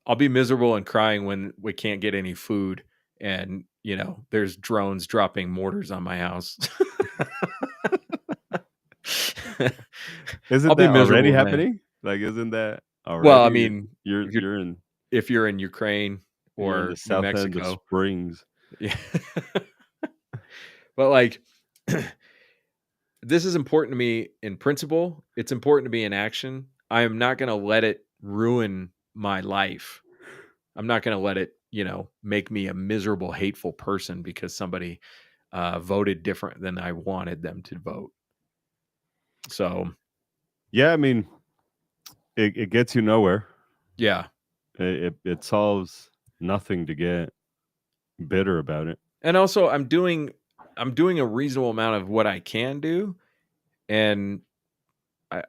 I'll be miserable and crying when we can't get any food, and there's drones dropping mortars on my house. Isn't I'll be that already miserable then. happening? Like, isn't that already? Well, I mean, you're in if you're in Ukraine you're in or the New south end of Mexico, Springs. yeah. But like, this is important to me in principle. It's important to me in action. I am not going to let it ruin my life. I'm not going to let it, make me a miserable, hateful person because somebody voted different than I wanted them to vote. So, Yeah, I mean, it gets you nowhere. yeah. It solves nothing to get bitter about it. And also I'm doing a reasonable amount of what I can do, and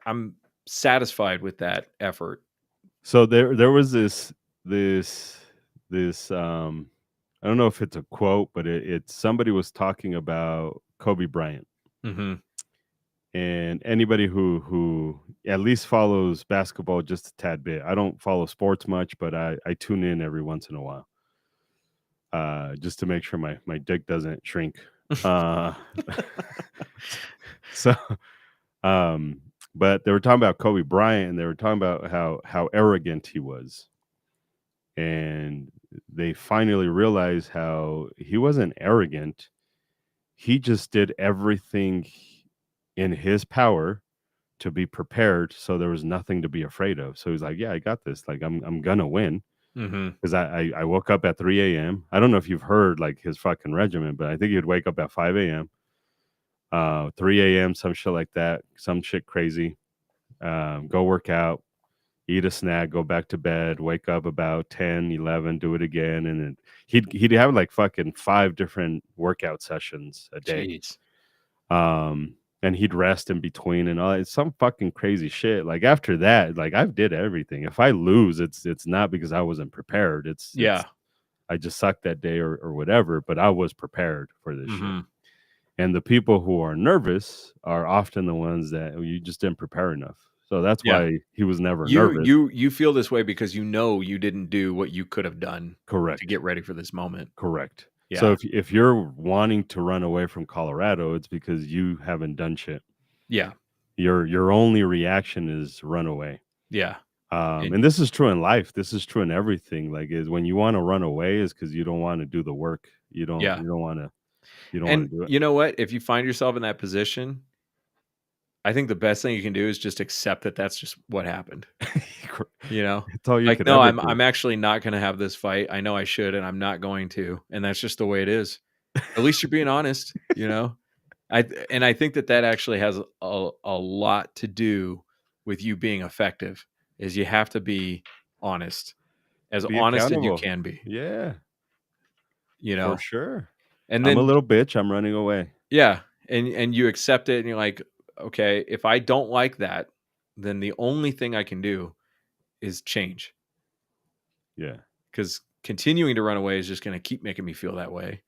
I'm satisfied with that effort. So there was this I don't know if it's a quote, but it's somebody was talking about Kobe Bryant. Mm-hmm. And anybody who at least follows basketball just a tad bit. I don't follow sports much, but I tune in every once in a while. Just to make sure my dick doesn't shrink. So but they were talking about Kobe Bryant, and they were talking about how arrogant he was. And they finally realized how he wasn't arrogant. He just did everything in his power to be prepared, so there was nothing to be afraid of. So he's like, yeah, I got this. Like, I'm gonna win. Because I woke up at 3 a.m. I don't know if you've heard like his fucking regimen, but I think he'd wake up at 5 a.m. 3 a.m., some shit like that, some shit crazy. Go work out, eat a snack, go back to bed, wake up about 10, 11, do it again. And then he'd have like fucking 5 different workout sessions a day. Jeez. And he'd rest in between and all. It's some fucking crazy shit. Like after that, like I've did everything. If I lose, it's not because I wasn't prepared. It's I just sucked that day or whatever, but I was prepared for this shit. And the people who are nervous are often the ones that you just didn't prepare enough. So that's why he was never nervous. You feel this way because you didn't do what you could have done Correct to get ready for this moment. Correct. Yeah. So if you're wanting to run away from Colorado, it's because you haven't done shit. Yeah. Your only reaction is run away. Yeah. And this is true in life. This is true in everything. Like, is when you want to run away is because you don't want to do the work. You don't want to do it. You know what? If you find yourself in that position, I think the best thing you can do is just accept that that's just what happened. It's all you like, could no, ever do. I'm actually not going to have this fight. I know I should, and I'm not going to. And that's just the way it is. At least you're being honest, I think that actually has a lot to do with you being effective. Is you have to be honest, as Be honest as you accountable. can be. Yeah. For sure. And I'm then a little bitch. I'm running away. yeah, and you accept it and you're like, okay, if I don't like that, then the only thing I can do is change. Yeah. Because continuing to run away is just going to keep making me feel that way.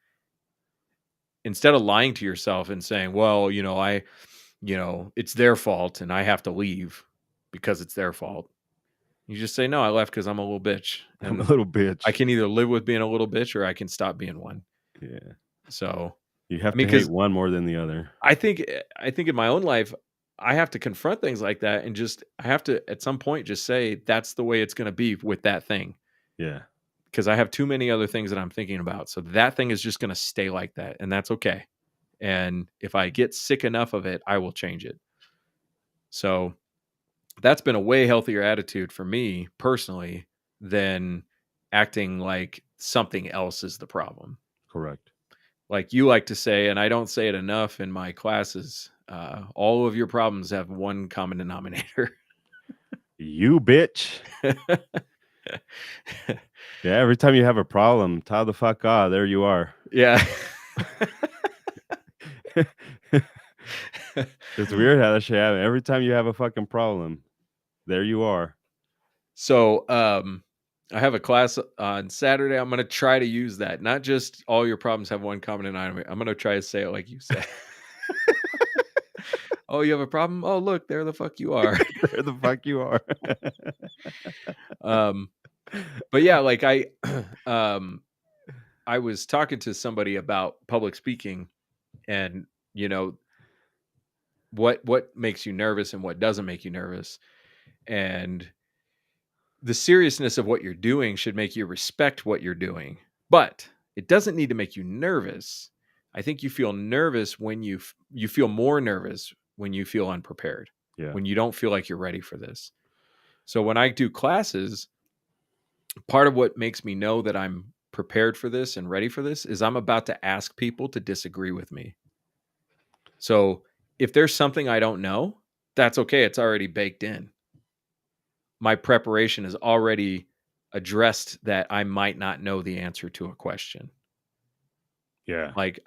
Instead of lying to yourself and saying, well, it's their fault and I have to leave because it's their fault. You just say, no, I left because I'm a little bitch. I'm a And little bitch. I can either live with being a little bitch or I can stop being one. Yeah. So, You have I mean, to hate 'cause one more than the other. I think in my own life, I have to confront things like that and I have to at some point just say that's the way it's going to be with that thing. Yeah. Because I have too many other things that I'm thinking about. So that thing is just going to stay like that. And that's okay. And if I get sick enough of it, I will change it. So that's been a way healthier attitude for me personally than acting like something else is the problem. Correct. Like you like to say, and I don't say it enough in my classes, all of your problems have one common denominator. You bitch. Yeah, every time you have a problem, tell the fuck God, there you are. Yeah. It's weird how that shit happens. Every time you have a fucking problem, there you are. So, I have a class on Saturday. I'm going to try to use that. Not just all your problems have one common denominator. I'm going to try to say it like you said. Oh, you have a problem? Oh, look, there the fuck you are. There the fuck you are. But yeah, like I was talking to somebody about public speaking and, what makes you nervous and what doesn't make you nervous. And the seriousness of what you're doing should make you respect what you're doing, but it doesn't need to make you nervous. I think you feel nervous when you feel more nervous when you feel unprepared, Yeah. when you don't feel like you're ready for this. So when I do classes, part of what makes me know that I'm prepared for this and ready for this is I'm about to ask people to disagree with me. So if there's something I don't know, that's okay. It's already baked in. My preparation is already addressed that I might not know the answer to a question. Yeah. Like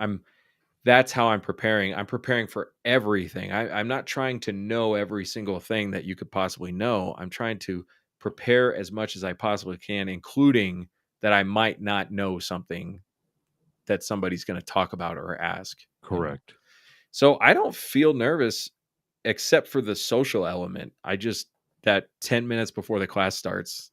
that's how I'm preparing. I'm preparing for everything. I'm not trying to know every single thing that you could possibly know. I'm trying to prepare as much as I possibly can, including that I might not know something that somebody's going to talk about or ask. Correct. So I don't feel nervous except for the social element. I just, that 10 minutes before the class starts,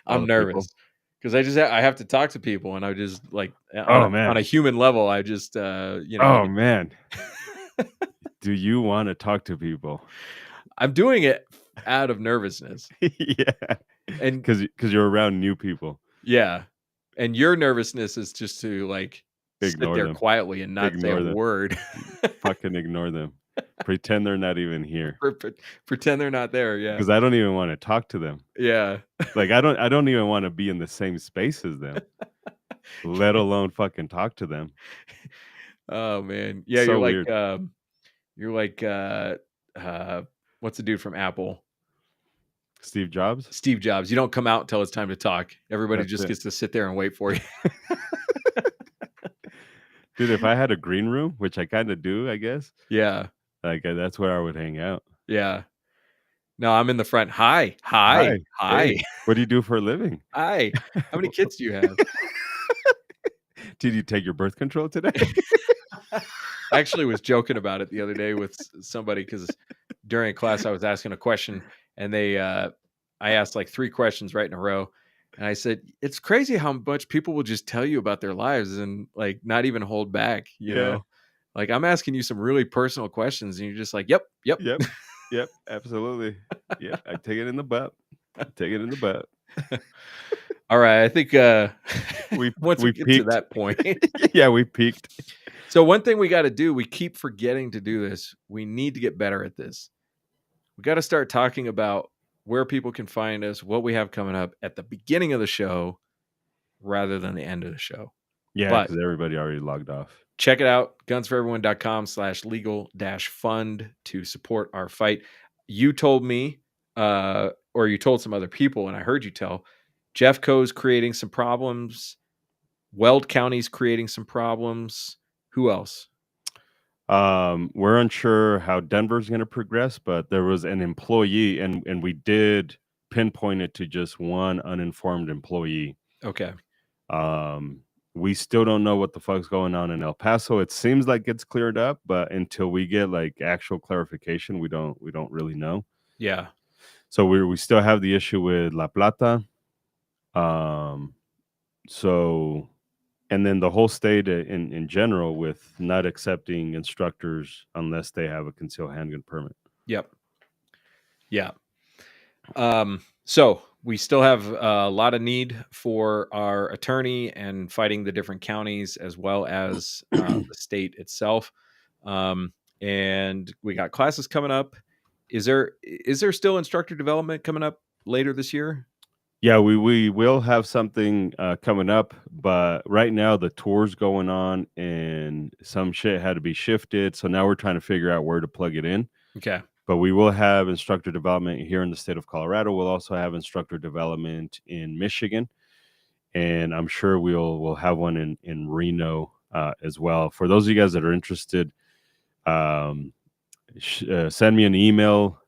I'm nervous because I have to talk to people and I just like, on a human level, I just, Oh man. Do you want to talk to people? I'm doing it out of nervousness. Yeah. And because you're around new people. Yeah. And your nervousness is just to like Ignore sit there them quietly and not say a word. Fucking ignore them. Pretend they're not even here. Pretend they're not there. Yeah. Because I don't even want to talk to them. Yeah. Like I don't even want to be in the same space as them. Let alone fucking talk to them. Oh man. Yeah, So you're like what's the dude from Apple? Steve Jobs? Steve Jobs. You don't come out until it's time to talk. Everybody That's just it. gets to sit there and wait for you. Dude, if I had a green room, which I kind of do, I guess. Yeah. Like that's where I would hang out. Yeah. No, I'm in the front. Hi. Hey, what do you do for a living? Hi. How many kids do you have? Did you take your birth control today? I actually was joking about it the other day with somebody because during a class I was asking a question and I asked like 3 questions right in a row. And I said, it's crazy how much people will just tell you about their lives and like not even hold back, you know? Like I'm asking you some really personal questions and you're just like, yep. Yep, absolutely. Yep, I take it in the butt. All right, I think once we get peaked. to that point. Yeah, we peaked. So one thing we got to do, we keep forgetting to do this. We need to get better at this. We got to start talking about where people can find us, what we have coming up at the beginning of the show rather than the end of the show. Yeah, because everybody already logged off. Check it out, gunsforeveryone.com/legal-fund to support our fight. You told me, or you told some other people, and I heard you tell, Jeffco's creating some problems Weld County's creating some problems. Who else? We're unsure how Denver's going to progress, but there was an employee, and we did pinpoint it to just one uninformed employee. Okay. We still don't know what the fuck's going on in El Paso. It seems like it's cleared up, but until we get like actual clarification, we don't really know. Yeah. So we still have the issue with La Plata. So, and then the whole state in general with not accepting instructors unless they have a concealed handgun permit. Yep. Yeah. So we still have a lot of need for our attorney and fighting the different counties as well as the state itself. And we got classes coming up. Is there still instructor development coming up later this year? Yeah, we will have something coming up, but right now the tour's going on and some shit had to be shifted. So now we're trying to figure out where to plug it in. Okay. But we will have instructor development here in the state of Colorado. We'll also have instructor development in Michigan. And I'm sure we'll have one in Reno as well. For those of you guys that are interested, send me an email,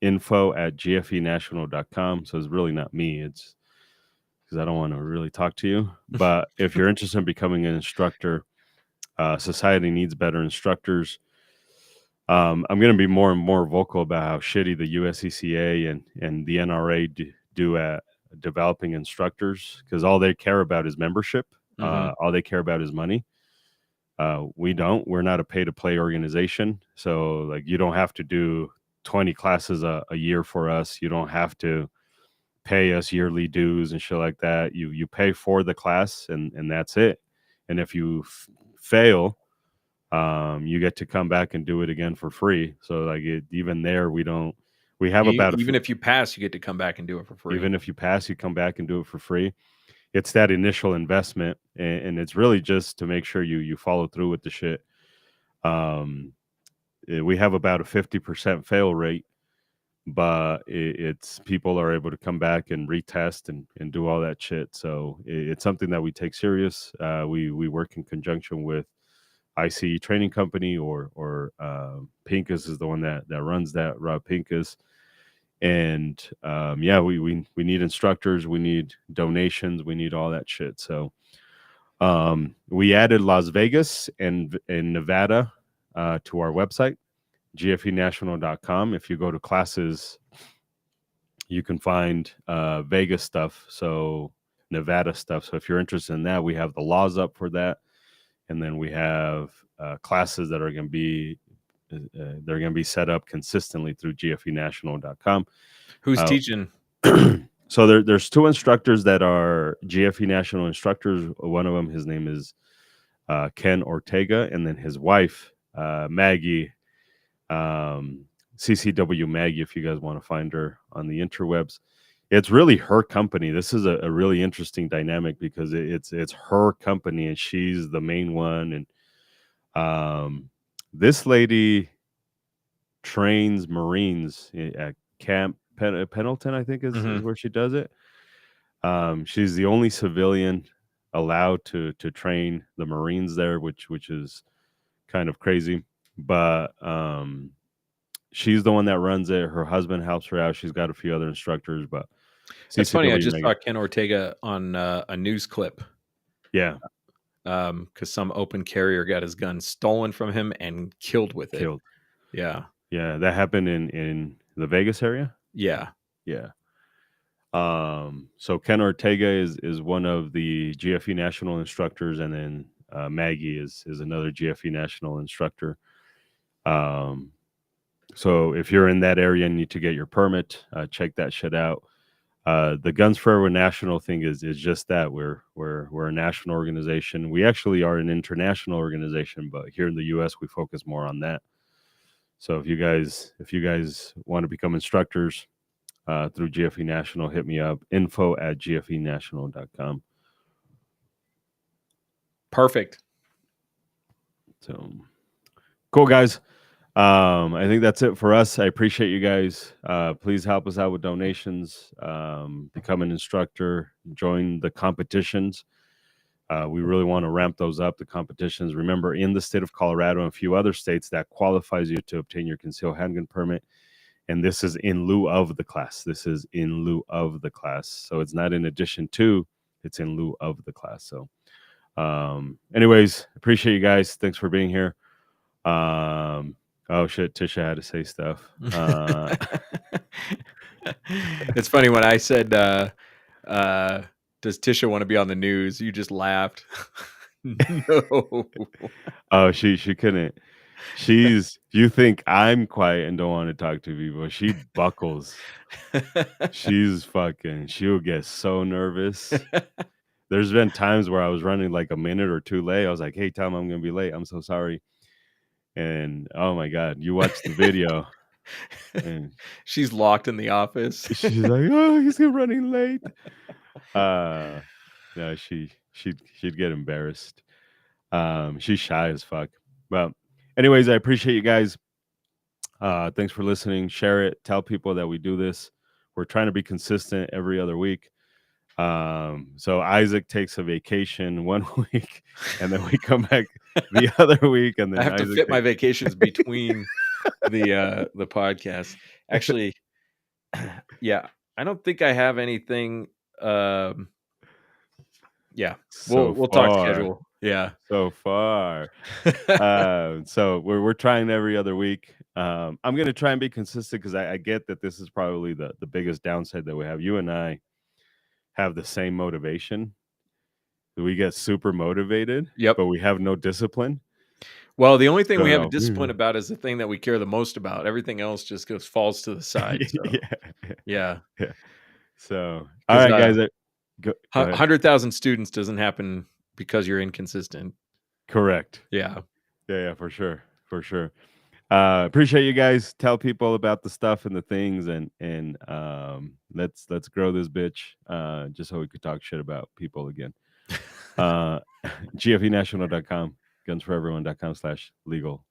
info@gfenational.com. So it's really not me. It's because I don't want to really talk to you. But if you're interested in becoming an instructor, society needs better instructors. I'm going to be more and more vocal about how shitty the USCCA and the NRA do at developing instructors, because all they care about is membership. All they care about is money. We don't. We're not a pay-to-play organization. So, like, you don't have to do 20 classes a year for us. You don't have to pay us yearly dues and shit like that. You pay for the class, and that's it. And if you fail, you get to come back and do it again for free. So like even there, we have about even if you pass, you get to come back and do it for free. Even if you pass, you come back and do it for free. It's that initial investment, and it's really just to make sure you follow through with the shit. We have about a 50% fail rate, but it's people are able to come back and retest and do all that shit. So it's something that we take serious. We work in conjunction with ICE Training Company or Pincus is the one that runs that, Rob Pincus. And yeah, we need instructors, we need donations, we need all that shit. So we added Las Vegas and Nevada to our website, gfenational.com. If you go to classes, you can find Vegas stuff, so Nevada stuff. So if you're interested in that, we have the laws up for that. And then we have classes that are going to be they're going to be set up consistently through gfenational.com. Who's teaching? So there's two instructors that are GFE National instructors. One of them, his name is Ken Ortega, and then his wife, Maggie, CCW Maggie, if you guys want to find her on the interwebs. It's really her company. This is a really interesting dynamic because it's her company and she's the main one. And this lady trains Marines at Camp Pendleton, I think is where she does it. She's the only civilian allowed to train the Marines there, which is kind of crazy. But she's the one that runs it. Her husband helps her out. She's got a few other instructors, but it's funny. I just saw Ken Ortega on a news clip. Yeah. Because some open carrier got his gun stolen from him and killed with it. Yeah. Yeah. That happened in the Vegas area. Yeah. Yeah. So Ken Ortega is one of the GFE National instructors, and then Maggie is another GFE National instructor. So if you're in that area and need to get your permit, check that shit out. The Guns Forever National thing is just that we're a national organization. We actually are an international organization, but here in the U.S. we focus more on that. So if you guys want to become instructors through GFE National, hit me up, info@gfenational.com. Perfect. So cool, guys. I think that's it for us. I appreciate you guys. Please help us out with donations. Become an instructor. Join the competitions. We really want to ramp those up, the competitions. Remember, in the state of Colorado and a few other states, that qualifies you to obtain your concealed handgun permit. And this is in lieu of the class. This is in lieu of the class. So it's not in addition to, it's in lieu of the class. So anyways, appreciate you guys. Thanks for being here. Oh shit, Tisha had to say stuff. It's funny when I said, does Tisha want to be on the news? You just laughed. No. Oh, she couldn't. You think I'm quiet and don't want to talk to people. She buckles. She'll get so nervous. There's been times where I was running like a minute or two late. I was like, hey, Tom, I'm going to be late. I'm so sorry. And oh my God, you watch the video. And she's locked in the office. She's like, oh, he's running late. No, she'd get embarrassed. She's shy as fuck. But anyways, I appreciate you guys. Thanks for listening. Share it. Tell people that we do this. We're trying to be consistent every other week. So Isaac takes a vacation 1 week, and then we come back the other week, and then I have to fit my vacations between the podcast. Actually, yeah, I don't think I have anything. Yeah, we'll talk schedule. Yeah, so far. So we're trying every other week. I'm gonna try and be consistent because I get that this is probably the biggest downside that we have. You and I have the same motivation. We get super motivated, but we have no discipline. Well, the only thing we have a discipline about is the thing that we care the most about. Everything else just falls to the side. So. Yeah. So, all right, guys. 100,000 students doesn't happen because you're inconsistent. Correct. Yeah. Yeah, for sure. For sure. Appreciate you guys. Tell people about the stuff and the things, and let's grow this bitch just so we could talk shit about people again. GFEnational.com, gunsforeveryone.com/legal-